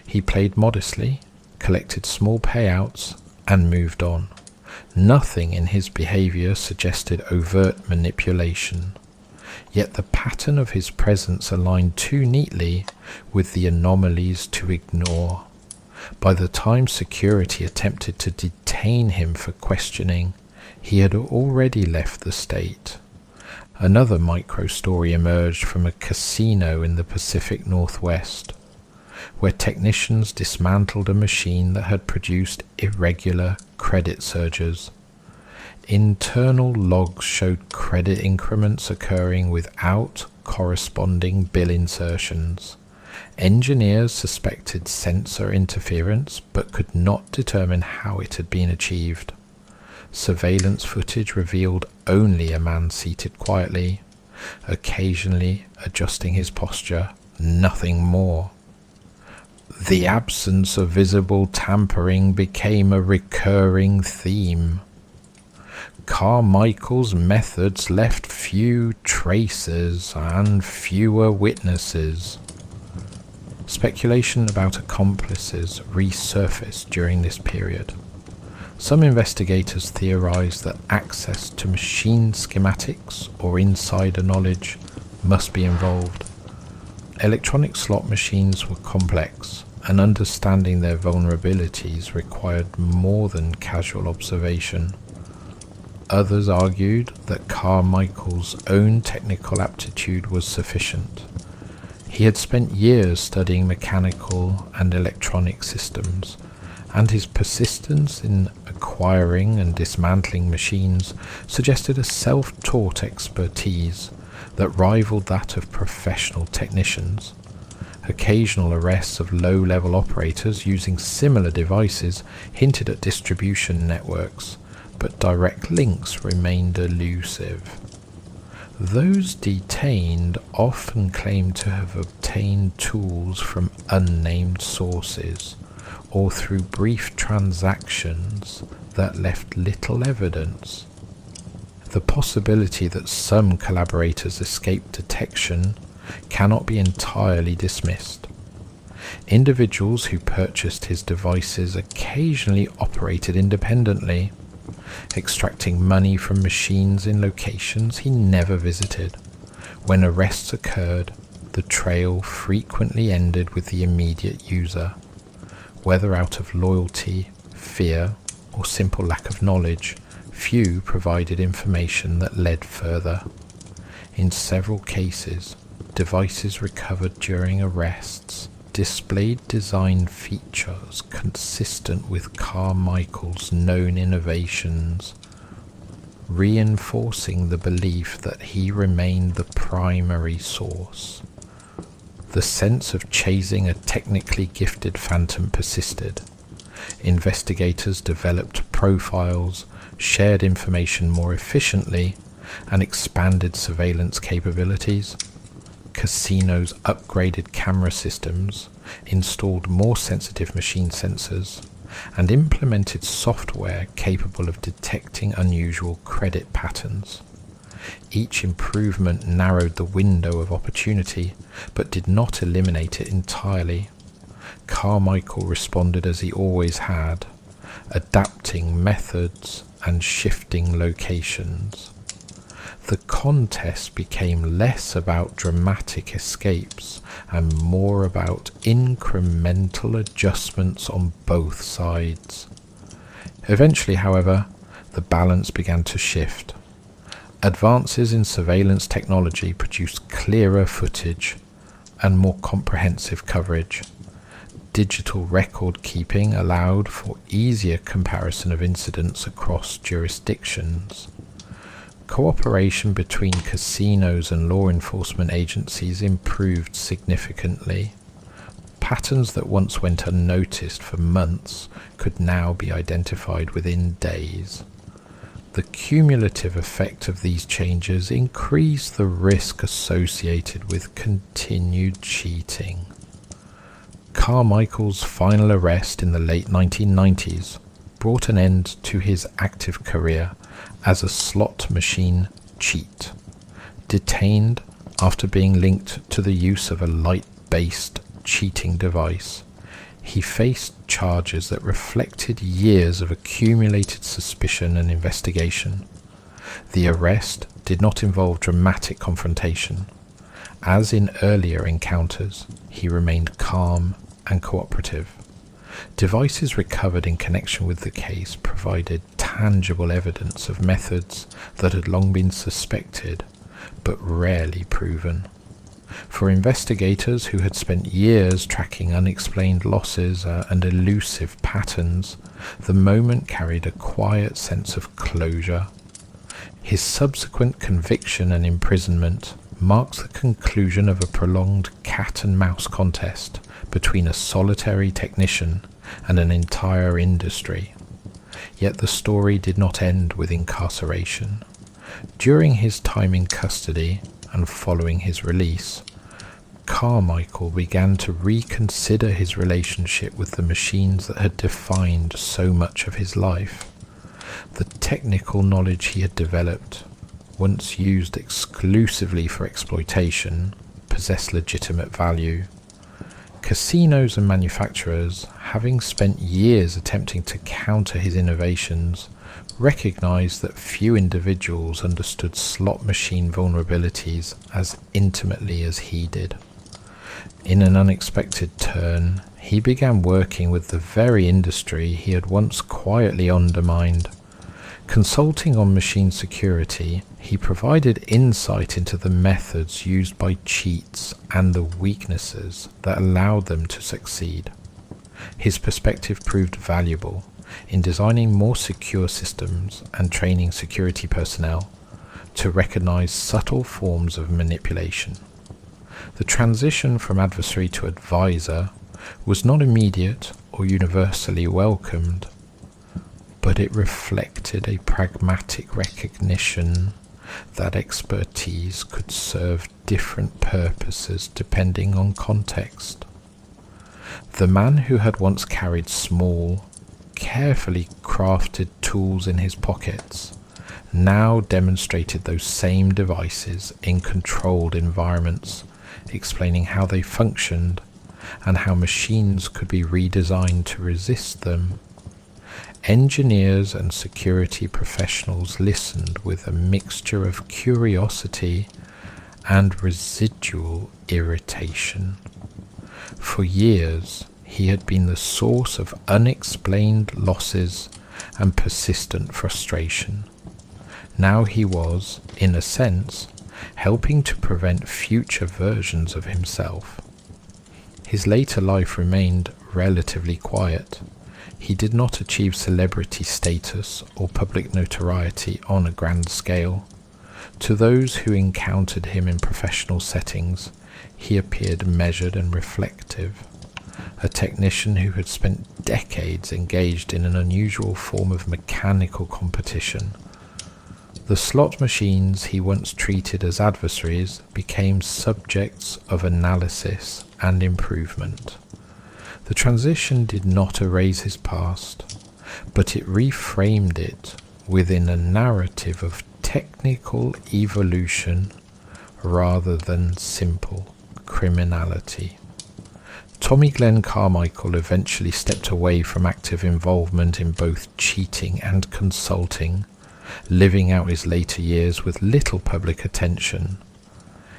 He played modestly, collected small payouts, and moved on. Nothing in his behavior suggested overt manipulation, yet the pattern of his presence aligned too neatly with the anomalies to ignore. By the time security attempted to detain him for questioning, he had already left the state. Another micro-story emerged from a casino in the Pacific Northwest, where technicians dismantled a machine that had produced irregular credit surges. Internal logs showed credit increments occurring without corresponding bill insertions. Engineers suspected sensor interference but could not determine how it had been achieved. Surveillance footage revealed only a man seated quietly, occasionally adjusting his posture, nothing more. The absence of visible tampering became a recurring theme. Carmichael's methods left few traces and fewer witnesses. Speculation about accomplices resurfaced during this period. Some investigators theorized that access to machine schematics or insider knowledge must be involved. Electronic slot machines were complex, and understanding their vulnerabilities required more than casual observation. Others argued that Carmichael's own technical aptitude was sufficient. He had spent years studying mechanical and electronic systems, and his persistence in acquiring and dismantling machines suggested a self-taught expertise that rivaled that of professional technicians. Occasional arrests of low-level operators using similar devices hinted at distribution networks, but direct links remained elusive. Those detained often claimed to have obtained tools from unnamed sources, or through brief transactions that left little evidence. The possibility that some collaborators escaped detection cannot be entirely dismissed. Individuals who purchased his devices occasionally operated independently, extracting money from machines in locations he never visited. When arrests occurred, the trail frequently ended with the immediate user. Whether out of loyalty, fear, or simple lack of knowledge, few provided information that led further. In several cases, devices recovered during arrests displayed design features consistent with Carmichael's known innovations, reinforcing the belief that he remained the primary source. The sense of chasing a technically gifted phantom persisted. Investigators developed profiles, shared information more efficiently, and expanded surveillance capabilities. Casinos upgraded camera systems, installed more sensitive machine sensors, and implemented software capable of detecting unusual credit patterns. Each improvement narrowed the window of opportunity, but did not eliminate it entirely. Carmichael responded as he always had, adapting methods and shifting locations. The contest became less about dramatic escapes and more about incremental adjustments on both sides. Eventually, however, the balance began to shift. Advances in surveillance technology produced clearer footage and more comprehensive coverage. digital record keeping allowed for easier comparison of incidents across jurisdictions. Cooperation between casinos and law enforcement agencies improved significantly. Patterns that once went unnoticed for months could now be identified within days. The cumulative effect of these changes increased the risk associated with continued cheating. Carmichael's final arrest in the late 1990s brought an end to his active career as a slot machine cheat. Detained after being linked to the use of a light-based cheating device, he faced charges that reflected years of accumulated suspicion and investigation. The arrest did not involve dramatic confrontation. As in earlier encounters, he remained calm and cooperative. Devices recovered in connection with the case provided tangible evidence of methods that had long been suspected, but rarely proven. For investigators who had spent years tracking unexplained losses and elusive patterns, the moment carried a quiet sense of closure. His subsequent conviction and imprisonment marks the conclusion of a prolonged cat-and-mouse contest between a solitary technician and an entire industry. Yet the story did not end with incarceration. During his time in custody and following his release, Carmichael began to reconsider his relationship with the machines that had defined so much of his life. The technical knowledge he had developed, once used exclusively for exploitation, possessed legitimate value. Casinos and manufacturers, having spent years attempting to counter his innovations, recognized that few individuals understood slot machine vulnerabilities as intimately as he did. In an unexpected turn, he began working with the very industry he had once quietly undermined. Consulting on machine security, he provided insight into the methods used by cheats and the weaknesses that allowed them to succeed. His perspective proved valuable in designing more secure systems and training security personnel to recognize subtle forms of manipulation. The transition from adversary to advisor was not immediate or universally welcomed, but it reflected a pragmatic recognition that expertise could serve different purposes depending on context. The man who had once carried small, carefully crafted tools in his pockets now demonstrated those same devices in controlled environments, explaining how they functioned and how machines could be redesigned to resist them. Engineers and security professionals listened with a mixture of curiosity and residual irritation. For years, he had been the source of unexplained losses and persistent frustration. Now he was, in a sense, helping to prevent future versions of himself. His later life remained relatively quiet. He did not achieve celebrity status or public notoriety on a grand scale. To those who encountered him in professional settings, he appeared measured and reflective, a technician who had spent decades engaged in an unusual form of mechanical competition. The slot machines he once treated as adversaries became subjects of analysis and improvement. The transition did not erase his past, but it reframed it within a narrative of technical evolution rather than simple criminality. Tommy Glenn Carmichael eventually stepped away from active involvement in both cheating and consulting, living out his later years with little public attention.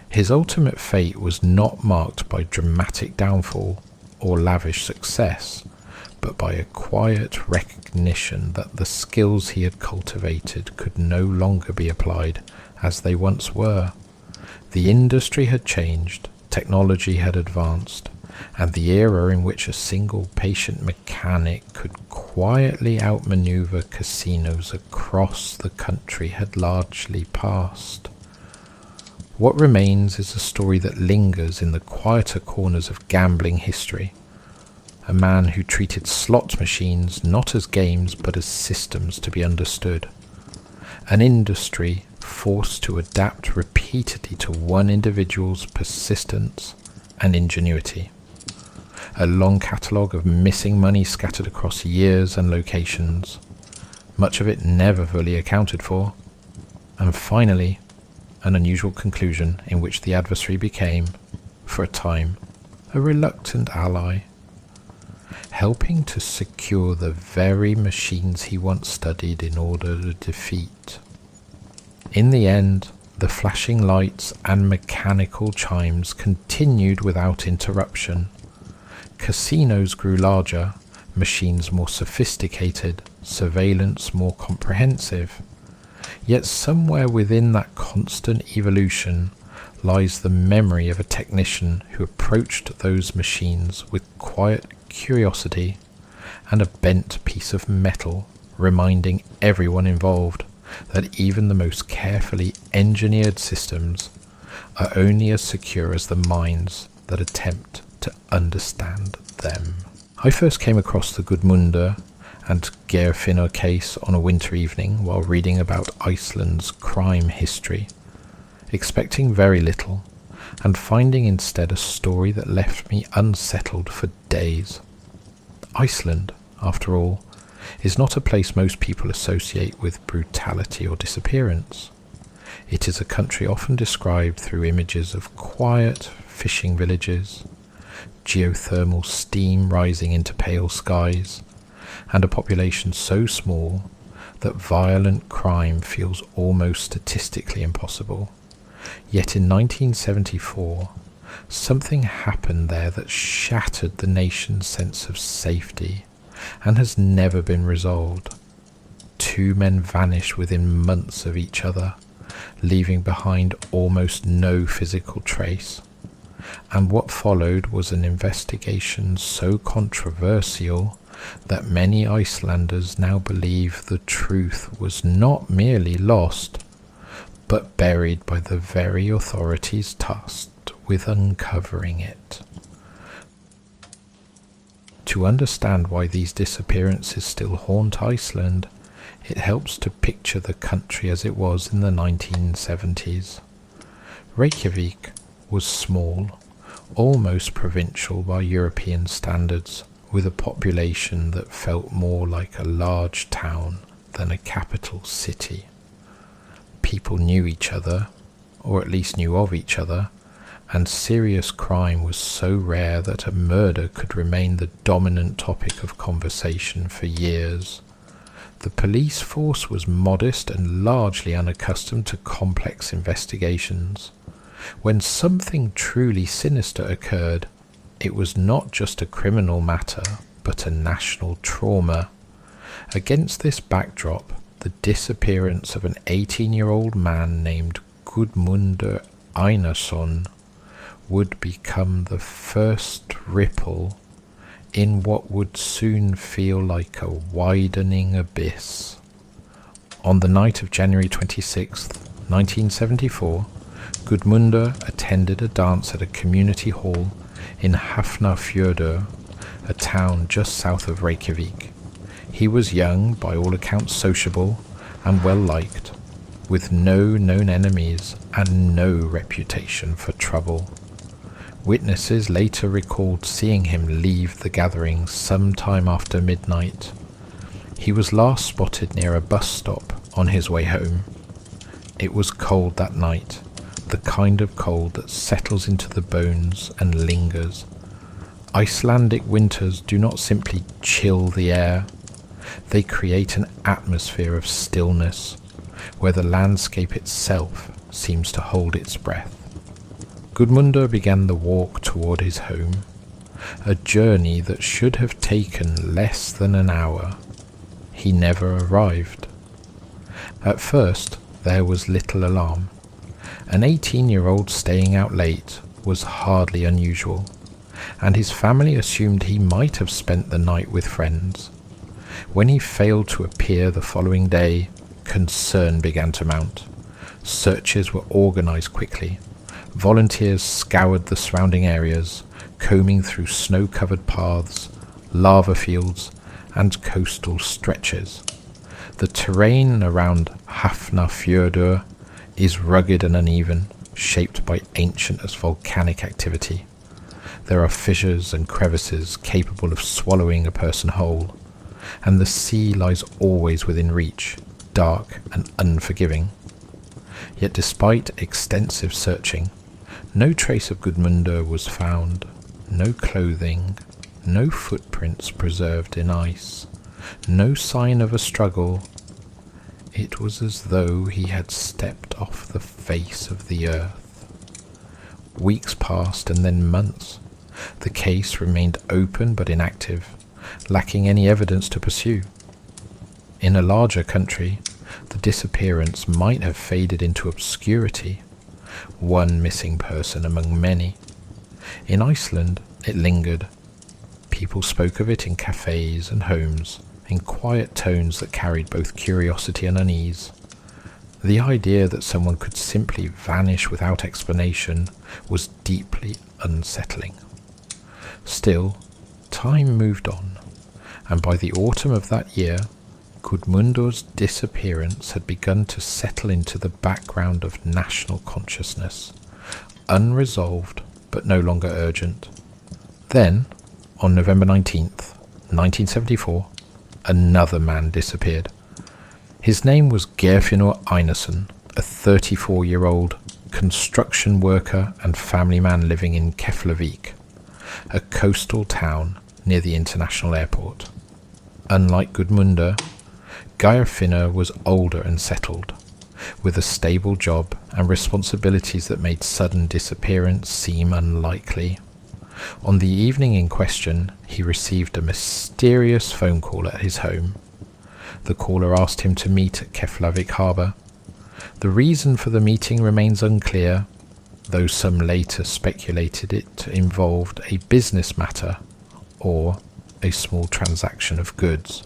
His ultimate fate was not marked by dramatic downfall or lavish success, but by a quiet recognition that the skills he had cultivated could no longer be applied as they once were. The industry had changed, technology had advanced, and the era in which a single patient mechanic could quietly outmaneuver casinos across the country had largely passed. What remains is a story that lingers in the quieter corners of gambling history. A man who treated slot machines not as games but as systems to be understood. An industry forced to adapt repeatedly to one individual's persistence and ingenuity. A long catalogue of missing money scattered across years and locations, much of it never fully accounted for. And finally, an unusual conclusion in which the adversary became, for a time, a reluctant ally, helping to secure the very machines he once studied in order to defeat. In the end, the flashing lights and mechanical chimes continued without interruption. Casinos grew larger, machines more sophisticated, surveillance more comprehensive. Yet somewhere within that constant evolution lies the memory of a technician who approached those machines with quiet curiosity and a bent piece of metal, reminding everyone involved that even the most carefully engineered systems are only as secure as the minds that attempt to understand them. I first came across the Gudmundur and Geirfinnur case on a winter evening while reading about Iceland's crime history, expecting very little, and finding instead a story that left me unsettled for days. Iceland, after all, is not a place most people associate with brutality or disappearance. It is a country often described through images of quiet fishing villages, geothermal steam rising into pale skies, and a population so small that violent crime feels almost statistically impossible. Yet in 1974, something happened there that shattered the nation's sense of safety and has never been resolved. Two men vanished within months of each other, leaving behind almost no physical trace. And what followed was an investigation so controversial that many Icelanders now believe the truth was not merely lost, but buried by the very authorities tasked with uncovering it. To understand why these disappearances still haunt Iceland, it helps to picture the country as it was in the 1970s. Reykjavik was small, almost provincial by European standards, with a population that felt more like a large town than a capital city. People knew each other, or at least knew of each other, and serious crime was so rare that a murder could remain the dominant topic of conversation for years. The police force was modest and largely unaccustomed to complex investigations. When something truly sinister occurred, it was not just a criminal matter, but a national trauma. Against this backdrop, the disappearance of an 18-year-old man named Gudmundur Einarsson would become the first ripple in what would soon feel like a widening abyss. On the night of January 26, 1974, Gudmundur attended a dance at a community hall in Hafnarfjörður, a town just south of Reykjavik. He was young, by all accounts sociable, and well liked, with no known enemies and no reputation for trouble. Witnesses later recalled seeing him leave the gathering sometime after midnight. He was last spotted near a bus stop on his way home. It was cold that night, the kind of cold that settles into the bones and lingers. Icelandic winters do not simply chill the air, they create an atmosphere of stillness, where the landscape itself seems to hold its breath. Gudmundur began the walk toward his home, a journey that should have taken less than an hour. He never arrived. At first, there was little alarm. An 18-year-old staying out late was hardly unusual, and his family assumed he might have spent the night with friends. When he failed to appear the following day, concern began to mount. Searches were organised quickly. Volunteers scoured the surrounding areas, combing through snow-covered paths, lava fields, and coastal stretches. The terrain around Hafnarfjordur is rugged and uneven, shaped by ancient as volcanic activity. There are fissures and crevices capable of swallowing a person whole, and the sea lies always within reach, dark and unforgiving. Yet despite extensive searching, no trace of Gudmundur was found, no clothing, no footprints preserved in ice, no sign of a struggle. It was as though he had stepped off the face of the earth. Weeks passed and then months. The case remained open but inactive, lacking any evidence to pursue. In a larger country, the disappearance might have faded into obscurity, one missing person among many. In Iceland, it lingered. People spoke of it in cafes and homes, in quiet tones that carried both curiosity and unease. The idea that someone could simply vanish without explanation was deeply unsettling. Still, time moved on, and by the autumn of that year, Gudmundur's disappearance had begun to settle into the background of national consciousness, unresolved but no longer urgent. Then, on November 19th, 1974, another man disappeared. His name was Geirfinnur Einarsson, a 34-year-old construction worker and family man living in Keflavik, a coastal town near the international airport. Unlike Gudmundur, Geirfinnur was older and settled, with a stable job and responsibilities that made sudden disappearance seem unlikely. On the evening in question, he received a mysterious phone call at his home. The caller asked him to meet at Keflavik harbour. The reason for the meeting remains unclear, though some later speculated it involved a business matter or a small transaction of goods.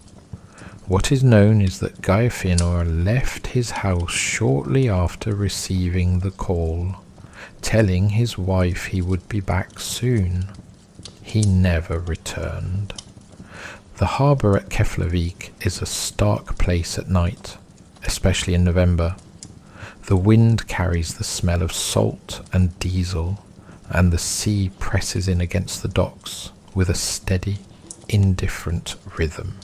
What is known is that Geirfinnur left his house shortly after receiving the call, telling his wife he would be back soon. He never returned. The harbour at Keflavik is a stark place at night, especially in November. The wind carries the smell of salt and diesel, and the sea presses in against the docks with a steady, indifferent rhythm.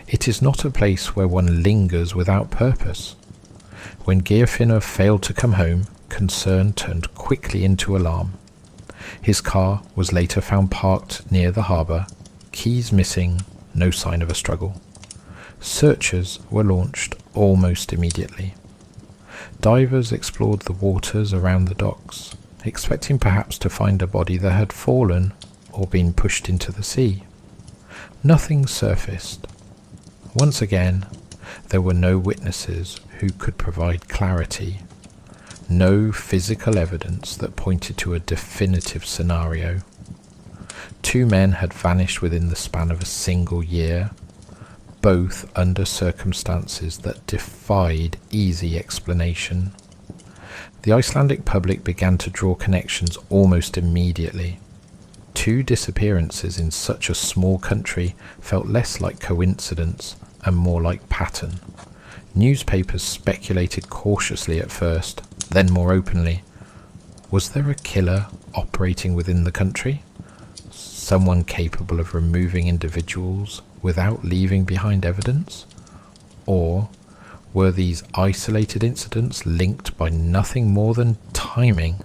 It is not a place where one lingers without purpose. When Geirfinnur failed to come home, concern turned quickly into alarm. His car was later found parked near the harbour, keys missing, no sign of a struggle. Searches were launched almost immediately. Divers explored the waters around the docks, expecting perhaps to find a body that had fallen or been pushed into the sea. Nothing surfaced. Once again, there were no witnesses who could provide clarity, no physical evidence that pointed to a definitive scenario. Two men had vanished within the span of a single year, both under circumstances that defied easy explanation. The Icelandic public began to draw connections almost immediately. Two disappearances in such a small country felt less like coincidence and more like pattern. Newspapers speculated cautiously at first, then more openly. Was there a killer operating within the country? Someone capable of removing individuals without leaving behind evidence? Or were these isolated incidents linked by nothing more than timing?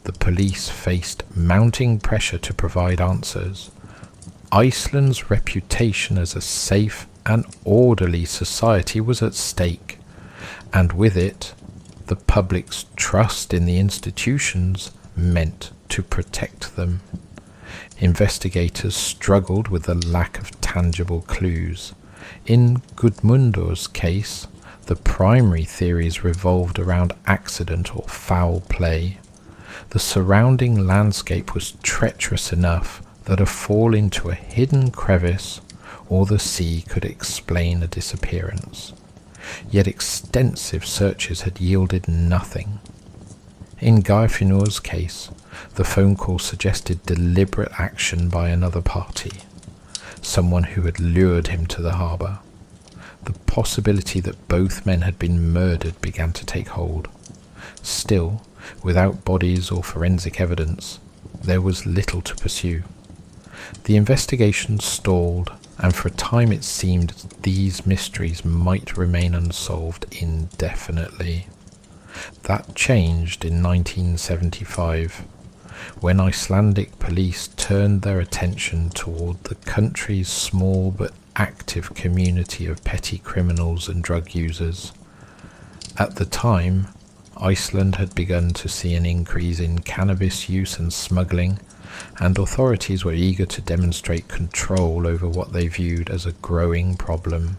The police faced mounting pressure to provide answers. Iceland's reputation as a safe and orderly society was at stake, and with it, the public's trust in the institutions meant to protect them. Investigators struggled with the lack of tangible clues. In Gudmundur's case, the primary theories revolved around accident or foul play. The surrounding landscape was treacherous enough that a fall into a hidden crevice or the sea could explain a disappearance. Yet extensive searches had yielded nothing. In Gaifinor's case, the phone call suggested deliberate action by another party, someone who had lured him to the harbour. The possibility that both men had been murdered began to take hold. Still, without bodies or forensic evidence, there was little to pursue. The investigation stalled, and for a time it seemed these mysteries might remain unsolved indefinitely. That changed in 1975, when Icelandic police turned their attention toward the country's small but active community of petty criminals and drug users. At the time, Iceland had begun to see an increase in cannabis use and smuggling, and authorities were eager to demonstrate control over what they viewed as a growing problem.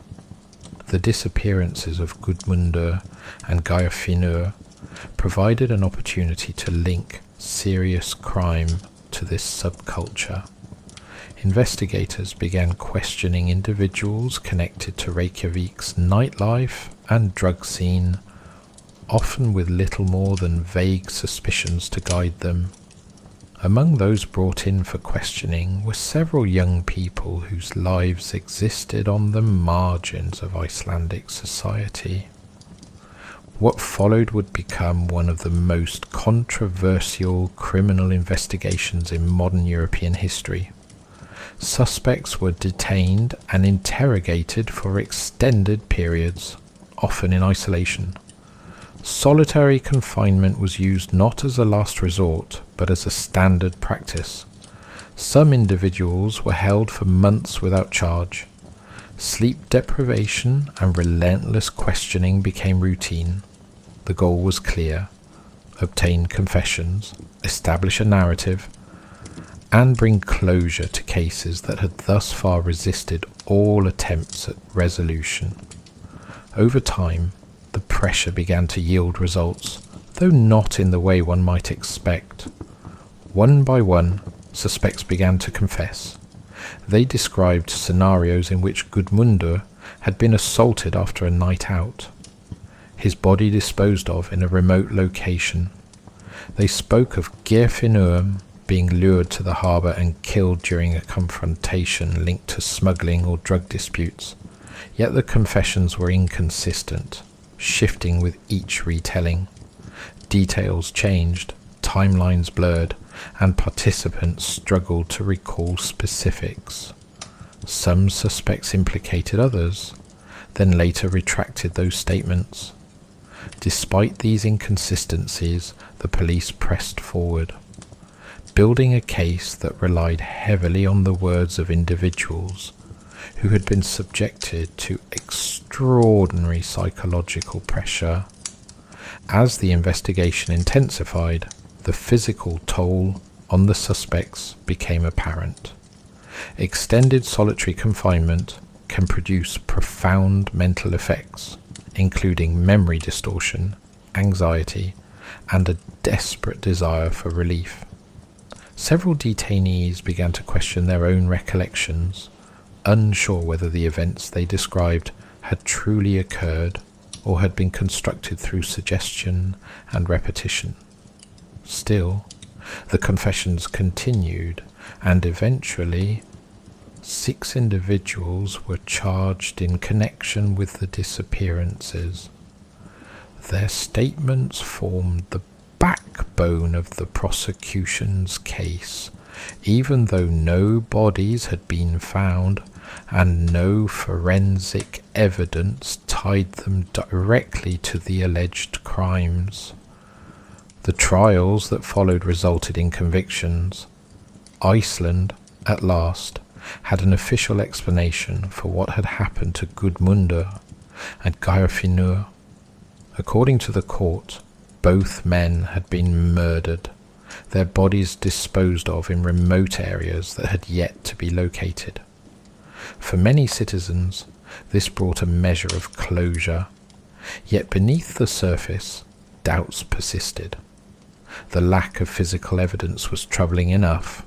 The disappearances of Gudmundur and Geirfinnur provided an opportunity to link serious crime to this subculture. Investigators began questioning individuals connected to Reykjavik's nightlife and drug scene, often with little more than vague suspicions to guide them. Among those brought in for questioning were several young people whose lives existed on the margins of Icelandic society. What followed would become one of the most controversial criminal investigations in modern European history. Suspects were detained and interrogated for extended periods, often in isolation. Solitary confinement was used not as a last resort, but as a standard practice. Some individuals were held for months without charge. Sleep deprivation and relentless questioning became routine. The goal was clear: obtain confessions, establish a narrative, and bring closure to cases that had thus far resisted all attempts at resolution. Over time, the pressure began to yield results, though not in the way one might expect. One by one, suspects began to confess. They described scenarios in which Gudmundur had been assaulted after a night out, his body disposed of in a remote location. They spoke of Geirfinnur being lured to the harbour and killed during a confrontation linked to smuggling or drug disputes, yet the confessions were inconsistent, shifting with each retelling. Details changed, timelines blurred, and participants struggled to recall specifics. Some suspects implicated others, then later retracted those statements. Despite these inconsistencies, the police pressed forward, building a case that relied heavily on the words of individuals who had been subjected to extraordinary psychological pressure. As the investigation intensified, the physical toll on the suspects became apparent. Extended solitary confinement can produce profound mental effects, including memory distortion, anxiety, and a desperate desire for relief. Several detainees began to question their own recollections, unsure whether the events they described had truly occurred or had been constructed through suggestion and repetition. Still, the confessions continued, and eventually 6 individuals were charged in connection with the disappearances. Their statements formed the backbone of the prosecution's case, even though no bodies had been found and no forensic evidence tied them directly to the alleged crimes. The trials that followed resulted in convictions. Iceland, at last, had an official explanation for what had happened to Gudmundur and Geirfinnur. According to the court, both men had been murdered, their bodies disposed of in remote areas that had yet to be located. For many citizens, this brought a measure of closure, yet beneath the surface, doubts persisted. The lack of physical evidence was troubling enough,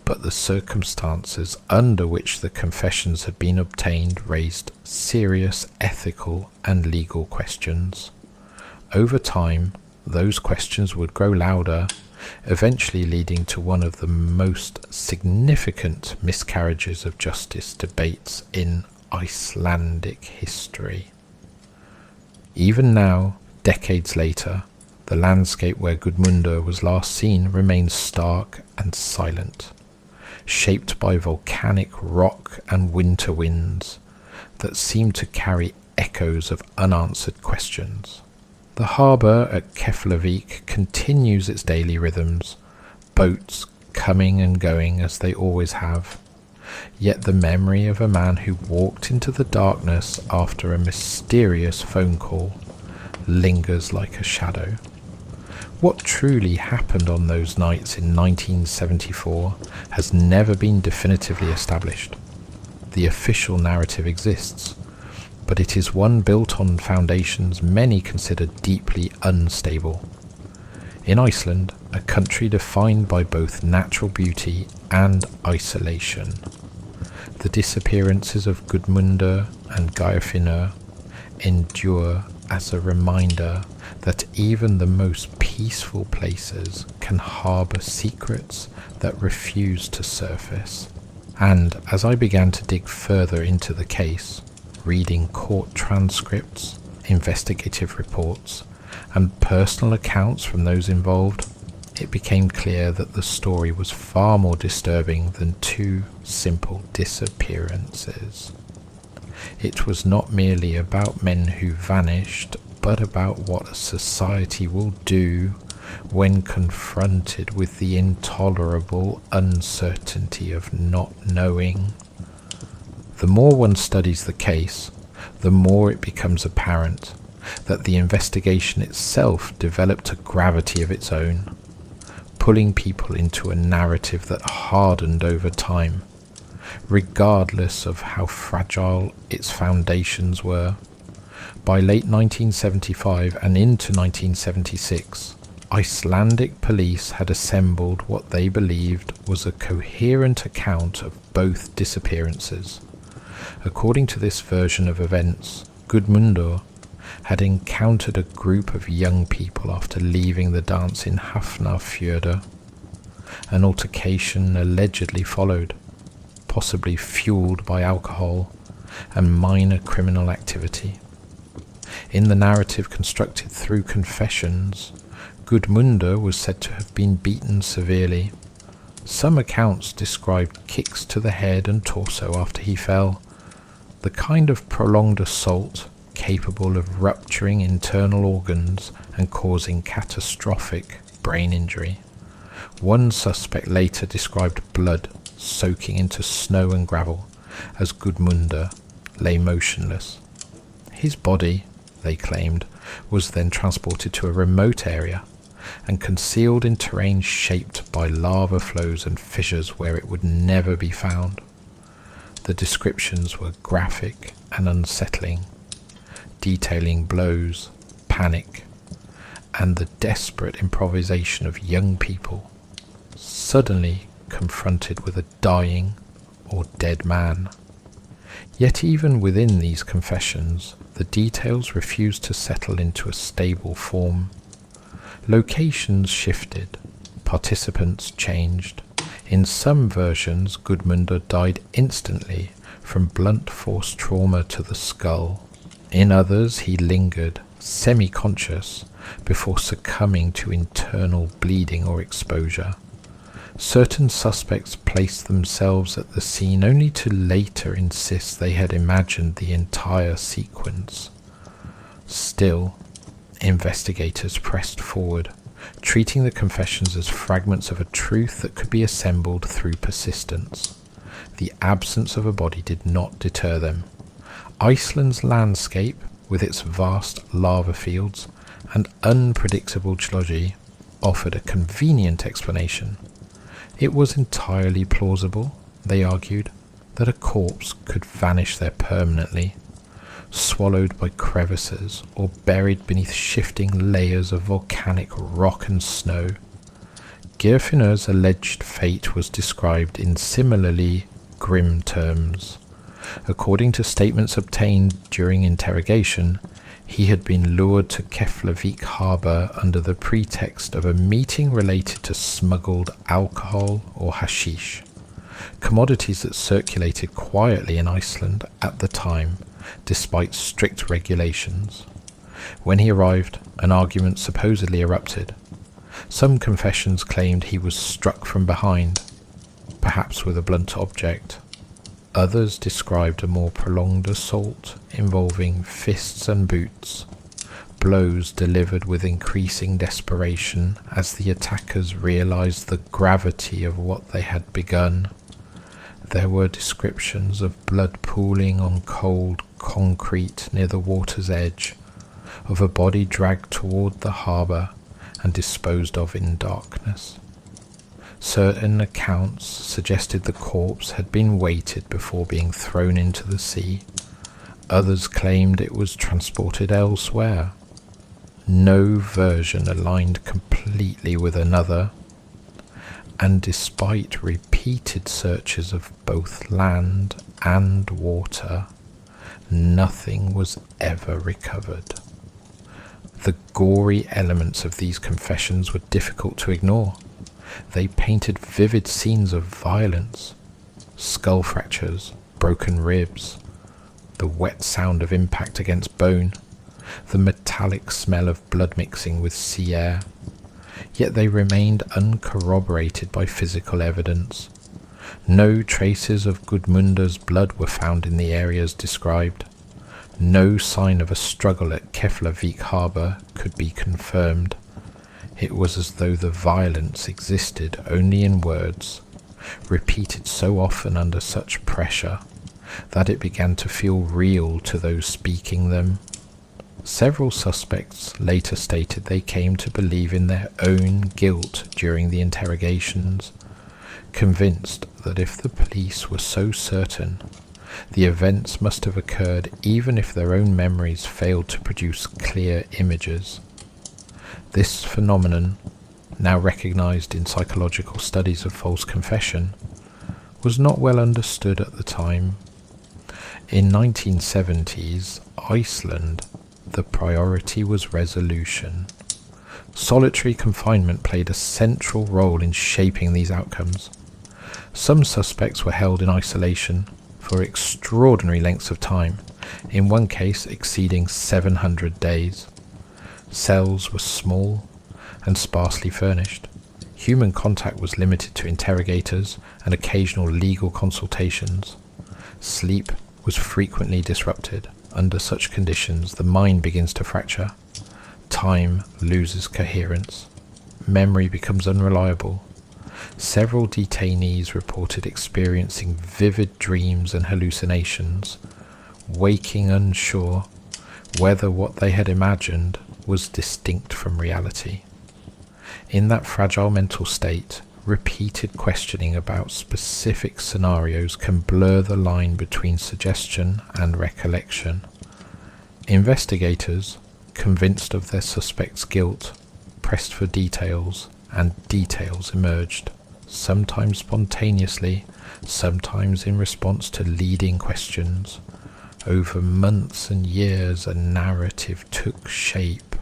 but the circumstances under which the confessions had been obtained raised serious ethical and legal questions. Over time, those questions would grow louder, eventually leading to one of the most significant miscarriages of justice debates in Icelandic history. Even now, decades later, the landscape where Gudmundur was last seen remains stark and silent, shaped by volcanic rock and winter winds that seem to carry echoes of unanswered questions. The harbour at Keflavik continues its daily rhythms, boats coming and going as they always have, yet the memory of a man who walked into the darkness after a mysterious phone call lingers like a shadow. What truly happened on those nights in 1974 has never been definitively established. The official narrative exists, but it is one built on foundations many consider deeply unstable. In Iceland, a country defined by both natural beauty and isolation, the disappearances of Gudmundur and Geirfinnur endure as a reminder that even the most peaceful places can harbour secrets that refuse to surface. And as I began to dig further into the case, reading court transcripts, investigative reports, and personal accounts from those involved, it became clear that the story was far more disturbing than two simple disappearances. It was not merely about men who vanished, but about what a society will do when confronted with the intolerable uncertainty of not knowing. The more one studies the case, the more it becomes apparent that the investigation itself developed a gravity of its own, pulling people into a narrative that hardened over time, regardless of how fragile its foundations were. By late 1975 and into 1976, Icelandic police had assembled what they believed was a coherent account of both disappearances. According to this version of events, Gudmundur had encountered a group of young people after leaving the dance in Hafnarfjörður. An altercation allegedly followed, possibly fueled by alcohol and minor criminal activity. In the narrative constructed through confessions, Gudmundur was said to have been beaten severely. Some accounts described kicks to the head and torso after he fell, the kind of prolonged assault capable of rupturing internal organs and causing catastrophic brain injury. One suspect later described blood soaking into snow and gravel as Gudmundur lay motionless. His body, they claimed, was then transported to a remote area and concealed in terrain shaped by lava flows and fissures where it would never be found. The descriptions were graphic and unsettling, detailing blows, panic, and the desperate improvisation of young people suddenly confronted with a dying or dead man. Yet even within these confessions, the details refused to settle into a stable form. Locations shifted, participants changed. In some versions, Gudmundur died instantly from blunt force trauma to the skull. In others, he lingered, semi-conscious, before succumbing to internal bleeding or exposure. Certain suspects placed themselves at the scene only to later insist they had imagined the entire sequence. Still, investigators pressed forward, treating the confessions as fragments of a truth that could be assembled through persistence. The absence of a body did not deter them. Iceland's landscape, with its vast lava fields and unpredictable geology, offered a convenient explanation. It was entirely plausible, they argued, that a corpse could vanish there permanently, swallowed by crevices or buried beneath shifting layers of volcanic rock and snow. Geirfinnur's alleged fate was described in similarly grim terms. According to statements obtained during interrogation, he had been lured to Keflavik harbour under the pretext of a meeting related to smuggled alcohol or hashish, commodities that circulated quietly in Iceland at the time, despite strict regulations. When he arrived, an argument supposedly erupted. Some confessions claimed he was struck from behind, perhaps with a blunt object. Others described a more prolonged assault involving fists and boots, blows delivered with increasing desperation as the attackers realized the gravity of what they had begun. There were descriptions of blood pooling on cold concrete near the water's edge, of a body dragged toward the harbour and disposed of in darkness. Certain accounts suggested the corpse had been weighted before being thrown into the sea. Others claimed it was transported elsewhere. No version aligned completely with another, and despite repeated searches of both land and water, nothing was ever recovered. The gory elements of these confessions were difficult to ignore. They painted vivid scenes of violence, skull fractures, broken ribs, the wet sound of impact against bone, the metallic smell of blood mixing with sea air. Yet they remained uncorroborated by physical evidence. No traces of Gudmundar's blood were found in the areas described. No sign of a struggle at Keflavik harbour could be confirmed. It was as though the violence existed only in words, repeated so often under such pressure that it began to feel real to those speaking them. Several suspects later stated they came to believe in their own guilt during the interrogations, convinced that if the police were so certain, the events must have occurred even if their own memories failed to produce clear images. This phenomenon, now recognized in psychological studies of false confession, was not well understood at the time. In 1970s Iceland, the priority was resolution. Solitary confinement played a central role in shaping these outcomes. Some suspects were held in isolation for extraordinary lengths of time, in one case exceeding 700 days. Cells were small and sparsely furnished. Human contact was limited to interrogators and occasional legal consultations. Sleep was frequently disrupted. Under such conditions, the mind begins to fracture. Time loses coherence. Memory becomes unreliable. Several detainees reported experiencing vivid dreams and hallucinations, waking unsure whether what they had imagined was distinct from reality. In that fragile mental state, repeated questioning about specific scenarios can blur the line between suggestion and recollection. Investigators, convinced of their suspect's guilt, pressed for details, and details emerged, sometimes spontaneously, sometimes in response to leading questions. Over months and years, a narrative took shape,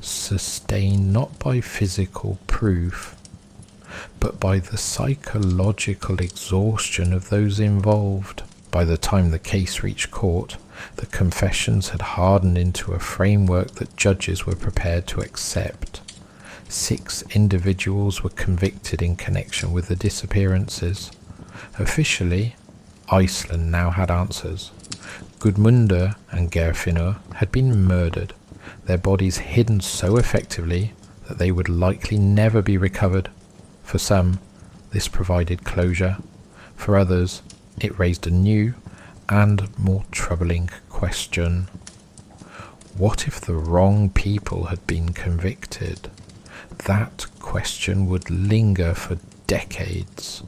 sustained not by physical proof, but by the psychological exhaustion of those involved. By the time the case reached court, the confessions had hardened into a framework that judges were prepared to accept. 6 individuals were convicted in connection with the disappearances. Officially, Iceland now had answers. Gudmundar and Geirfinnur had been murdered, their bodies hidden so effectively that they would likely never be recovered. For some, this provided closure. For others, it raised a new and more troubling question. What if the wrong people had been convicted? That question would linger for decades,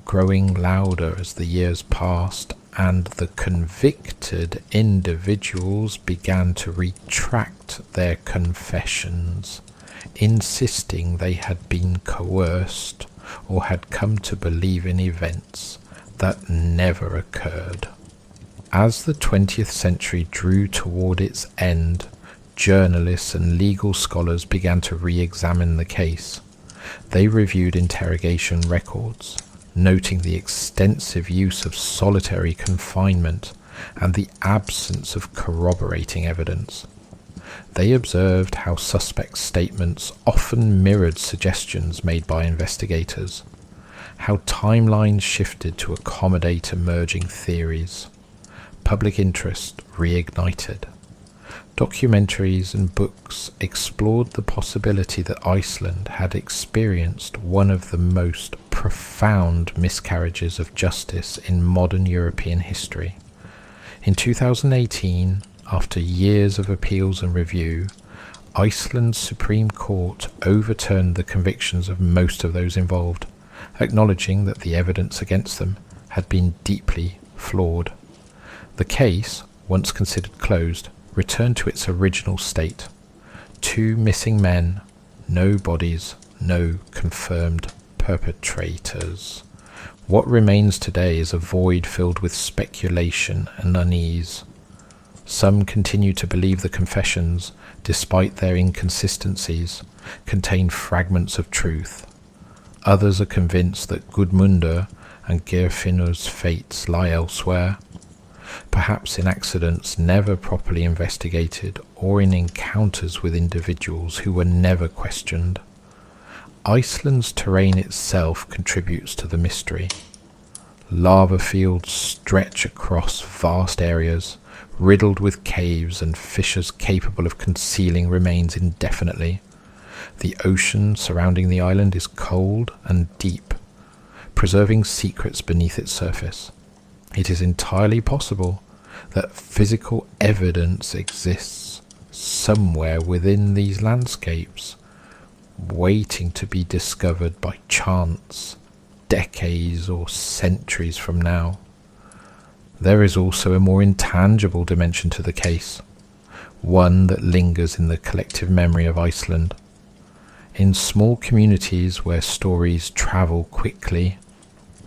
growing louder as the years passed and the convicted individuals began to retract their confessions, insisting they had been coerced or had come to believe in events that never occurred. As the 20th century drew toward its end, journalists and legal scholars began to re-examine the case. They reviewed interrogation records, noting the extensive use of solitary confinement and the absence of corroborating evidence. They observed how suspects' statements often mirrored suggestions made by investigators, how timelines shifted to accommodate emerging theories. Public interest reignited. Documentaries and books explored the possibility that Iceland had experienced one of the most profound miscarriages of justice in modern European history. In 2018, after years of appeals and review, Iceland's Supreme Court overturned the convictions of most of those involved, acknowledging that the evidence against them had been deeply flawed. The case, once considered closed, returned to its original state. 2 missing men, no bodies, no confirmed perpetrators. What remains today is a void filled with speculation and unease. Some continue to believe the confessions, despite their inconsistencies, contain fragments of truth. Others are convinced that Gudmundur and Geirfinnur's fates lie elsewhere, perhaps in accidents never properly investigated or in encounters with individuals who were never questioned. Iceland's terrain itself contributes to the mystery. Lava fields stretch across vast areas, riddled with caves and fissures capable of concealing remains indefinitely. The ocean surrounding the island is cold and deep, preserving secrets beneath its surface. It is entirely possible that physical evidence exists somewhere within these landscapes, waiting to be discovered by chance, decades or centuries from now. There is also a more intangible dimension to the case, one that lingers in the collective memory of Iceland. In small communities where stories travel quickly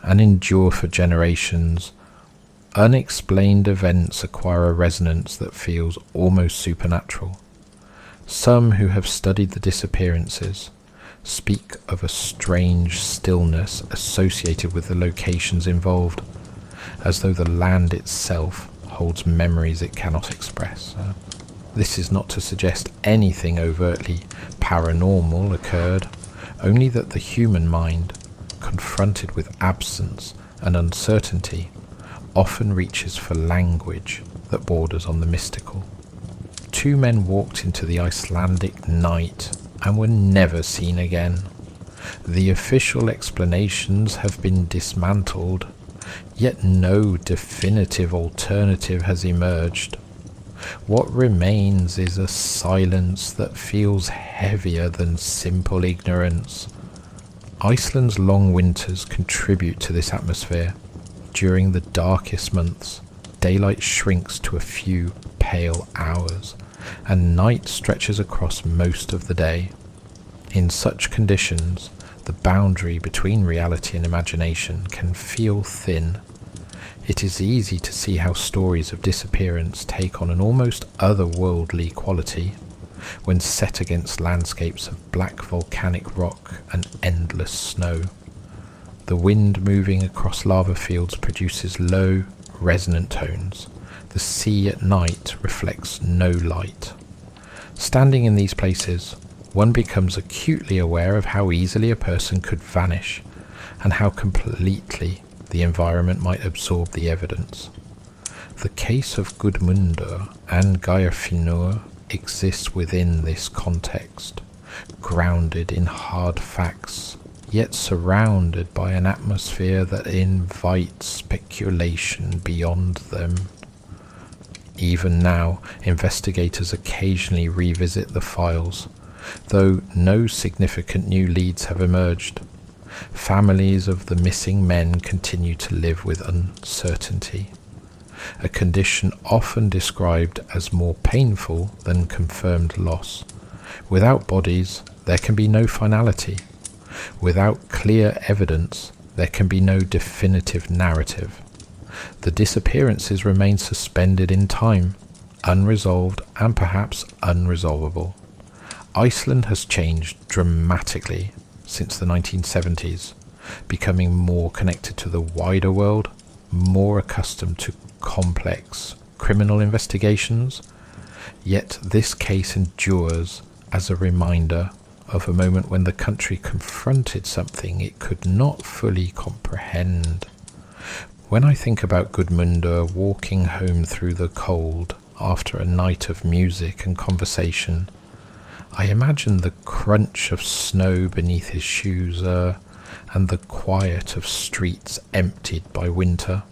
and endure for generations, unexplained events acquire a resonance that feels almost supernatural. Some who have studied the disappearances speak of a strange stillness associated with the locations involved, as though the land itself holds memories it cannot express. This is not to suggest anything overtly paranormal occurred, only that the human mind, confronted with absence and uncertainty, often reaches for language that borders on the mystical. 2 men walked into the Icelandic night and were never seen again. The official explanations have been dismantled, yet no definitive alternative has emerged. What remains is a silence that feels heavier than simple ignorance. Iceland's long winters contribute to this atmosphere. During the darkest months, daylight shrinks to a few pale hours, and night stretches across most of the day. In such conditions, the boundary between reality and imagination can feel thin. It is easy to see how stories of disappearance take on an almost otherworldly quality when set against landscapes of black volcanic rock and endless snow. The wind moving across lava fields produces low, resonant tones. The sea at night reflects no light. Standing in these places, one becomes acutely aware of how easily a person could vanish, and how completely the environment might absorb the evidence. The case of Gudmundur and Geirfinnur exists within this context, grounded in hard facts, yet surrounded by an atmosphere that invites speculation beyond them. Even now, investigators occasionally revisit the files, though no significant new leads have emerged. Families of the missing men continue to live with uncertainty. a condition often described as more painful than confirmed loss. Without bodies, there can be no finality. Without clear evidence, there can be no definitive narrative. The disappearances remain suspended in time, unresolved and perhaps unresolvable. Iceland has changed dramatically since the 1970s, becoming more connected to the wider world, more accustomed to complex criminal investigations. Yet this case endures as a reminder of a moment when the country confronted something it could not fully comprehend. When I think about Gudmundur walking home through the cold after a night of music and conversation, I imagine the crunch of snow beneath his shoes and the quiet of streets emptied by winter.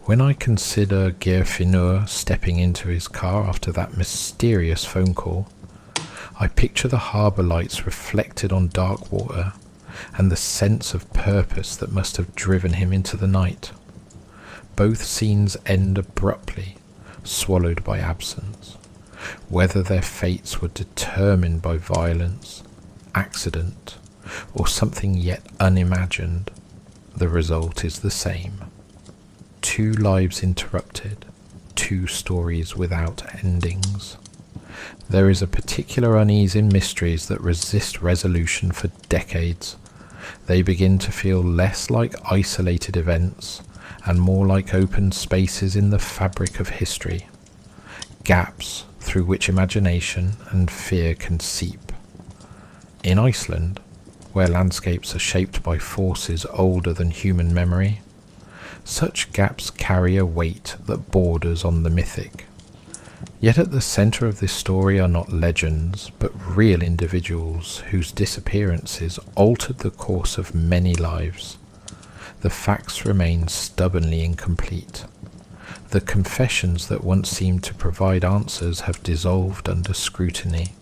When I consider Geirfinnur stepping into his car after that mysterious phone call, I picture the harbour lights reflected on dark water and the sense of purpose that must have driven him into the night. Both scenes end abruptly, swallowed by absence. Whether their fates were determined by violence, accident, or something yet unimagined, the result is the same. 2 lives interrupted, 2 stories without endings. There is a particular unease in mysteries that resist resolution for decades. They begin to feel less like isolated events and more like open spaces in the fabric of history, gaps through which imagination and fear can seep. In Iceland, where landscapes are shaped by forces older than human memory, such gaps carry a weight that borders on the mythic. Yet at the centre of this story are not legends, but real individuals whose disappearances altered the course of many lives. The facts remain stubbornly incomplete. The confessions that once seemed to provide answers have dissolved under scrutiny.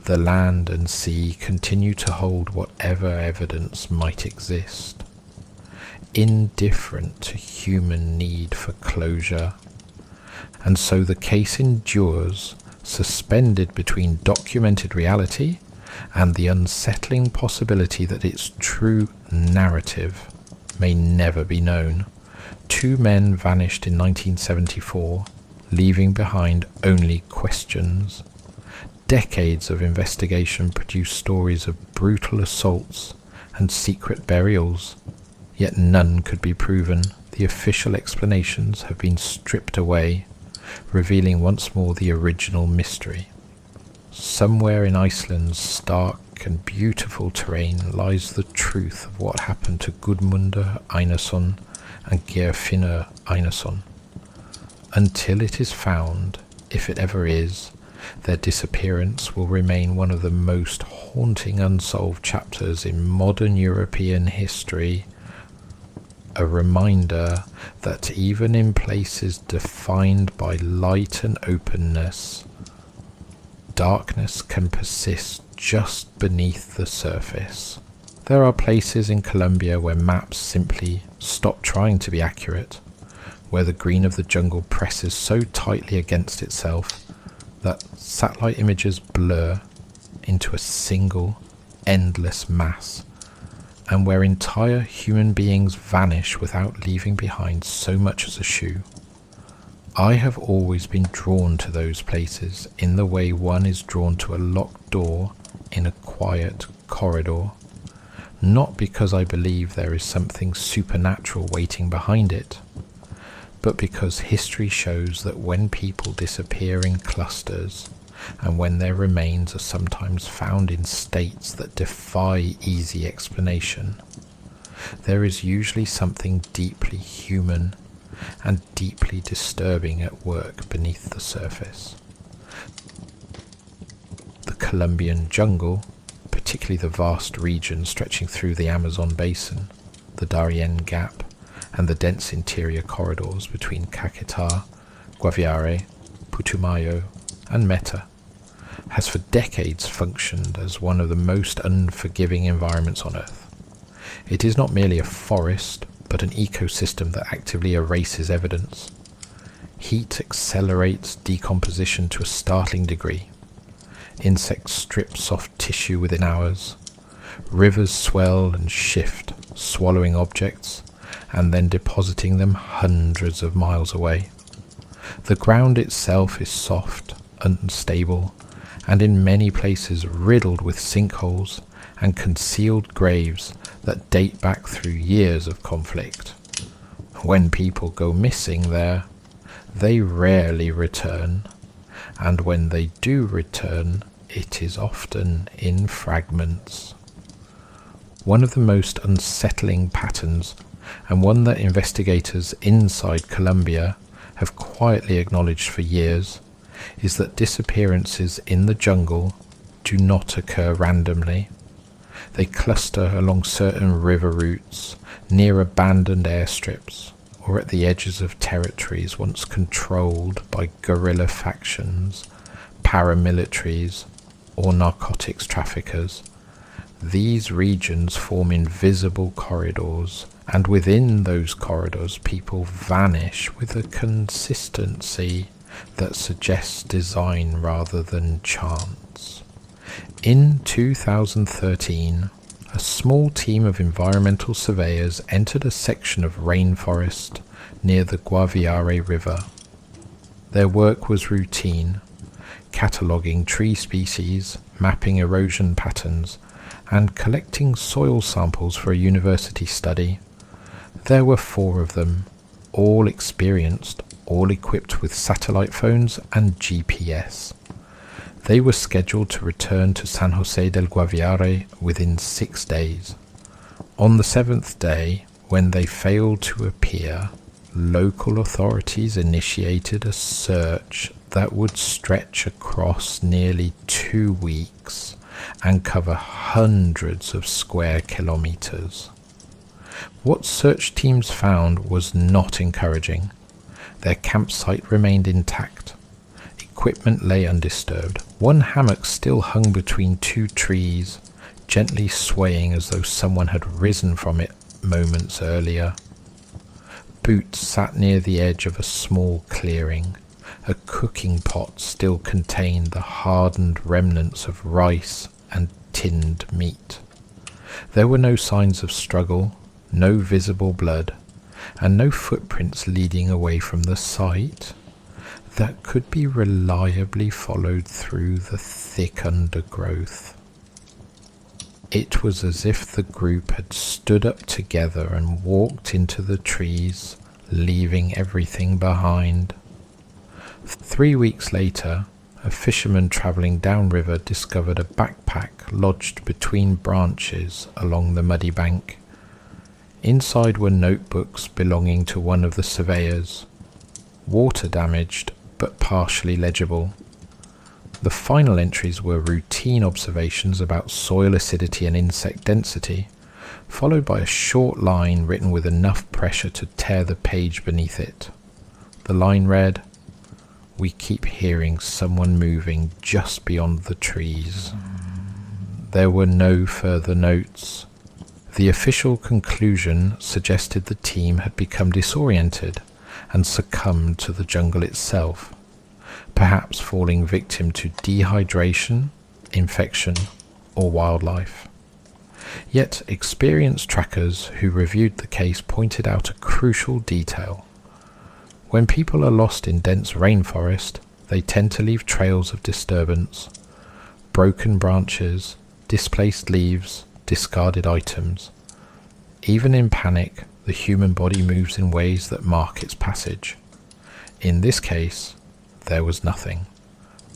The land and sea continue to hold whatever evidence might exist, indifferent to human need for closure. And so the case endures, suspended between documented reality and the unsettling possibility that its true narrative may never be known. 2 men vanished in 1974, leaving behind only questions. Decades of investigation produced stories of brutal assaults and secret burials, yet none could be proven. The official explanations have been stripped away, revealing once more the original mystery. Somewhere in Iceland's stark and beautiful terrain lies the truth of what happened to Gudmundur Einarsson and Geirfinnur Einarsson. Until it is found, if it ever is, their disappearance will remain one of the most haunting unsolved chapters in modern European history, a reminder that even in places defined by light and openness, darkness can persist just beneath the surface. There are places in Colombia where maps simply stop trying to be accurate, where the green of the jungle presses so tightly against itself that satellite images blur into a single, endless mass, and where entire human beings vanish without leaving behind so much as a shoe. I have always been drawn to those places in the way one is drawn to a locked door in a quiet corridor, not because I believe there is something supernatural waiting behind it, but because history shows that when people disappear in clusters, and when their remains are sometimes found in states that defy easy explanation, there is usually something deeply human and deeply disturbing at work beneath the surface. The Colombian jungle, particularly the vast region stretching through the Amazon basin, the Darien Gap, and the dense interior corridors between Caquetá, Guaviare, Putumayo, and Meta, has for decades functioned as one of the most unforgiving environments on Earth. It is not merely a forest, but an ecosystem that actively erases evidence. Heat accelerates decomposition to a startling degree. Insects strip soft tissue within hours. Rivers swell and shift, swallowing objects and then depositing them hundreds of miles away. The ground itself is soft, unstable, and in many places riddled with sinkholes and concealed graves that date back through years of conflict. When people go missing there, they rarely return, and when they do return, it is often in fragments. One of the most unsettling patterns, and one that investigators inside Colombia have quietly acknowledged for years, is that disappearances in the jungle do not occur randomly. They cluster along certain river routes, near abandoned airstrips, or at the edges of territories once controlled by guerrilla factions, paramilitaries, or narcotics traffickers. These regions form invisible corridors, and within those corridors people vanish with a consistency that suggests design rather than chance. In 2013, a small team of environmental surveyors entered a section of rainforest near the Guaviare River. Their work was routine, cataloguing tree species, mapping erosion patterns, and collecting soil samples for a university study. There were 4 of them, all experienced, all equipped with satellite phones and GPS. They were scheduled to return to San Jose del Guaviare within 6 days. On the 7th day, when they failed to appear, local authorities initiated a search that would stretch across nearly 2 weeks and cover hundreds of square kilometers. What search teams found was not encouraging. Their campsite remained intact. Equipment lay undisturbed. One hammock still hung between 2 trees, gently swaying as though someone had risen from it moments earlier. Boots sat near the edge of a small clearing. A cooking pot still contained the hardened remnants of rice and tinned meat. There were no signs of struggle, no visible blood, and no footprints leading away from the site that could be reliably followed through the thick undergrowth. It was as if the group had stood up together and walked into the trees, leaving everything behind. 3 weeks later, a fisherman travelling downriver discovered a backpack lodged between branches along the muddy bank. Inside were notebooks belonging to one of the surveyors, water damaged but partially legible. The final entries were routine observations about soil acidity and insect density, followed by a short line written with enough pressure to tear the page beneath it. The line read, "We keep hearing someone moving just beyond the trees." There were no further notes. The official conclusion suggested the team had become disoriented and succumbed to the jungle itself, perhaps falling victim to dehydration, infection, or wildlife. Yet experienced trackers who reviewed the case pointed out a crucial detail. When people are lost in dense rainforest, they tend to leave trails of disturbance, broken branches, displaced leaves, discarded items. Even in panic, the human body moves in ways that mark its passage. In this case, there was nothing.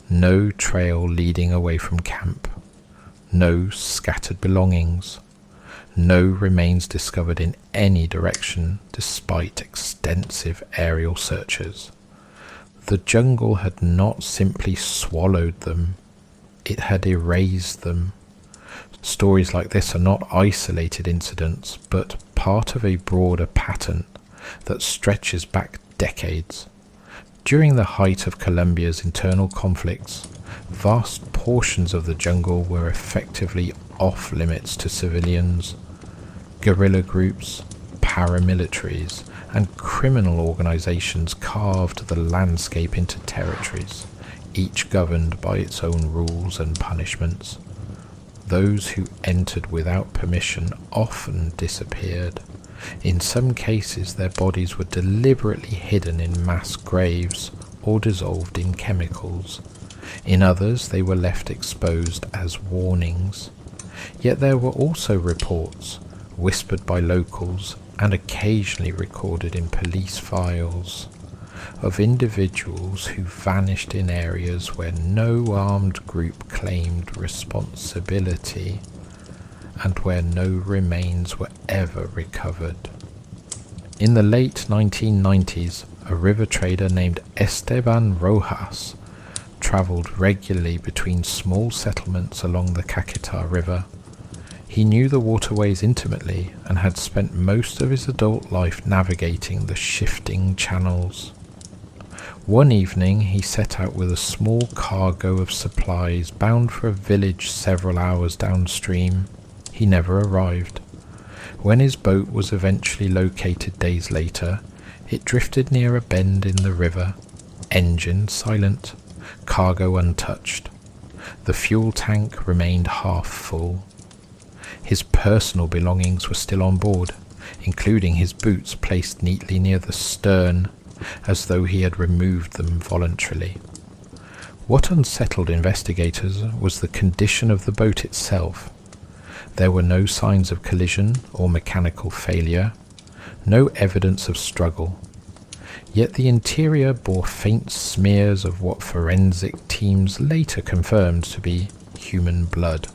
No trail leading away from camp. No scattered belongings. No remains discovered in any direction despite extensive aerial searches. The jungle had not simply swallowed them, it had erased them. Stories like this are not isolated incidents, but part of a broader pattern that stretches back decades. During the height of Colombia's internal conflicts, vast portions of the jungle were effectively off-limits to civilians. Guerrilla groups, paramilitaries, and criminal organizations carved the landscape into territories, each governed by its own rules and punishments. Those who entered without permission often disappeared. In some cases, their bodies were deliberately hidden in mass graves or dissolved in chemicals. In others, they were left exposed as warnings. Yet there were also reports, whispered by locals and occasionally recorded in police files, of individuals who vanished in areas where no armed group claimed responsibility and where no remains were ever recovered. In the late 1990s, a river trader named Esteban Rojas travelled regularly between small settlements along the Caquetá River. He knew the waterways intimately and had spent most of his adult life navigating the shifting channels. One evening he set out with a small cargo of supplies bound for a village several hours downstream. He never arrived. When his boat was eventually located days later, it drifted near a bend in the river, engine silent, cargo untouched. The fuel tank remained half full. His personal belongings were still on board, including his boots placed neatly near the stern, as though he had removed them voluntarily. What unsettled investigators was the condition of the boat itself. There were no signs of collision or mechanical failure, no evidence of struggle. Yet the interior bore faint smears of what forensic teams later confirmed to be human blood.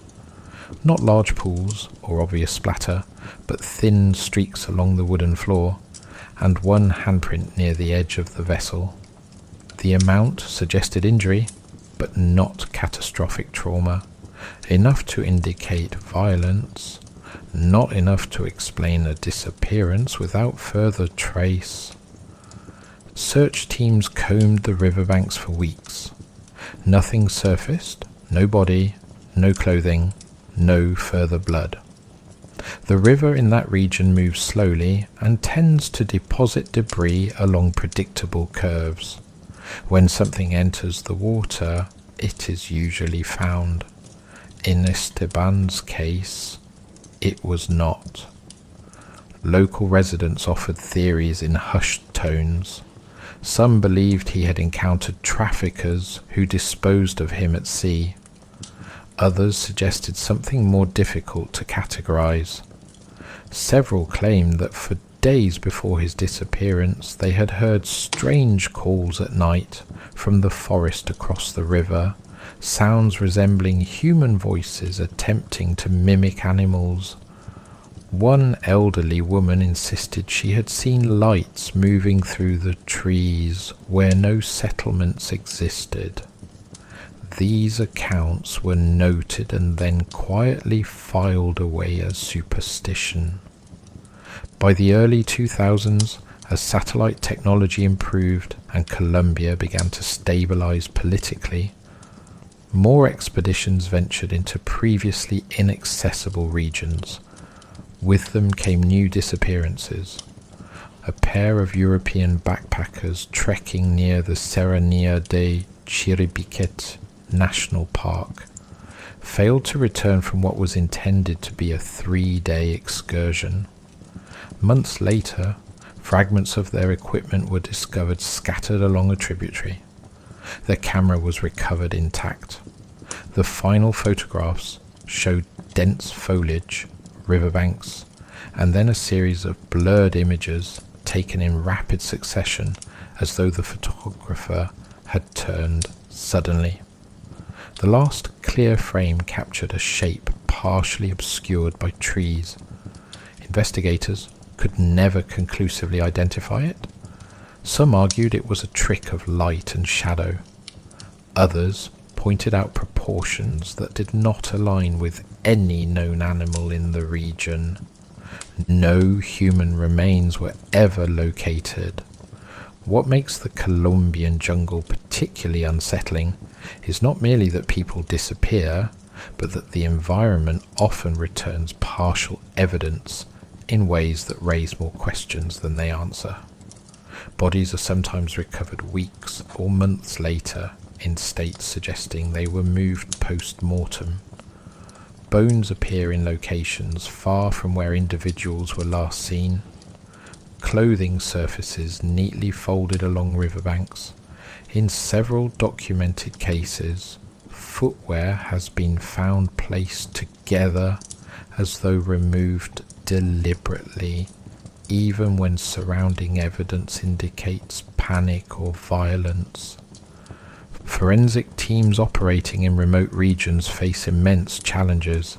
Not large pools or obvious splatter, but thin streaks along the wooden floor, and one handprint near the edge of the vessel. The amount suggested injury, but not catastrophic trauma. Enough to indicate violence, not enough to explain a disappearance without further trace. Search teams combed the riverbanks for weeks. Nothing surfaced, no body, no clothing, no further blood. The river in that region moves slowly and tends to deposit debris along predictable curves. When something enters the water, it is usually found. In Esteban's case, it was not. Local residents offered theories in hushed tones. Some believed he had encountered traffickers who disposed of him at sea. Others suggested something more difficult to categorize. Several claimed that for days before his disappearance they had heard strange calls at night from the forest across the river, sounds resembling human voices attempting to mimic animals. One elderly woman insisted she had seen lights moving through the trees where no settlements existed. These accounts were noted and then quietly filed away as superstition. By the early 2000s, as satellite technology improved and Colombia began to stabilize politically, more expeditions ventured into previously inaccessible regions. With them came new disappearances. A pair of European backpackers trekking near the Serranía de Chiribiquete National Park failed to return from what was intended to be a 3-day excursion. Months later, fragments of their equipment were discovered scattered along a tributary. Their camera was recovered intact. The final photographs showed dense foliage, riverbanks, and then a series of blurred images taken in rapid succession as though the photographer had turned suddenly. The last clear frame captured a shape partially obscured by trees. Investigators could never conclusively identify it. Some argued it was a trick of light and shadow. Others pointed out proportions that did not align with any known animal in the region. No human remains were ever located. What makes the Colombian jungle particularly unsettling is not merely that people disappear, but that the environment often returns partial evidence, in ways that raise more questions than they answer. Bodies are sometimes recovered weeks or months later in states suggesting they were moved post-mortem. Bones appear in locations far from where individuals were last seen. Clothing surfaces neatly folded along riverbanks. In several documented cases, footwear has been found placed together as though removed deliberately, even when surrounding evidence indicates panic or violence. Forensic teams operating in remote regions face immense challenges.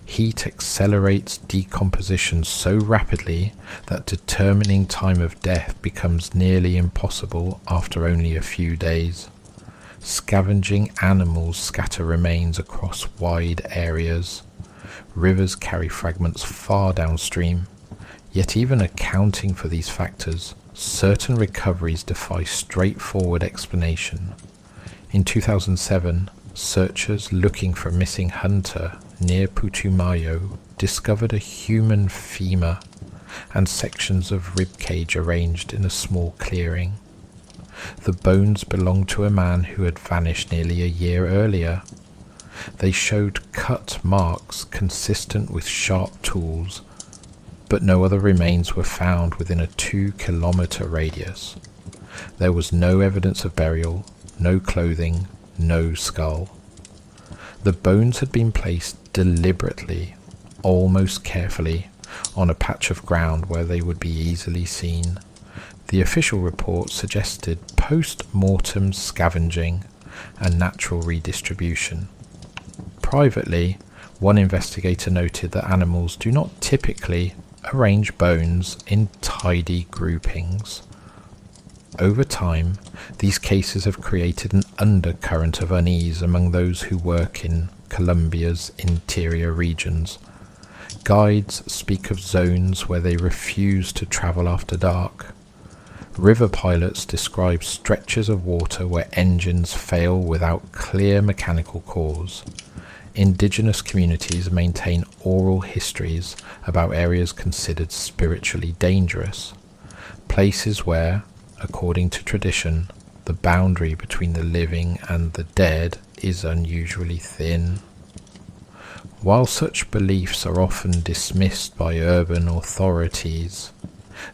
Heat accelerates decomposition so rapidly that determining time of death becomes nearly impossible after only a few days. Scavenging animals scatter remains across wide areas. Rivers carry fragments far downstream. Yet even accounting for these factors, certain recoveries defy straightforward explanation. In 2007, searchers looking for a missing hunter near Putumayo discovered a human femur and sections of ribcage arranged in a small clearing. The bones belonged to a man who had vanished nearly a year earlier. They showed cut marks consistent with sharp tools, but no other remains were found within a 2-kilometer radius. There was no evidence of burial, no clothing, no skull. The bones had been placed deliberately, almost carefully, on a patch of ground where they would be easily seen. The official report suggested post-mortem scavenging and natural redistribution. Privately, one investigator noted that animals do not typically arrange bones in tidy groupings. Over time, these cases have created an undercurrent of unease among those who work in Colombia's interior regions. Guides speak of zones where they refuse to travel after dark. River pilots describe stretches of water where engines fail without clear mechanical cause. Indigenous communities maintain oral histories about areas considered spiritually dangerous, places where, according to tradition, the boundary between the living and the dead is unusually thin. While such beliefs are often dismissed by urban authorities,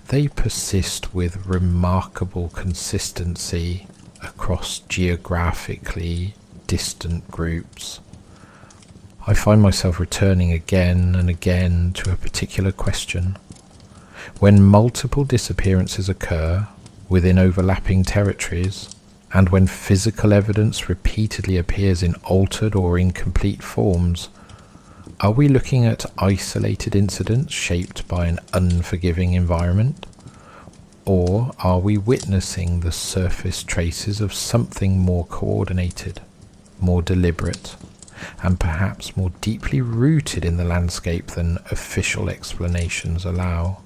they persist with remarkable consistency across geographically distant groups. I find myself returning again and again to a particular question. When multiple disappearances occur within overlapping territories, and when physical evidence repeatedly appears in altered or incomplete forms, are we looking at isolated incidents shaped by an unforgiving environment? Or are we witnessing the surface traces of something more coordinated, more deliberate, and perhaps more deeply rooted in the landscape than official explanations allow?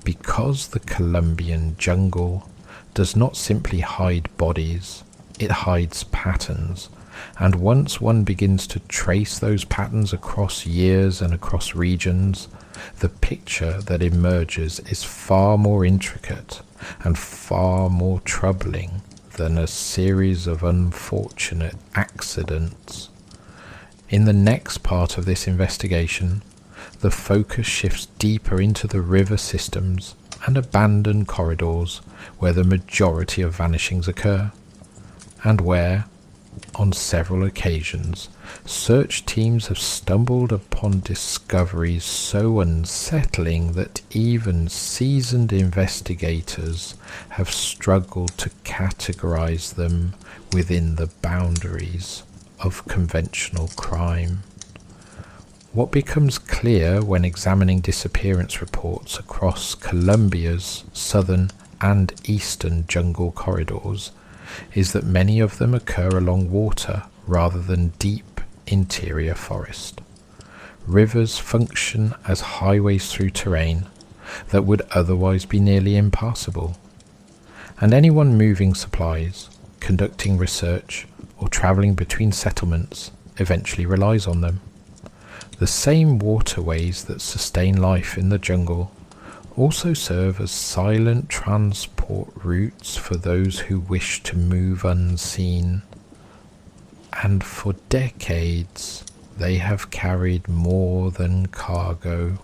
Because the Colombian jungle does not simply hide bodies, it hides patterns, and once one begins to trace those patterns across years and across regions, the picture that emerges is far more intricate and far more troubling than a series of unfortunate accidents. In the next part of this investigation, the focus shifts deeper into the river systems and abandoned corridors where the majority of vanishings occur, and where, on several occasions, search teams have stumbled upon discoveries so unsettling that even seasoned investigators have struggled to categorize them within the boundaries of conventional crime. What becomes clear when examining disappearance reports across Colombia's southern and eastern jungle corridors is that many of them occur along water rather than deep interior forest. Rivers function as highways through terrain that would otherwise be nearly impassable, and anyone moving supplies, conducting research, or travelling between settlements eventually relies on them. The same waterways that sustain life in the jungle also serve as silent transport routes for those who wish to move unseen. And for decades, they have carried more than cargo.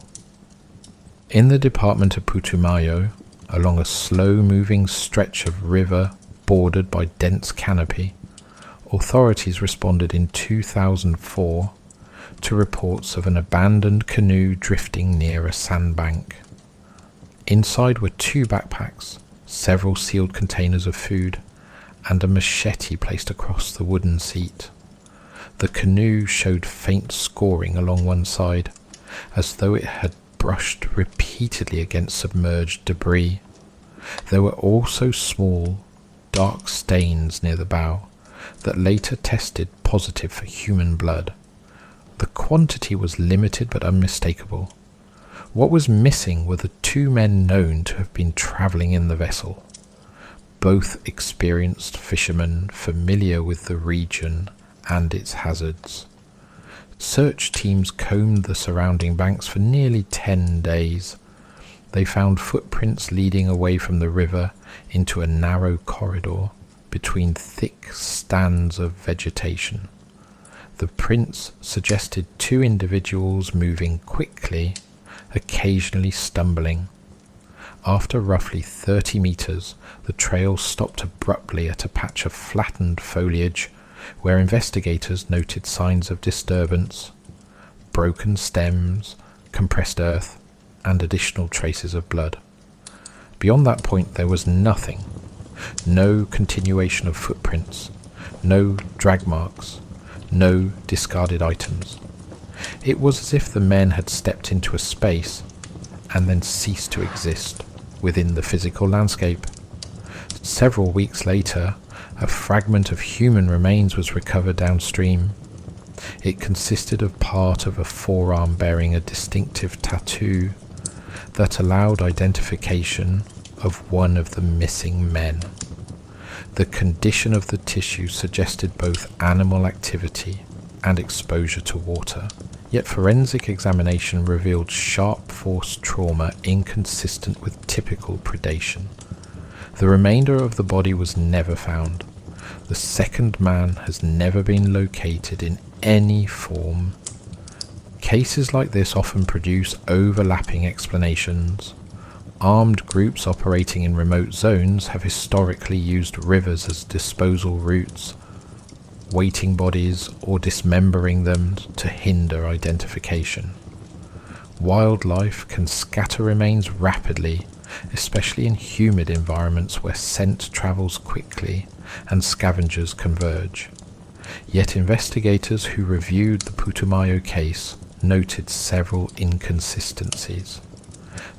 In the department of Putumayo, along a slow-moving stretch of river bordered by dense canopy, authorities responded in 2004 to reports of an abandoned canoe drifting near a sandbank. Inside were 2 backpacks, several sealed containers of food, and a machete placed across the wooden seat. The canoe showed faint scoring along one side, as though it had brushed repeatedly against submerged debris. There were also small, dark stains near the bow that later tested positive for human blood. The quantity was limited but unmistakable. What was missing were the 2 men known to have been travelling in the vessel, both experienced fishermen familiar with the region and its hazards. Search teams combed the surrounding banks for nearly 10 days. They found footprints leading away from the river into a narrow corridor between thick stands of vegetation. The prints suggested 2 individuals moving quickly, occasionally stumbling. After roughly 30 meters, the trail stopped abruptly at a patch of flattened foliage where investigators noted signs of disturbance, broken stems, compressed earth, and additional traces of blood. Beyond that point there was nothing. No continuation of footprints, no drag marks, no discarded items. It was as if the men had stepped into a space and then ceased to exist within the physical landscape. Several weeks later, a fragment of human remains was recovered downstream. It consisted of part of a forearm bearing a distinctive tattoo that allowed identification of one of the missing men. The condition of the tissue suggested both animal activity and exposure to water, yet forensic examination revealed sharp force trauma inconsistent with typical predation. The remainder of the body was never found. The second man has never been located in any form. Cases like this often produce overlapping explanations. Armed groups operating in remote zones have historically used rivers as disposal routes, weighting bodies or dismembering them to hinder identification. Wildlife can scatter remains rapidly, especially in humid environments where scent travels quickly and scavengers converge. Yet investigators who reviewed the Putumayo case noted several inconsistencies.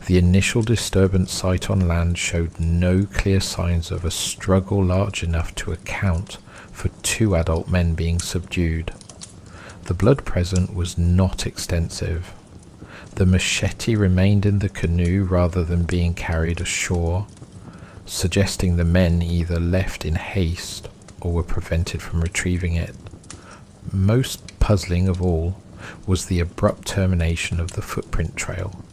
The initial disturbance site on land showed no clear signs of a struggle large enough to account for 2 adult men being subdued. The blood present was not extensive. The machete remained in the canoe rather than being carried ashore, suggesting the men either left in haste or were prevented from retrieving it. Most puzzling of all was the abrupt termination of the footprint trail.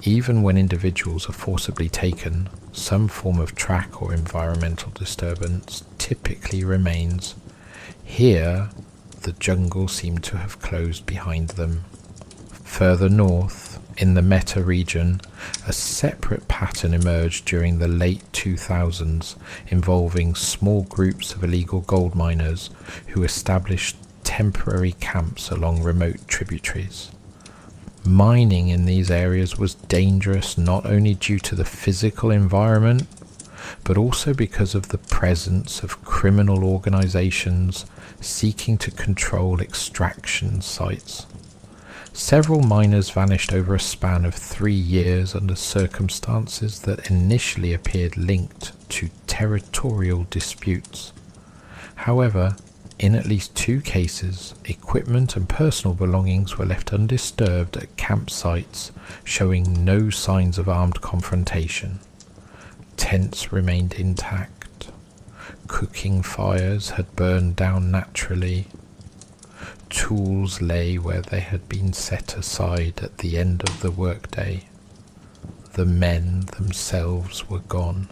Even when individuals are forcibly taken, some form of track or environmental disturbance typically remains. Here, the jungle seemed to have closed behind them. Further north, in the Meta region, a separate pattern emerged during the late 2000s involving small groups of illegal gold miners who established temporary camps along remote tributaries. Mining in these areas was dangerous not only due to the physical environment, but also because of the presence of criminal organizations seeking to control extraction sites. Several miners vanished over a span of 3 years under circumstances that initially appeared linked to territorial disputes. However, in at least 2 cases, equipment and personal belongings were left undisturbed at campsites, showing no signs of armed confrontation. Tents remained intact. Cooking fires had burned down naturally. tools lay where they had been set aside at the end of the workday. The men themselves were gone.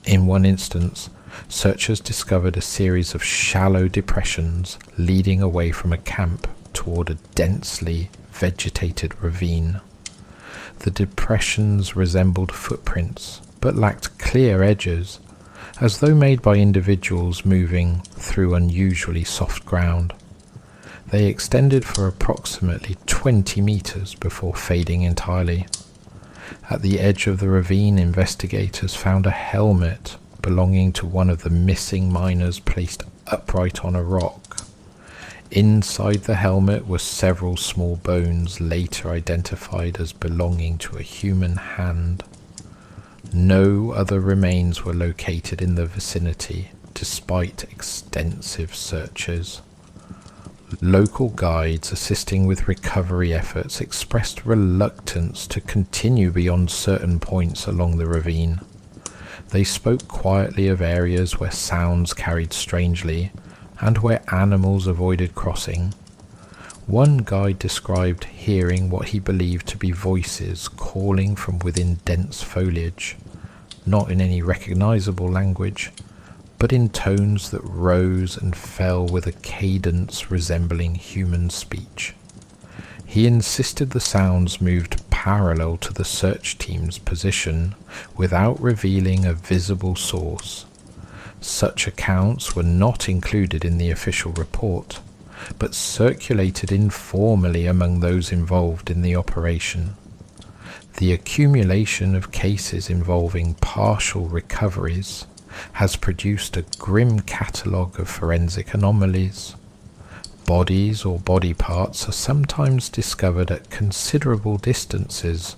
In one instance, searchers discovered a series of shallow depressions leading away from a camp toward a densely vegetated ravine. The depressions resembled footprints, but lacked clear edges, as though made by individuals moving through unusually soft ground. They extended for approximately 20 meters before fading entirely. At the edge of the ravine, investigators found a helmet belonging to one of the missing miners placed upright on a rock. Inside the helmet were several small bones later identified as belonging to a human hand. No other remains were located in the vicinity, despite extensive searches. Local guides assisting with recovery efforts expressed reluctance to continue beyond certain points along the ravine. They spoke quietly of areas where sounds carried strangely and where animals avoided crossing. One guide described hearing what he believed to be voices calling from within dense foliage, not in any recognizable language, but in tones that rose and fell with a cadence resembling human speech. He insisted the sounds moved parallel to the search team's position without revealing a visible source. Such accounts were not included in the official report, but circulated informally among those involved in the operation. The accumulation of cases involving partial recoveries has produced a grim catalogue of forensic anomalies. Bodies or body parts are sometimes discovered at considerable distances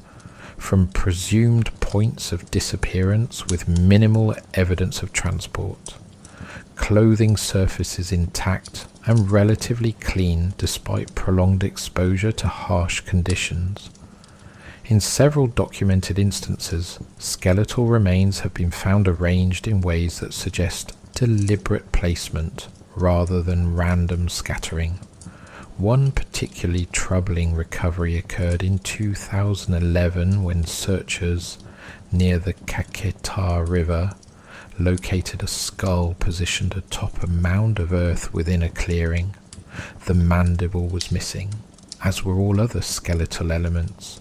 from presumed points of disappearance with minimal evidence of transport. Clothing surfaces intact and relatively clean despite prolonged exposure to harsh conditions. In several documented instances, skeletal remains have been found arranged in ways that suggest deliberate placement rather than random scattering. One particularly troubling recovery occurred in 2011 when searchers near the Caquetá River located a skull positioned atop a mound of earth within a clearing. The mandible was missing, as were all other skeletal elements.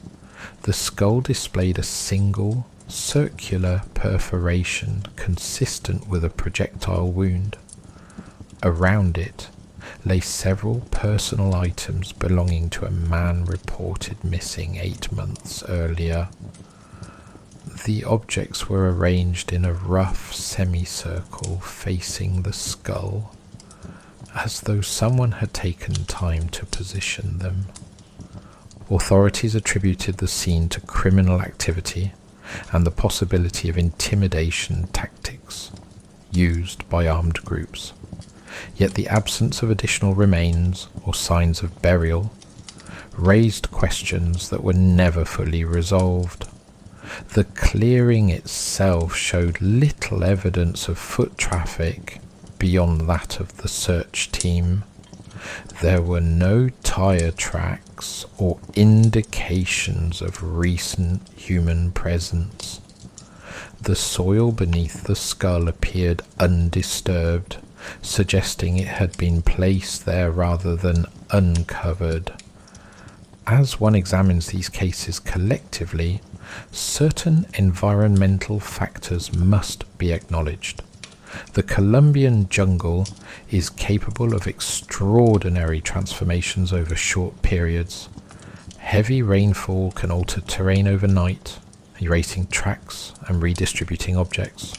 The skull displayed a single, circular perforation consistent with a projectile wound. Around it lay several personal items belonging to a man reported missing 8 months earlier. The objects were arranged in a rough semicircle facing the skull, as though someone had taken time to position them. Authorities attributed the scene to criminal activity and the possibility of intimidation tactics used by armed groups. Yet the absence of additional remains or signs of burial raised questions that were never fully resolved. The clearing itself showed little evidence of foot traffic beyond that of the search team. There were no tire tracks or indications of recent human presence. The soil beneath the skull appeared undisturbed, suggesting it had been placed there rather than uncovered. As one examines these cases collectively, certain environmental factors must be acknowledged. The Colombian jungle is capable of extraordinary transformations over short periods. Heavy rainfall can alter terrain overnight, erasing tracks and redistributing objects.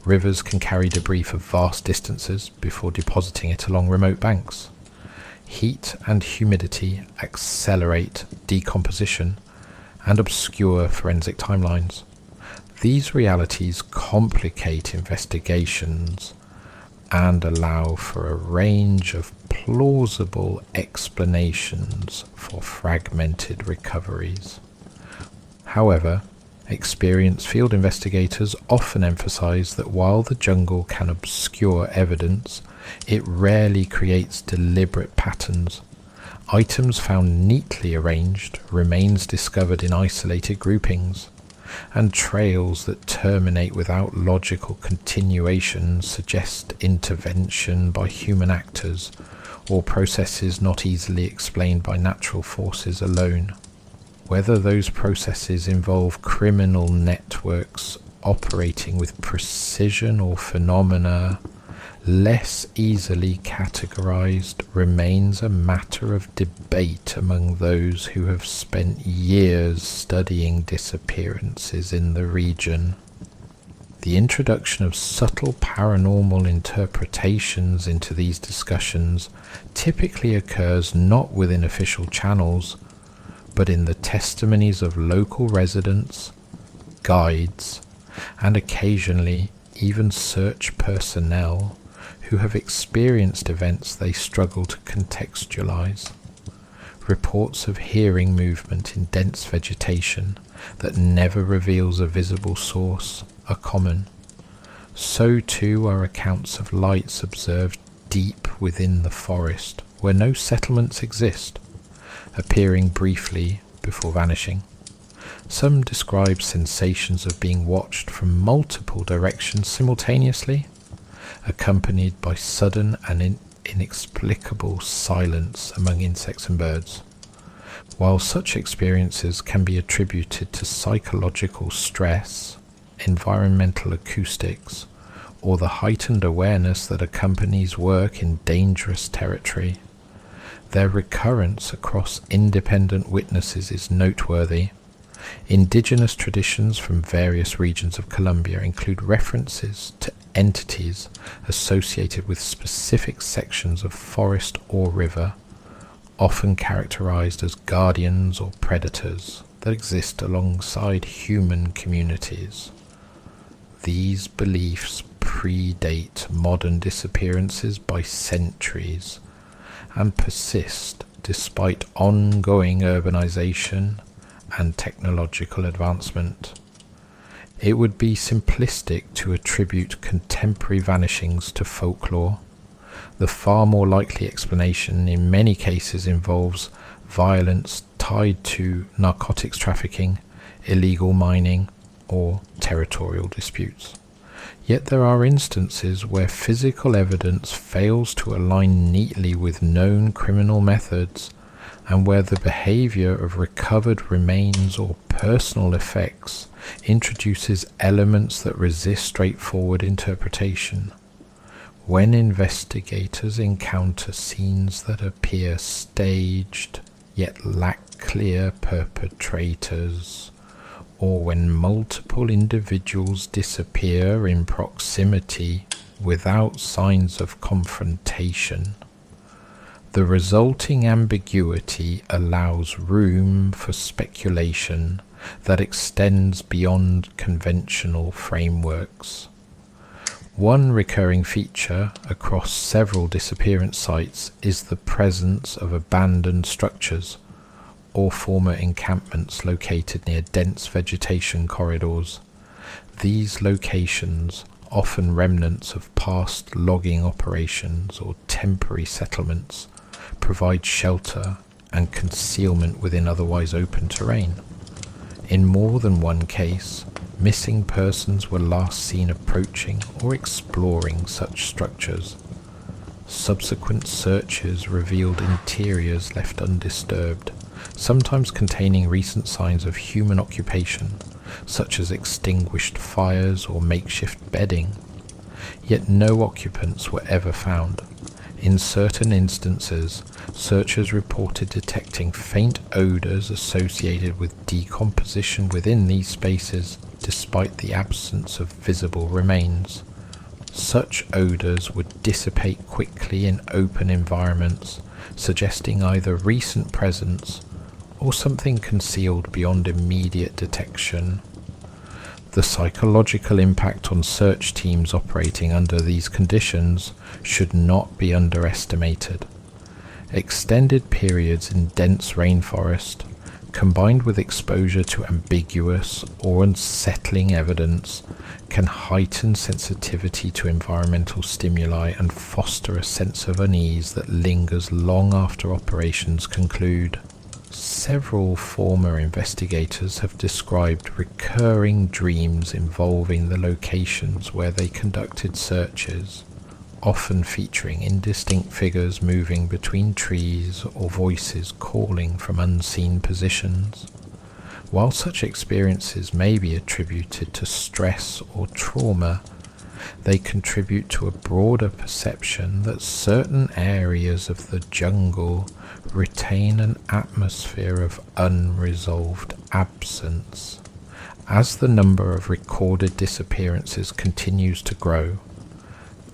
Rivers can carry debris for vast distances before depositing it along remote banks. Heat and humidity accelerate decomposition and obscure forensic timelines. These realities complicate investigations and allow for a range of plausible explanations for fragmented recoveries. However, Experienced field investigators often emphasize that while the jungle can obscure evidence, it rarely creates deliberate patterns. Items found neatly arranged, remains discovered in isolated groupings, and trails that terminate without logical continuation suggest intervention by human actors or processes not easily explained by natural forces alone. Whether those processes involve criminal networks operating with precision or phenomena less easily categorized remains a matter of debate among those who have spent years studying disappearances in the region. The introduction of subtle paranormal interpretations into these discussions typically occurs not within official channels, but in the testimonies of local residents, guides, and occasionally even search personnel who have experienced events they struggle to contextualize. Reports of hearing movement in dense vegetation that never reveals a visible source are common. So too are accounts of lights observed deep within the forest where no settlements exist, appearing briefly before vanishing. Some describe sensations of being watched from multiple directions simultaneously, accompanied by sudden and inexplicable silence among insects and birds. While such experiences can be attributed to psychological stress, environmental acoustics, or the heightened awareness that accompanies work in dangerous territory, their recurrence across independent witnesses is noteworthy. Indigenous traditions from various regions of Colombia include references to entities associated with specific sections of forest or river, often characterized as guardians or predators that exist alongside human communities. These beliefs predate modern disappearances by centuries and persist despite ongoing urbanization and technological advancement. It would be simplistic to attribute contemporary vanishings to folklore. The far more likely explanation in many cases involves violence tied to narcotics trafficking, illegal mining, or territorial disputes. Yet there are instances where physical evidence fails to align neatly with known criminal methods, and where the behavior of recovered remains or personal effects introduces elements that resist straightforward interpretation. When investigators encounter scenes that appear staged yet lack clear perpetrators, or when multiple individuals disappear in proximity without signs of confrontation, the resulting ambiguity allows room for speculation that extends beyond conventional frameworks. One recurring feature across several disappearance sites is the presence of abandoned structures or former encampments located near dense vegetation corridors. These locations, often remnants of past logging operations or temporary settlements, provide shelter and concealment within otherwise open terrain. In more than one case, missing persons were last seen approaching or exploring such structures. Subsequent searches revealed interiors left undisturbed, sometimes containing recent signs of human occupation, such as extinguished fires or makeshift bedding. Yet no occupants were ever found. In certain instances, searchers reported detecting faint odors associated with decomposition within these spaces, despite the absence of visible remains. Such odors would dissipate quickly in open environments, suggesting either recent presence or something concealed beyond immediate detection. The psychological impact on search teams operating under these conditions should not be underestimated. Extended periods in dense rainforest, combined with exposure to ambiguous or unsettling evidence, can heighten sensitivity to environmental stimuli and foster a sense of unease that lingers long after operations conclude. Several former investigators have described recurring dreams involving the locations where they conducted searches, often featuring indistinct figures moving between trees or voices calling from unseen positions. While such experiences may be attributed to stress or trauma, they contribute to a broader perception that certain areas of the jungle retain an atmosphere of unresolved absence. As the number of recorded disappearances continues to grow,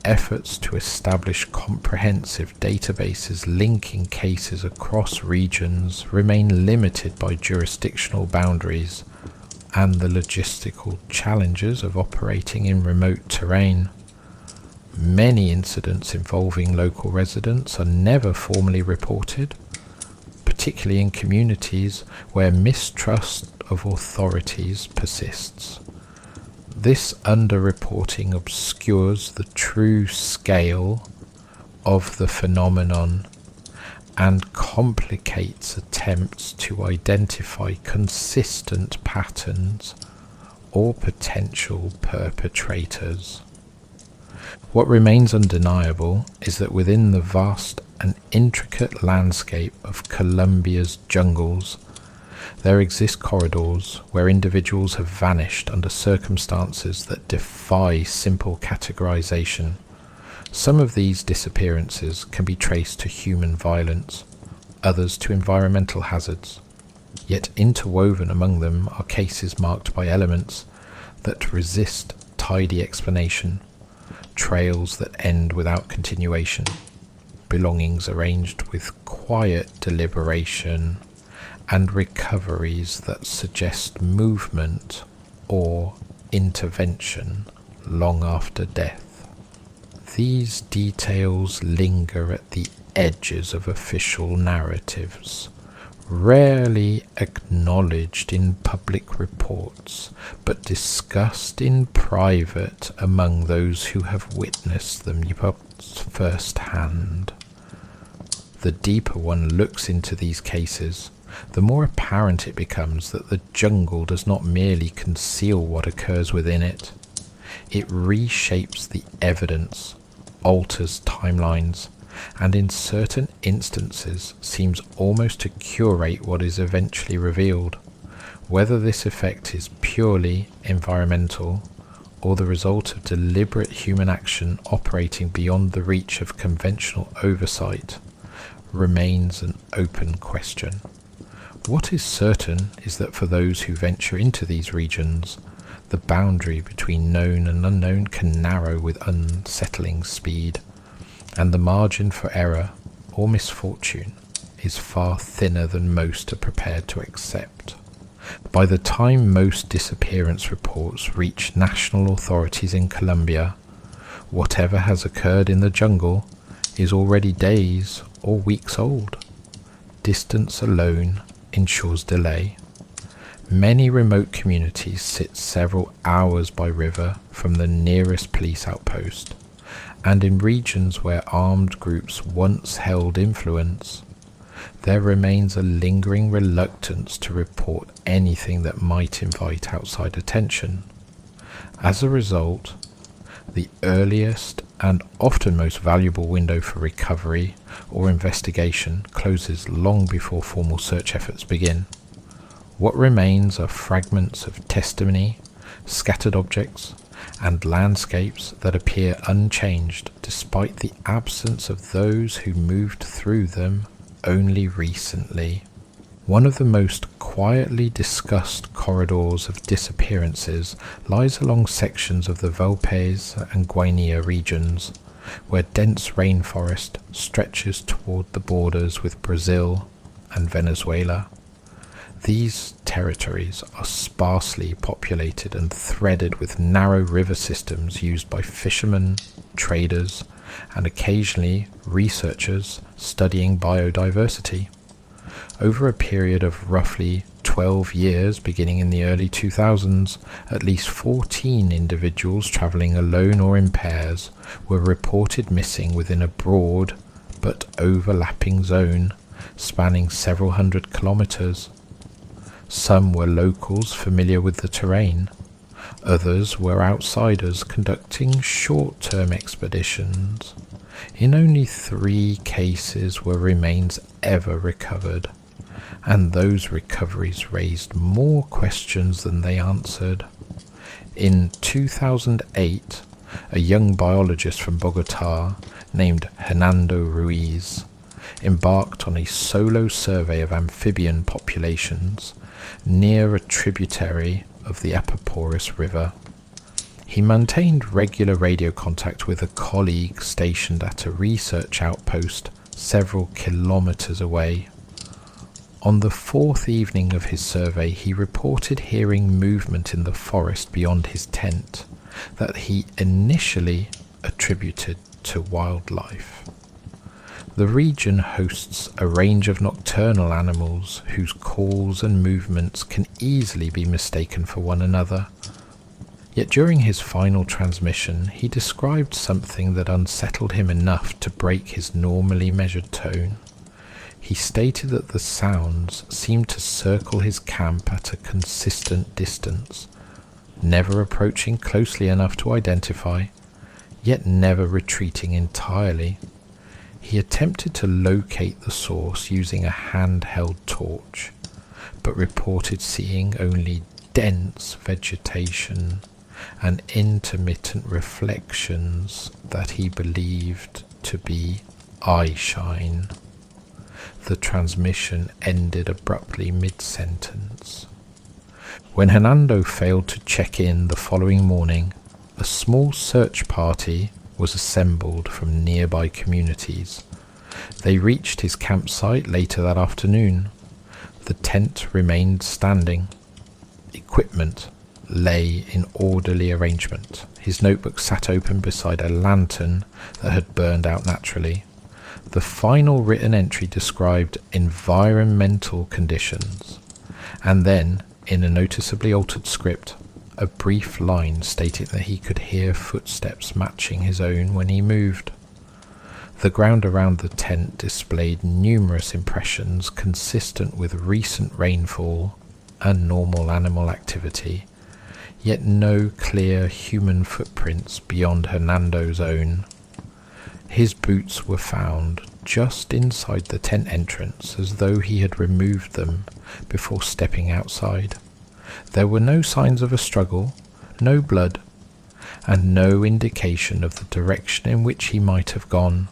efforts to establish comprehensive databases linking cases across regions remain limited by jurisdictional boundaries and the logistical challenges of operating in remote terrain. Many incidents involving local residents are never formally reported, particularly in communities where mistrust of authorities persists. This underreporting obscures the true scale of the phenomenon and complicates attempts to identify consistent patterns or potential perpetrators. What remains undeniable is that within the vast and intricate landscape of Colombia's jungles, there exist corridors where individuals have vanished under circumstances that defy simple categorization. Some of these disappearances can be traced to human violence, others to environmental hazards. Yet interwoven among them are cases marked by elements that resist tidy explanation, trails that end without continuation, belongings arranged with quiet deliberation, and recoveries that suggest movement or intervention long after death. These details linger at the edges of official narratives, rarely acknowledged in public reports, but discussed in private among those who have witnessed them firsthand. The deeper one looks into these cases, the more apparent it becomes that the jungle does not merely conceal what occurs within it. It reshapes the evidence, alters timelines, and in certain instances seems almost to curate what is eventually revealed. Whether this effect is purely environmental or the result of deliberate human action operating beyond the reach of conventional oversight remains an open question. What is certain is that for those who venture into these regions, the boundary between known and unknown can narrow with unsettling speed, and the margin for error or misfortune is far thinner than most are prepared to accept. By the time most disappearance reports reach national authorities in Colombia, whatever has occurred in the jungle is already days or weeks old. Distance alone ensures delay. Many remote communities sit several hours by river from the nearest police outpost, and in regions where armed groups once held influence, there remains a lingering reluctance to report anything that might invite outside attention. As a result, the earliest and often most valuable window for recovery or investigation closes long before formal search efforts begin. What remains are fragments of testimony, scattered objects, and landscapes that appear unchanged despite the absence of those who moved through them only recently. One of the most quietly discussed corridors of disappearances lies along sections of the Valpes and Guinea regions, where dense rainforest stretches toward the borders with Brazil and Venezuela. These territories are sparsely populated and threaded with narrow river systems used by fishermen, traders, and occasionally researchers studying biodiversity. Over a period of roughly 12 years, beginning in the early 2000s, at least 14 individuals travelling alone or in pairs were reported missing within a broad but overlapping zone spanning several hundred kilometres. Some were locals familiar with the terrain. Others were outsiders conducting short-term expeditions. In only 3 cases were remains ever recovered, and those recoveries raised more questions than they answered. In 2008, a young biologist from Bogota named Hernando Ruiz embarked on a solo survey of amphibian populations near a tributary of the Apaporis River. He maintained regular radio contact with a colleague stationed at a research outpost several kilometres away. On the 4th evening of his survey, he reported hearing movement in the forest beyond his tent that he initially attributed to wildlife. The region hosts a range of nocturnal animals whose calls and movements can easily be mistaken for one another. Yet during his final transmission, he described something that unsettled him enough to break his normally measured tone. He stated that the sounds seemed to circle his camp at a consistent distance, never approaching closely enough to identify, yet never retreating entirely. He attempted to locate the source using a handheld torch, but reported seeing only dense vegetation and intermittent reflections that he believed to be eye shine. The transmission ended abruptly mid-sentence. When Hernando failed to check in the following morning, a small search party was assembled from nearby communities. They reached his campsite later that afternoon. The tent remained standing. Equipment lay in orderly arrangement. His notebook sat open beside a lantern that had burned out naturally. The final written entry described environmental conditions, and then, in a noticeably altered script, a brief line stating that he could hear footsteps matching his own when he moved. The ground around the tent displayed numerous impressions consistent with recent rainfall and normal animal activity, yet no clear human footprints beyond Hernando's own. His boots were found just inside the tent entrance, as though he had removed them before stepping outside. There were no signs of a struggle, no blood, and no indication of the direction in which he might have gone.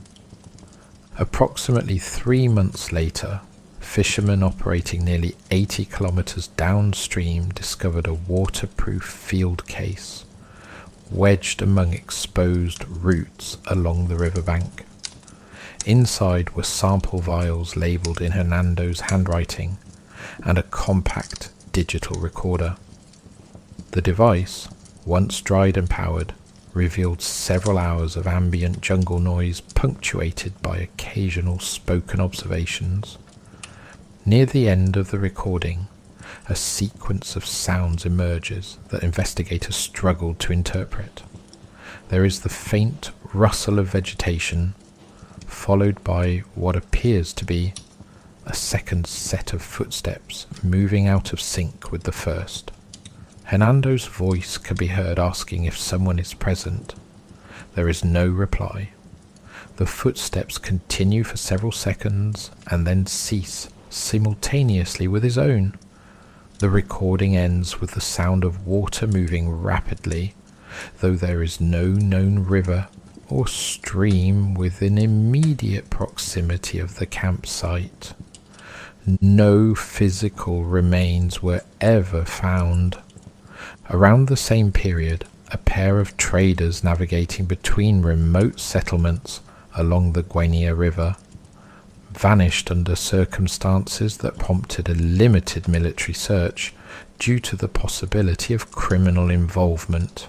Approximately 3 months later, fishermen operating nearly 80 kilometers downstream discovered a waterproof field case wedged among exposed roots along the riverbank. Inside were sample vials labelled in Hernando's handwriting and a compact digital recorder. The device, once dried and powered, revealed several hours of ambient jungle noise punctuated by occasional spoken observations. Near the end of the recording, a sequence of sounds emerges that investigators struggled to interpret. There is the faint rustle of vegetation, followed by what appears to be a second set of footsteps moving out of sync with the first. Hernando's voice can be heard asking if someone is present. There is no reply. The footsteps continue for several seconds and then cease simultaneously with his own. The recording ends with the sound of water moving rapidly, though there is no known river or stream within immediate proximity of the campsite. No physical remains were ever found. Around the same period, a pair of traders navigating between remote settlements along the Guinea River vanished under circumstances that prompted a limited military search due to the possibility of criminal involvement.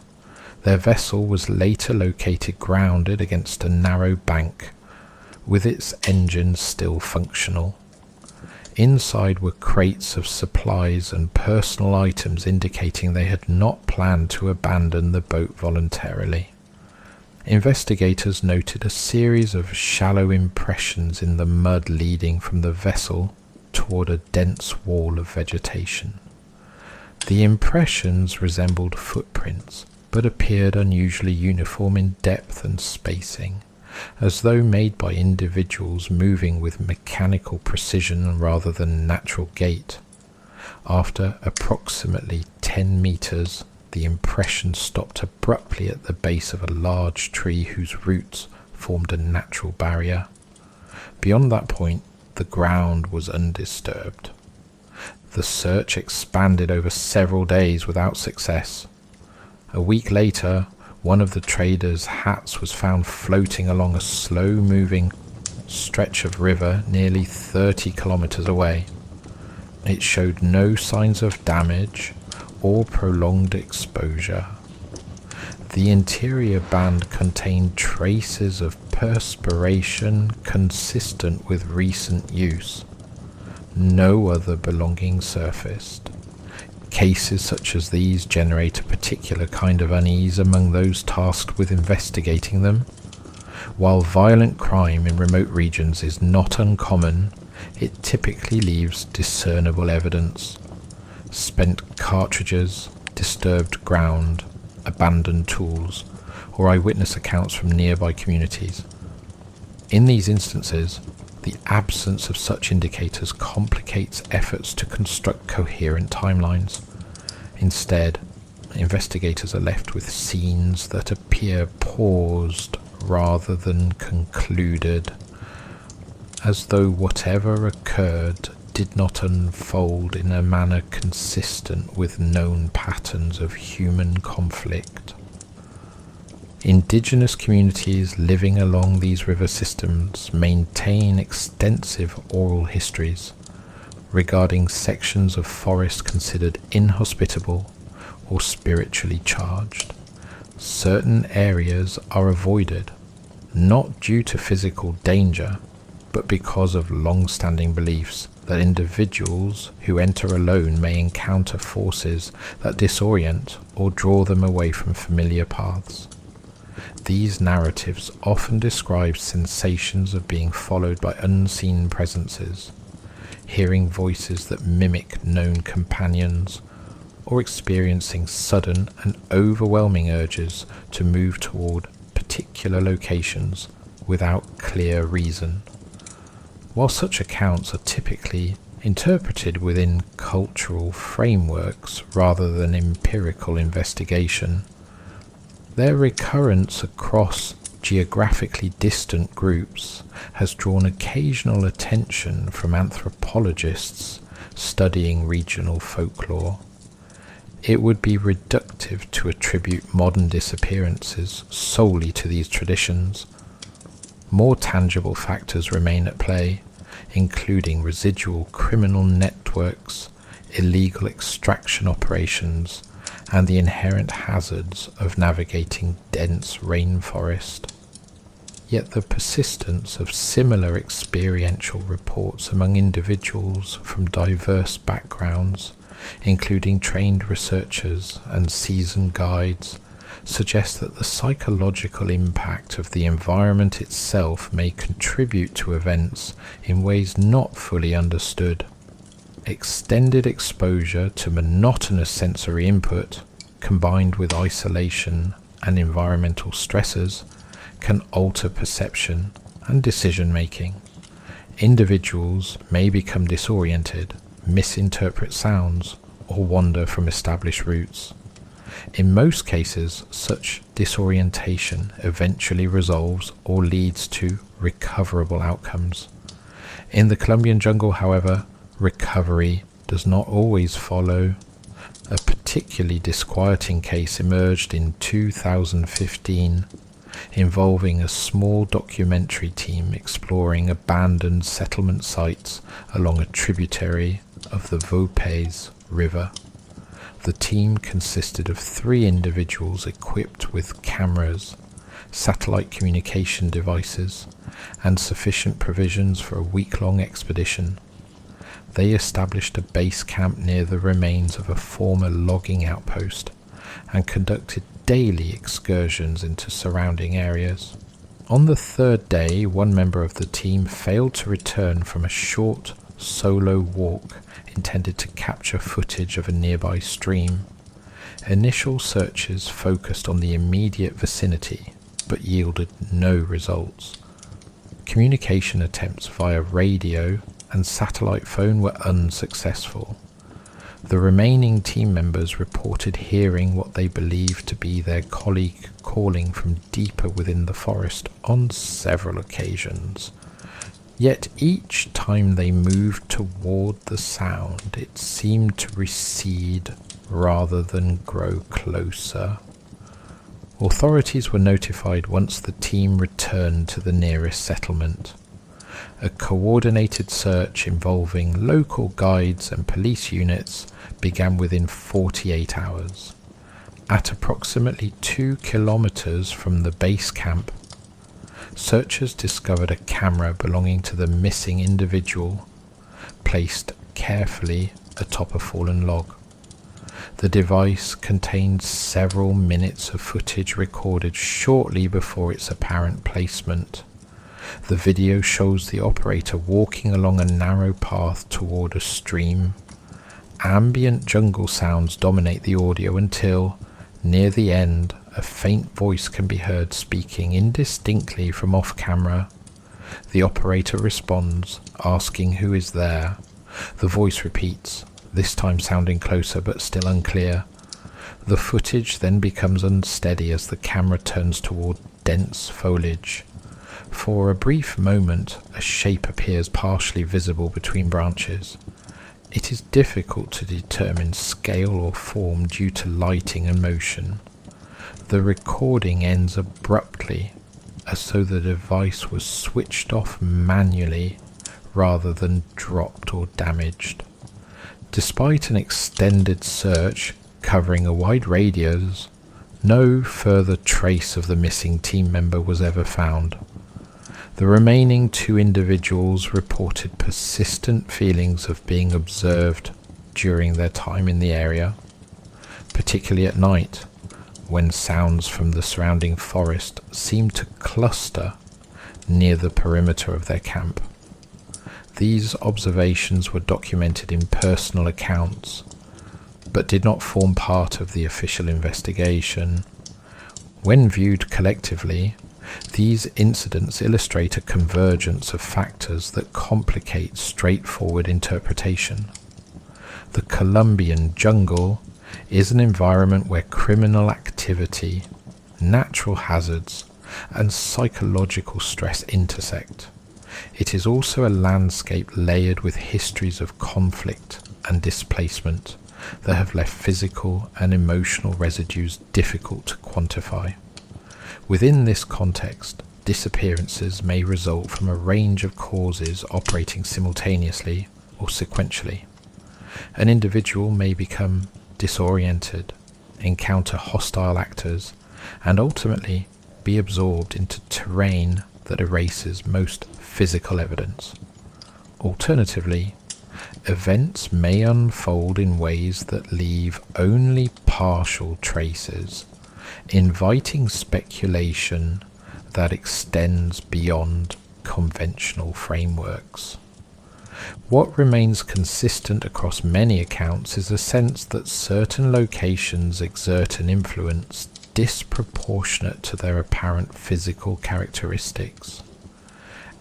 Their vessel was later located grounded against a narrow bank, with its engines still functional. Inside were crates of supplies and personal items indicating they had not planned to abandon the boat voluntarily. Investigators noted a series of shallow impressions in the mud leading from the vessel toward a dense wall of vegetation. The impressions resembled footprints, but appeared unusually uniform in depth and spacing, as though made by individuals moving with mechanical precision rather than natural gait. After approximately 10 meters, the impression stopped abruptly at the base of a large tree whose roots formed a natural barrier. Beyond that point, the ground was undisturbed. The search expanded over several days without success. A week later, one of the traders' hats was found floating along a slow-moving stretch of river nearly 30 kilometers away. It showed no signs of damage or prolonged exposure. The interior band contained traces of perspiration consistent with recent use. No other belongings surfaced. Cases such as these generate a particular kind of unease among those tasked with investigating them. While violent crime in remote regions is not uncommon, it typically leaves discernible evidence. Spent cartridges, disturbed ground, abandoned tools, or eyewitness accounts from nearby communities. In these instances, the absence of such indicators complicates efforts to construct coherent timelines. Instead, investigators are left with scenes that appear paused rather than concluded, as though whatever occurred did not unfold in a manner consistent with known patterns of human conflict. Indigenous communities living along these river systems maintain extensive oral histories regarding sections of forest considered inhospitable or spiritually charged. Certain areas are avoided, not due to physical danger, but because of long-standing beliefs that individuals who enter alone may encounter forces that disorient or draw them away from familiar paths. These narratives often describe sensations of being followed by unseen presences, hearing voices that mimic known companions, or experiencing sudden and overwhelming urges to move toward particular locations without clear reason. While such accounts are typically interpreted within cultural frameworks rather than empirical investigation, their recurrence across geographically distant groups has drawn occasional attention from anthropologists studying regional folklore. It would be reductive to attribute modern disappearances solely to these traditions. More tangible factors remain at play, including residual criminal networks, illegal extraction operations, and the inherent hazards of navigating dense rainforest. Yet the persistence of similar experiential reports among individuals from diverse backgrounds, including trained researchers and seasoned guides, suggests that the psychological impact of the environment itself may contribute to events in ways not fully understood. Extended exposure to monotonous sensory input, combined with isolation and environmental stressors, can alter perception and decision-making. Individuals may become disoriented, misinterpret sounds, or wander from established routes. In most cases, such disorientation eventually resolves or leads to recoverable outcomes. In the Colombian jungle, however, recovery does not always follow. A particularly disquieting case emerged in 2015, involving a small documentary team exploring abandoned settlement sites along a tributary of the Vopes River. The team consisted of 3 individuals equipped with cameras, satellite communication devices, and sufficient provisions for a week-long expedition. They established a base camp near the remains of a former logging outpost and conducted daily excursions into surrounding areas. On the third day, one member of the team failed to return from a short, solo walk intended to capture footage of a nearby stream. Initial searches focused on the immediate vicinity, but yielded no results. Communication attempts via radio and satellite phone were unsuccessful. The remaining team members reported hearing what they believed to be their colleague calling from deeper within the forest on several occasions. Yet each time they moved toward the sound, it seemed to recede rather than grow closer. Authorities were notified once the team returned to the nearest settlement. A coordinated search involving local guides and police units began within 48 hours. At approximately 2 kilometers from the base camp, searchers discovered a camera belonging to the missing individual, placed carefully atop a fallen log. The device contained several minutes of footage recorded shortly before its apparent placement. The video shows the operator walking along a narrow path toward a stream. Ambient jungle sounds dominate the audio until, near the end, a faint voice can be heard speaking indistinctly from off-camera. The operator responds, asking who is there. The voice repeats, this time sounding closer but still unclear. The footage then becomes unsteady as the camera turns toward dense foliage. For a brief moment, a shape appears partially visible between branches. It is difficult to determine scale or form due to lighting and motion. The recording ends abruptly, as though the device was switched off manually rather than dropped or damaged. Despite an extended search covering a wide radius, no further trace of the missing team member was ever found. The remaining 2 individuals reported persistent feelings of being observed during their time in the area, particularly at night, when sounds from the surrounding forest seemed to cluster near the perimeter of their camp. These observations were documented in personal accounts, but did not form part of the official investigation. When viewed collectively, these incidents illustrate a convergence of factors that complicate straightforward interpretation. The Colombian jungle is an environment where criminal activity, natural hazards, and psychological stress intersect. It is also a landscape layered with histories of conflict and displacement that have left physical and emotional residues difficult to quantify. Within this context, disappearances may result from a range of causes operating simultaneously or sequentially. An individual may become disoriented, encounter hostile actors, and ultimately be absorbed into terrain that erases most physical evidence. Alternatively, events may unfold in ways that leave only partial traces, inviting speculation that extends beyond conventional frameworks. What remains consistent across many accounts is a sense that certain locations exert an influence disproportionate to their apparent physical characteristics.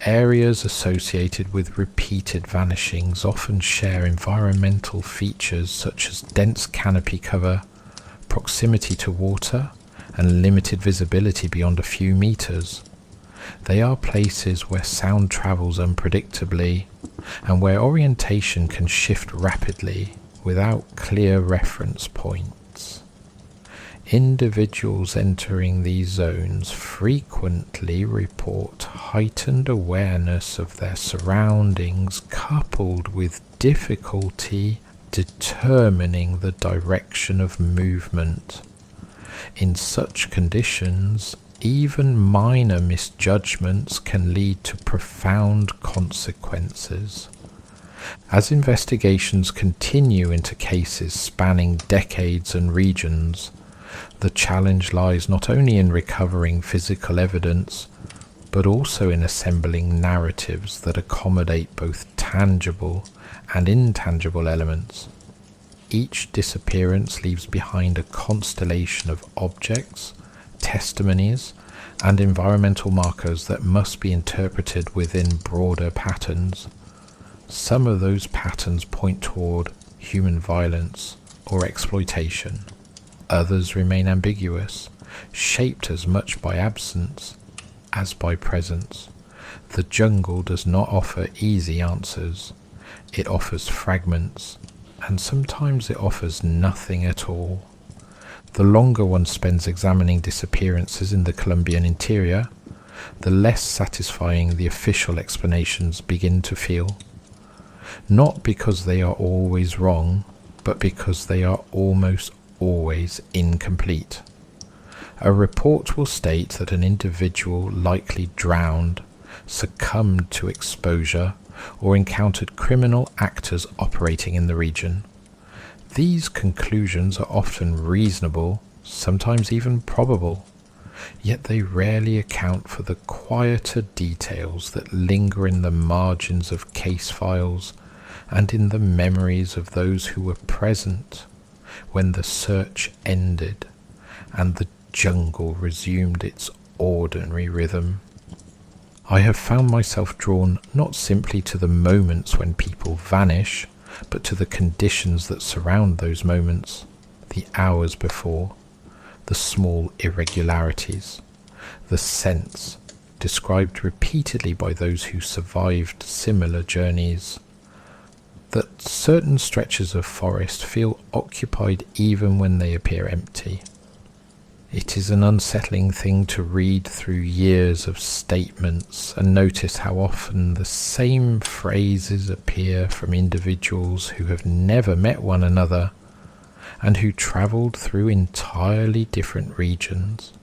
Areas associated with repeated vanishings often share environmental features such as dense canopy cover, proximity to water, and limited visibility beyond a few meters. They are places where sound travels unpredictably and where orientation can shift rapidly without clear reference points. Individuals entering these zones frequently report heightened awareness of their surroundings, coupled with difficulty determining the direction of movement. In such conditions, even minor misjudgments can lead to profound consequences. As investigations continue into cases spanning decades and regions, the challenge lies not only in recovering physical evidence, but also in assembling narratives that accommodate both tangible and intangible elements. Each disappearance leaves behind a constellation of objects, testimonies, and environmental markers that must be interpreted within broader patterns. Some of those patterns point toward human violence or exploitation. Others remain ambiguous, shaped as much by absence as by presence. The jungle does not offer easy answers. It offers fragments, and sometimes it offers nothing at all. The longer one spends examining disappearances in the Colombian interior, the less satisfying the official explanations begin to feel. Not because they are always wrong, but because they are almost always incomplete. A report will state that an individual likely drowned, succumbed to exposure, or encountered criminal actors operating in the region. These conclusions are often reasonable, sometimes even probable, yet they rarely account for the quieter details that linger in the margins of case files and in the memories of those who were present when the search ended and the jungle resumed its ordinary rhythm. I have found myself drawn not simply to the moments when people vanish, but to the conditions that surround those moments, the hours before, the small irregularities, the sense, described repeatedly by those who survived similar journeys, that certain stretches of forest feel occupied even when they appear empty. It is an unsettling thing to read through years of statements and notice how often the same phrases appear from individuals who have never met one another and who travelled through entirely different regions.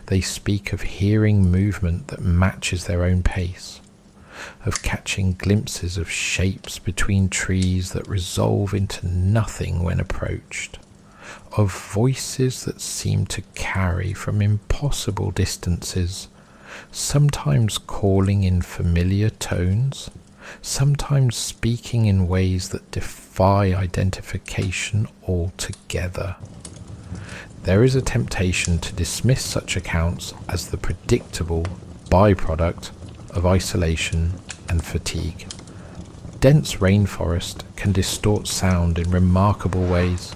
They speak of hearing movement that matches their own pace, of catching glimpses of shapes between trees that resolve into nothing when approached, of voices that seem to carry from impossible distances, sometimes calling in familiar tones, sometimes speaking in ways that defy identification altogether. There is a temptation to dismiss such accounts as the predictable byproduct of isolation and fatigue. Dense rainforest can distort sound in remarkable ways.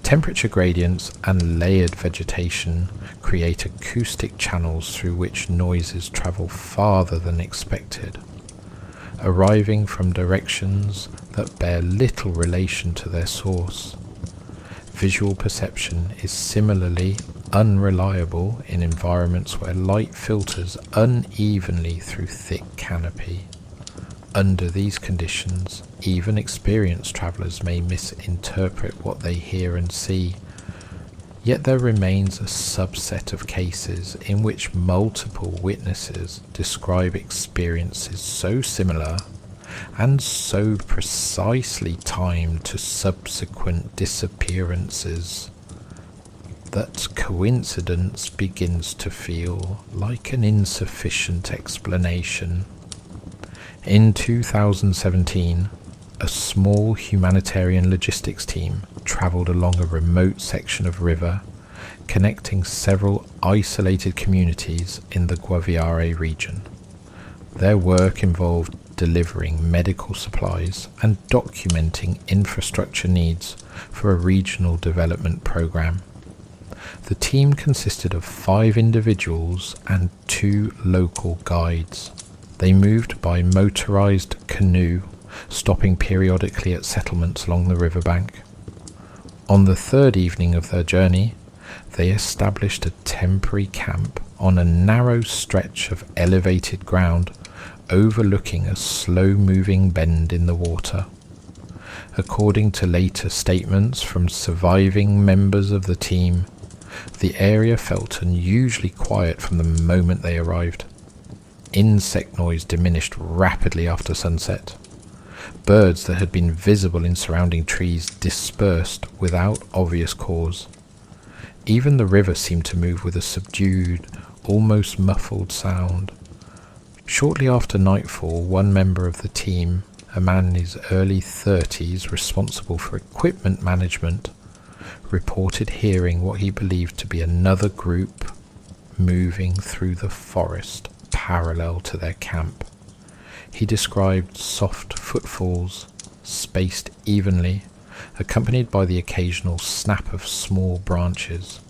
Temperature gradients and layered vegetation create acoustic channels through which noises travel farther than expected, arriving from directions that bear little relation to their source. Visual perception is similarly unreliable in environments where light filters unevenly through thick canopy. Under these conditions, even experienced travellers may misinterpret what they hear and see. Yet there remains a subset of cases in which multiple witnesses describe experiences so similar and so precisely timed to subsequent disappearances that coincidence begins to feel like an insufficient explanation. In 2017, a small humanitarian logistics team travelled along a remote section of river, connecting several isolated communities in the Guaviare region. Their work involved delivering medical supplies and documenting infrastructure needs for a regional development program. The team consisted of 5 individuals and 2 local guides. They moved by motorized canoe, stopping periodically at settlements along the riverbank. On the 3rd evening of their journey, they established a temporary camp on a narrow stretch of elevated ground overlooking a slow-moving bend in the water. According to later statements from surviving members of the team, the area felt unusually quiet from the moment they arrived. Insect noise diminished rapidly after sunset. Birds that had been visible in surrounding trees dispersed without obvious cause. Even the river seemed to move with a subdued, almost muffled sound. Shortly after nightfall, one member of the team, a man in his early 30s responsible for equipment management, reported hearing what he believed to be another group moving through the forest parallel to their camp. He described soft footfalls, spaced evenly, accompanied by the occasional snap of small branches.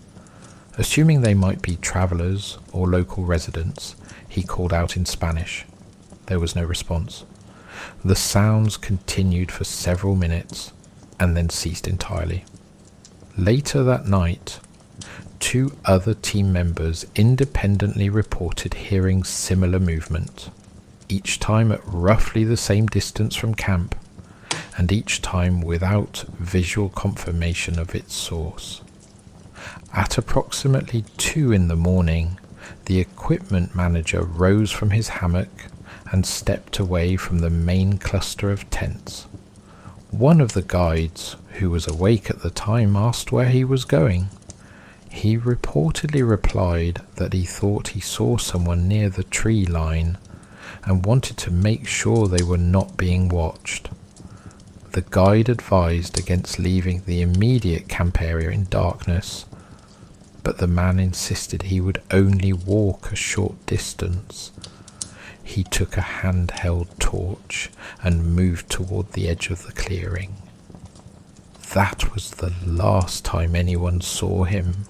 Assuming they might be travelers or local residents, he called out in Spanish. There was no response. The sounds continued for several minutes and then ceased entirely. Later that night, 2 other team members independently reported hearing similar movement, each time at roughly the same distance from camp, and each time without visual confirmation of its source. At approximately 2 in the morning, the equipment manager rose from his hammock and stepped away from the main cluster of tents. One of the guides, who was awake at the time, asked where he was going. He reportedly replied that he thought he saw someone near the tree line and wanted to make sure they were not being watched. The guide advised against leaving the immediate camp area in darkness, but the man insisted he would only walk a short distance. He took a handheld torch and moved toward the edge of the clearing. That was the last time anyone saw him.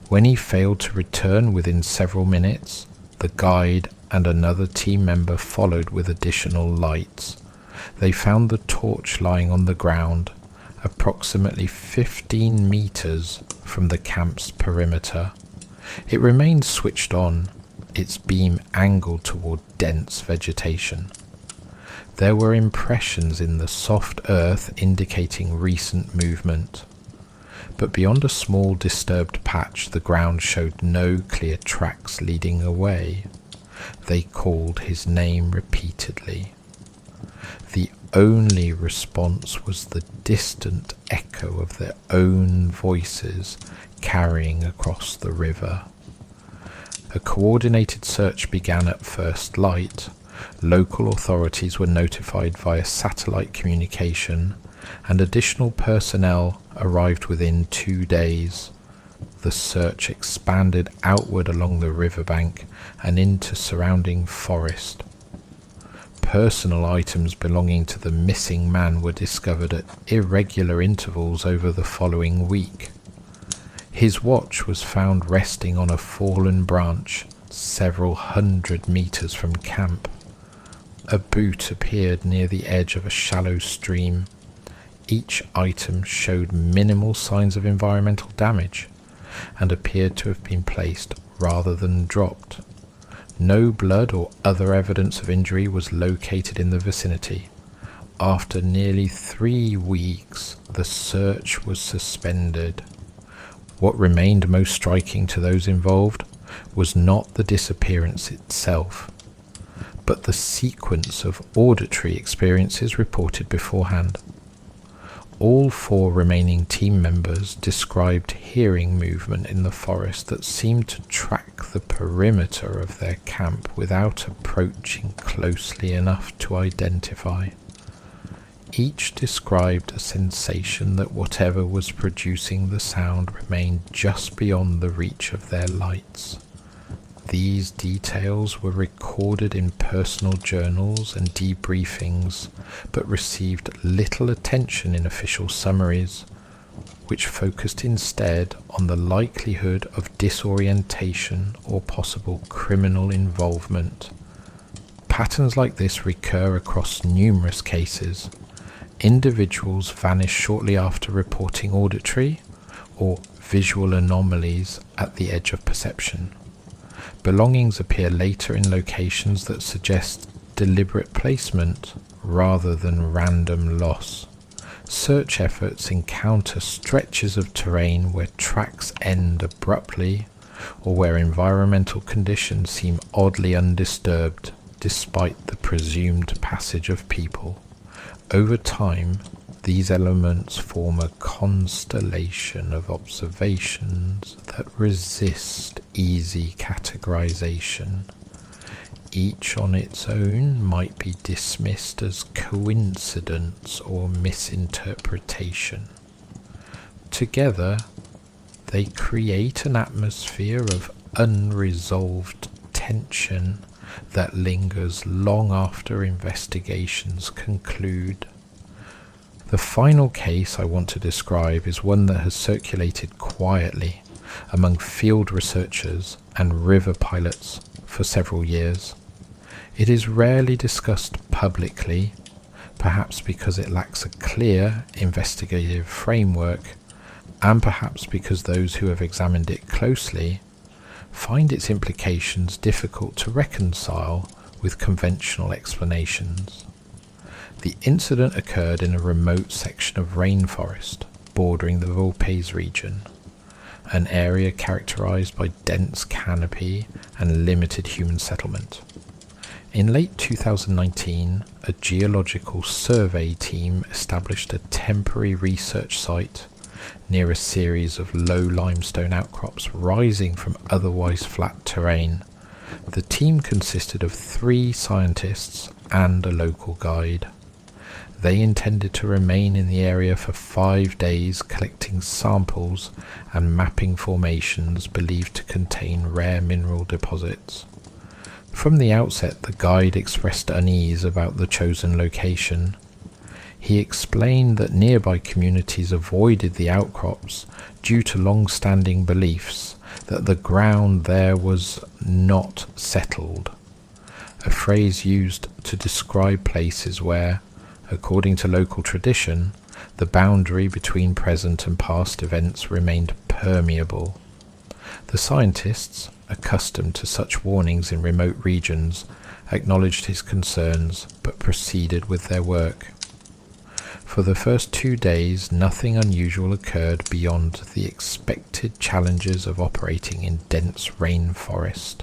When he failed to return within several minutes, the guide and another team member followed with additional lights. They found the torch lying on the ground, approximately 15 meters from the camp's perimeter. It remained switched on, its beam angled toward dense vegetation. There were impressions in the soft earth indicating recent movement, but beyond a small disturbed patch the ground showed no clear tracks leading away. They called his name repeatedly. The only response was the distant echo of their own voices carrying across the river. A coordinated search began at first light. Local authorities were notified via satellite communication, and additional personnel arrived within 2 days. The search expanded outward along the riverbank and into surrounding forest. Personal items belonging to the missing man were discovered at irregular intervals over the following week. His watch was found resting on a fallen branch several hundred meters from camp. A boot appeared near the edge of a shallow stream. Each item showed minimal signs of environmental damage and appeared to have been placed rather than dropped. No blood or other evidence of injury was located in the vicinity. After nearly 3 weeks, the search was suspended. What remained most striking to those involved was not the disappearance itself, but the sequence of auditory experiences reported beforehand. All 4 remaining team members described hearing movement in the forest that seemed to track the perimeter of their camp without approaching closely enough to identify. Each described a sensation that whatever was producing the sound remained just beyond the reach of their lights. These details were recorded in personal journals and debriefings, but received little attention in official summaries, which focused instead on the likelihood of disorientation or possible criminal involvement. Patterns like this recur across numerous cases. Individuals vanish shortly after reporting auditory or visual anomalies at the edge of perception. Belongings appear later in locations that suggest deliberate placement rather than random loss. Search efforts encounter stretches of terrain where tracks end abruptly or where environmental conditions seem oddly undisturbed despite the presumed passage of people. Over time, these elements form a constellation of observations that resist easy categorization. Each on its own might be dismissed as coincidence or misinterpretation. Together, they create an atmosphere of unresolved tension that lingers long after investigations conclude. The final case I want to describe is one that has circulated quietly among field researchers and river pilots for several years. It is rarely discussed publicly, perhaps because it lacks a clear investigative framework, and perhaps because those who have examined it closely find its implications difficult to reconcile with conventional explanations. The incident occurred in a remote section of rainforest bordering the Vosges region, an area characterized by dense canopy and limited human settlement. In late 2019, a geological survey team established a temporary research site near a series of low limestone outcrops rising from otherwise flat terrain. The team consisted of 3 scientists and a local guide. They intended to remain in the area for 5 days, collecting samples and mapping formations believed to contain rare mineral deposits. From the outset, the guide expressed unease about the chosen location. He explained that nearby communities avoided the outcrops due to long-standing beliefs that the ground there was not settled, a phrase used to describe places where, according to local tradition, the boundary between present and past events remained permeable. The scientists, accustomed to such warnings in remote regions, acknowledged his concerns but proceeded with their work. For the first 2 days, nothing unusual occurred beyond the expected challenges of operating in dense rainforest.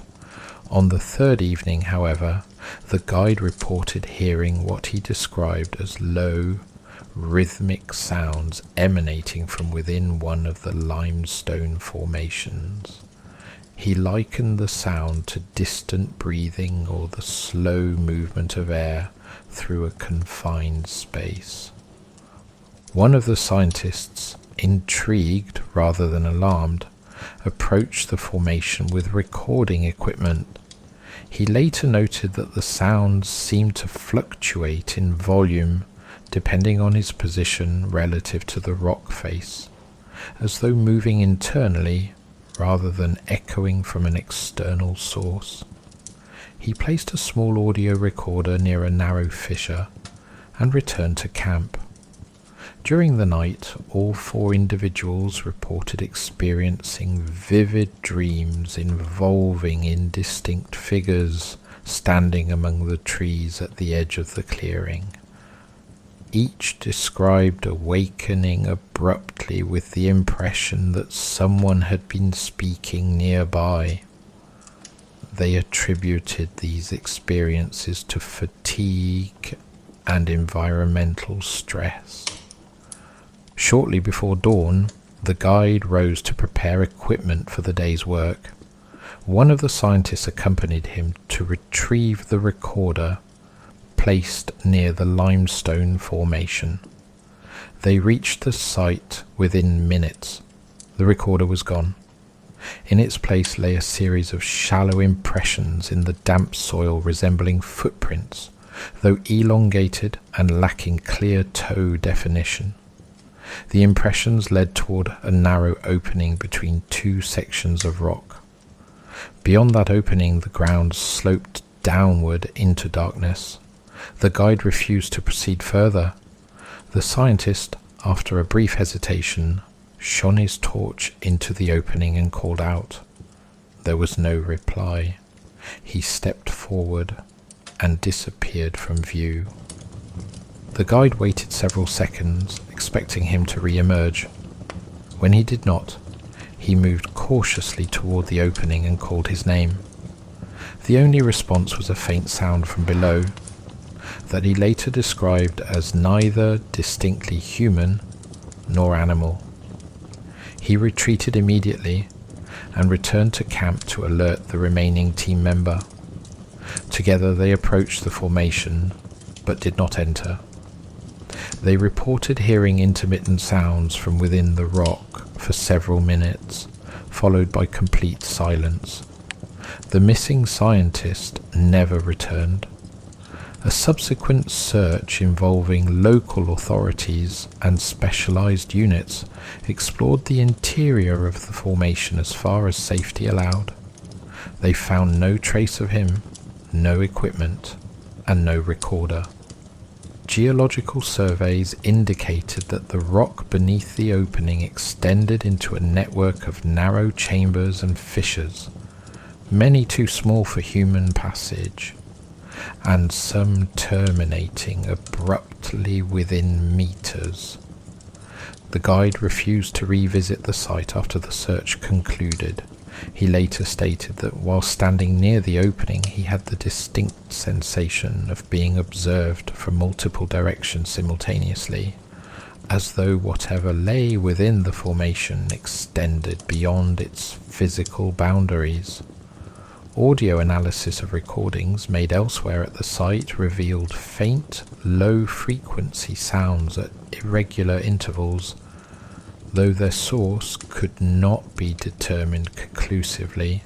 On the 3rd evening, however, the guide reported hearing what he described as low, rhythmic sounds emanating from within one of the limestone formations. He likened the sound to distant breathing or the slow movement of air through a confined space. One of the scientists, intrigued rather than alarmed, approached the formation with recording equipment. He later noted that the sounds seemed to fluctuate in volume depending on his position relative to the rock face, as though moving internally rather than echoing from an external source. He placed a small audio recorder near a narrow fissure and returned to camp. During the night, all 4 individuals reported experiencing vivid dreams involving indistinct figures standing among the trees at the edge of the clearing. Each described awakening abruptly with the impression that someone had been speaking nearby. They attributed these experiences to fatigue and environmental stress. Shortly before dawn, the guide rose to prepare equipment for the day's work. One of the scientists accompanied him to retrieve the recorder placed near the limestone formation. They reached the site within minutes. The recorder was gone. In its place lay a series of shallow impressions in the damp soil resembling footprints, though elongated and lacking clear toe definition. The impressions led toward a narrow opening between 2 sections of rock. Beyond that opening, the ground sloped downward into darkness. The guide refused to proceed further. The scientist, after a brief hesitation, shone his torch into the opening and called out. There was no reply. He stepped forward and disappeared from view. The guide waited several seconds, expecting him to re-emerge. When he did not, he moved cautiously toward the opening and called his name. The only response was a faint sound from below. that he later described as neither distinctly human nor animal. He retreated immediately and returned to camp to alert the remaining team member. Together they approached the formation, but did not enter. They reported hearing intermittent sounds from within the rock for several minutes, followed by complete silence. The missing scientist never returned. A subsequent search involving local authorities and specialized units explored the interior of the formation as far as safety allowed. They found no trace of him, no equipment, and no recorder. Geological surveys indicated that the rock beneath the opening extended into a network of narrow chambers and fissures, many too small for human passage, and some terminating abruptly within meters. The guide refused to revisit the site after the search concluded. He later stated that while standing near the opening, he had the distinct sensation of being observed from multiple directions simultaneously, as though whatever lay within the formation extended beyond its physical boundaries. Audio analysis of recordings made elsewhere at the site revealed faint, low-frequency sounds at irregular intervals, though their source could not be determined conclusively.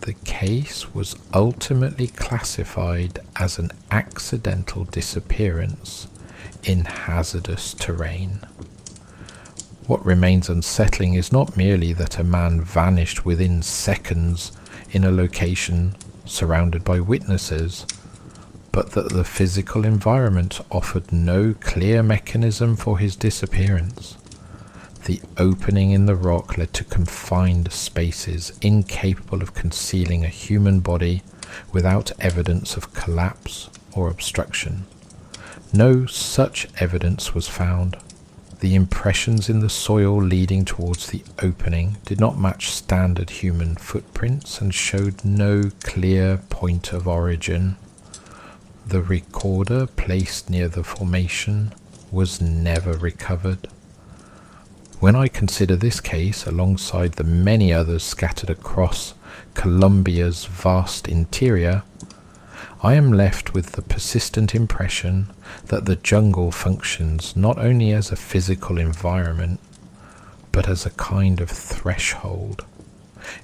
The case was ultimately classified as an accidental disappearance in hazardous terrain. What remains unsettling is not merely that a man vanished within seconds in a location surrounded by witnesses, but that the physical environment offered no clear mechanism for his disappearance. The opening in the rock led to confined spaces incapable of concealing a human body without evidence of collapse or obstruction. No such evidence was found. The impressions in the soil leading towards the opening did not match standard human footprints and showed no clear point of origin. The recorder placed near the formation was never recovered. When I consider this case alongside the many others scattered across Colombia's vast interior, I am left with the persistent impression that the jungle functions not only as a physical environment, but as a kind of threshold.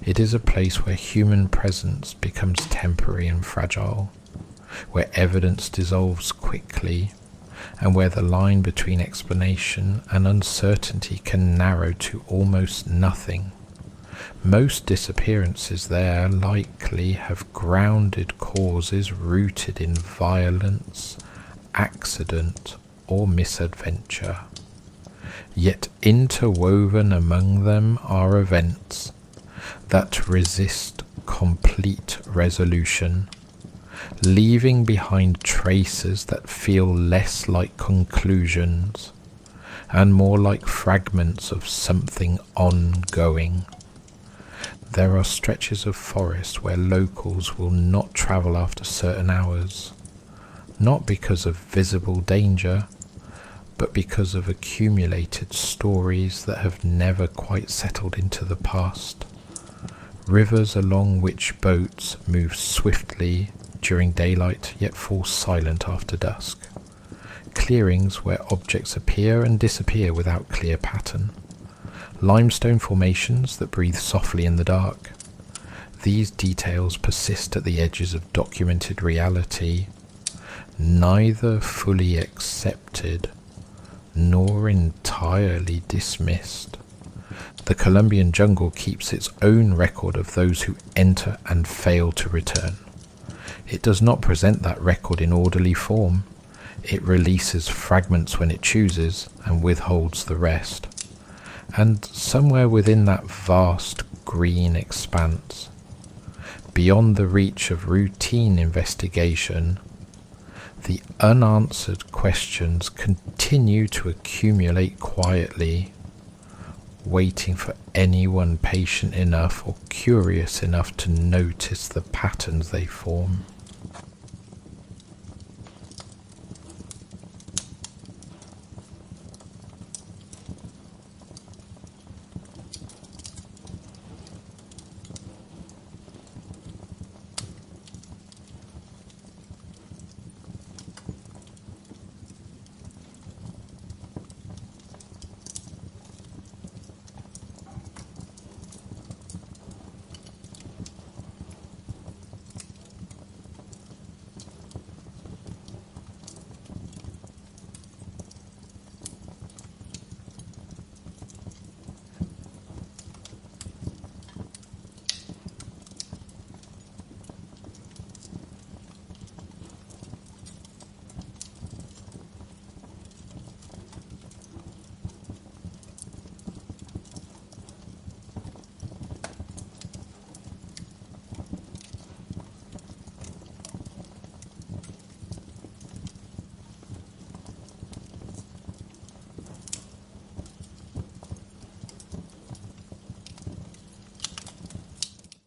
It is a place where human presence becomes temporary and fragile, where evidence dissolves quickly, and where the line between explanation and uncertainty can narrow to almost nothing. Most disappearances there likely have grounded causes rooted in violence, accident, or misadventure. Yet interwoven among them are events that resist complete resolution, leaving behind traces that feel less like conclusions and more like fragments of something ongoing. There are stretches of forest where locals will not travel after certain hours, not because of visible danger, but because of accumulated stories that have never quite settled into the past. Rivers along which boats move swiftly during daylight yet fall silent after dusk. Clearings where objects appear and disappear without clear pattern. Limestone formations that breathe softly in the dark. These details persist at the edges of documented reality, neither fully accepted nor entirely dismissed. The Colombian jungle keeps its own record of those who enter and fail to return. It does not present that record in orderly form. It releases fragments when it chooses and withholds the rest. And somewhere within that vast green expanse, beyond the reach of routine investigation, the unanswered questions continue to accumulate quietly, waiting for anyone patient enough or curious enough to notice the patterns they form.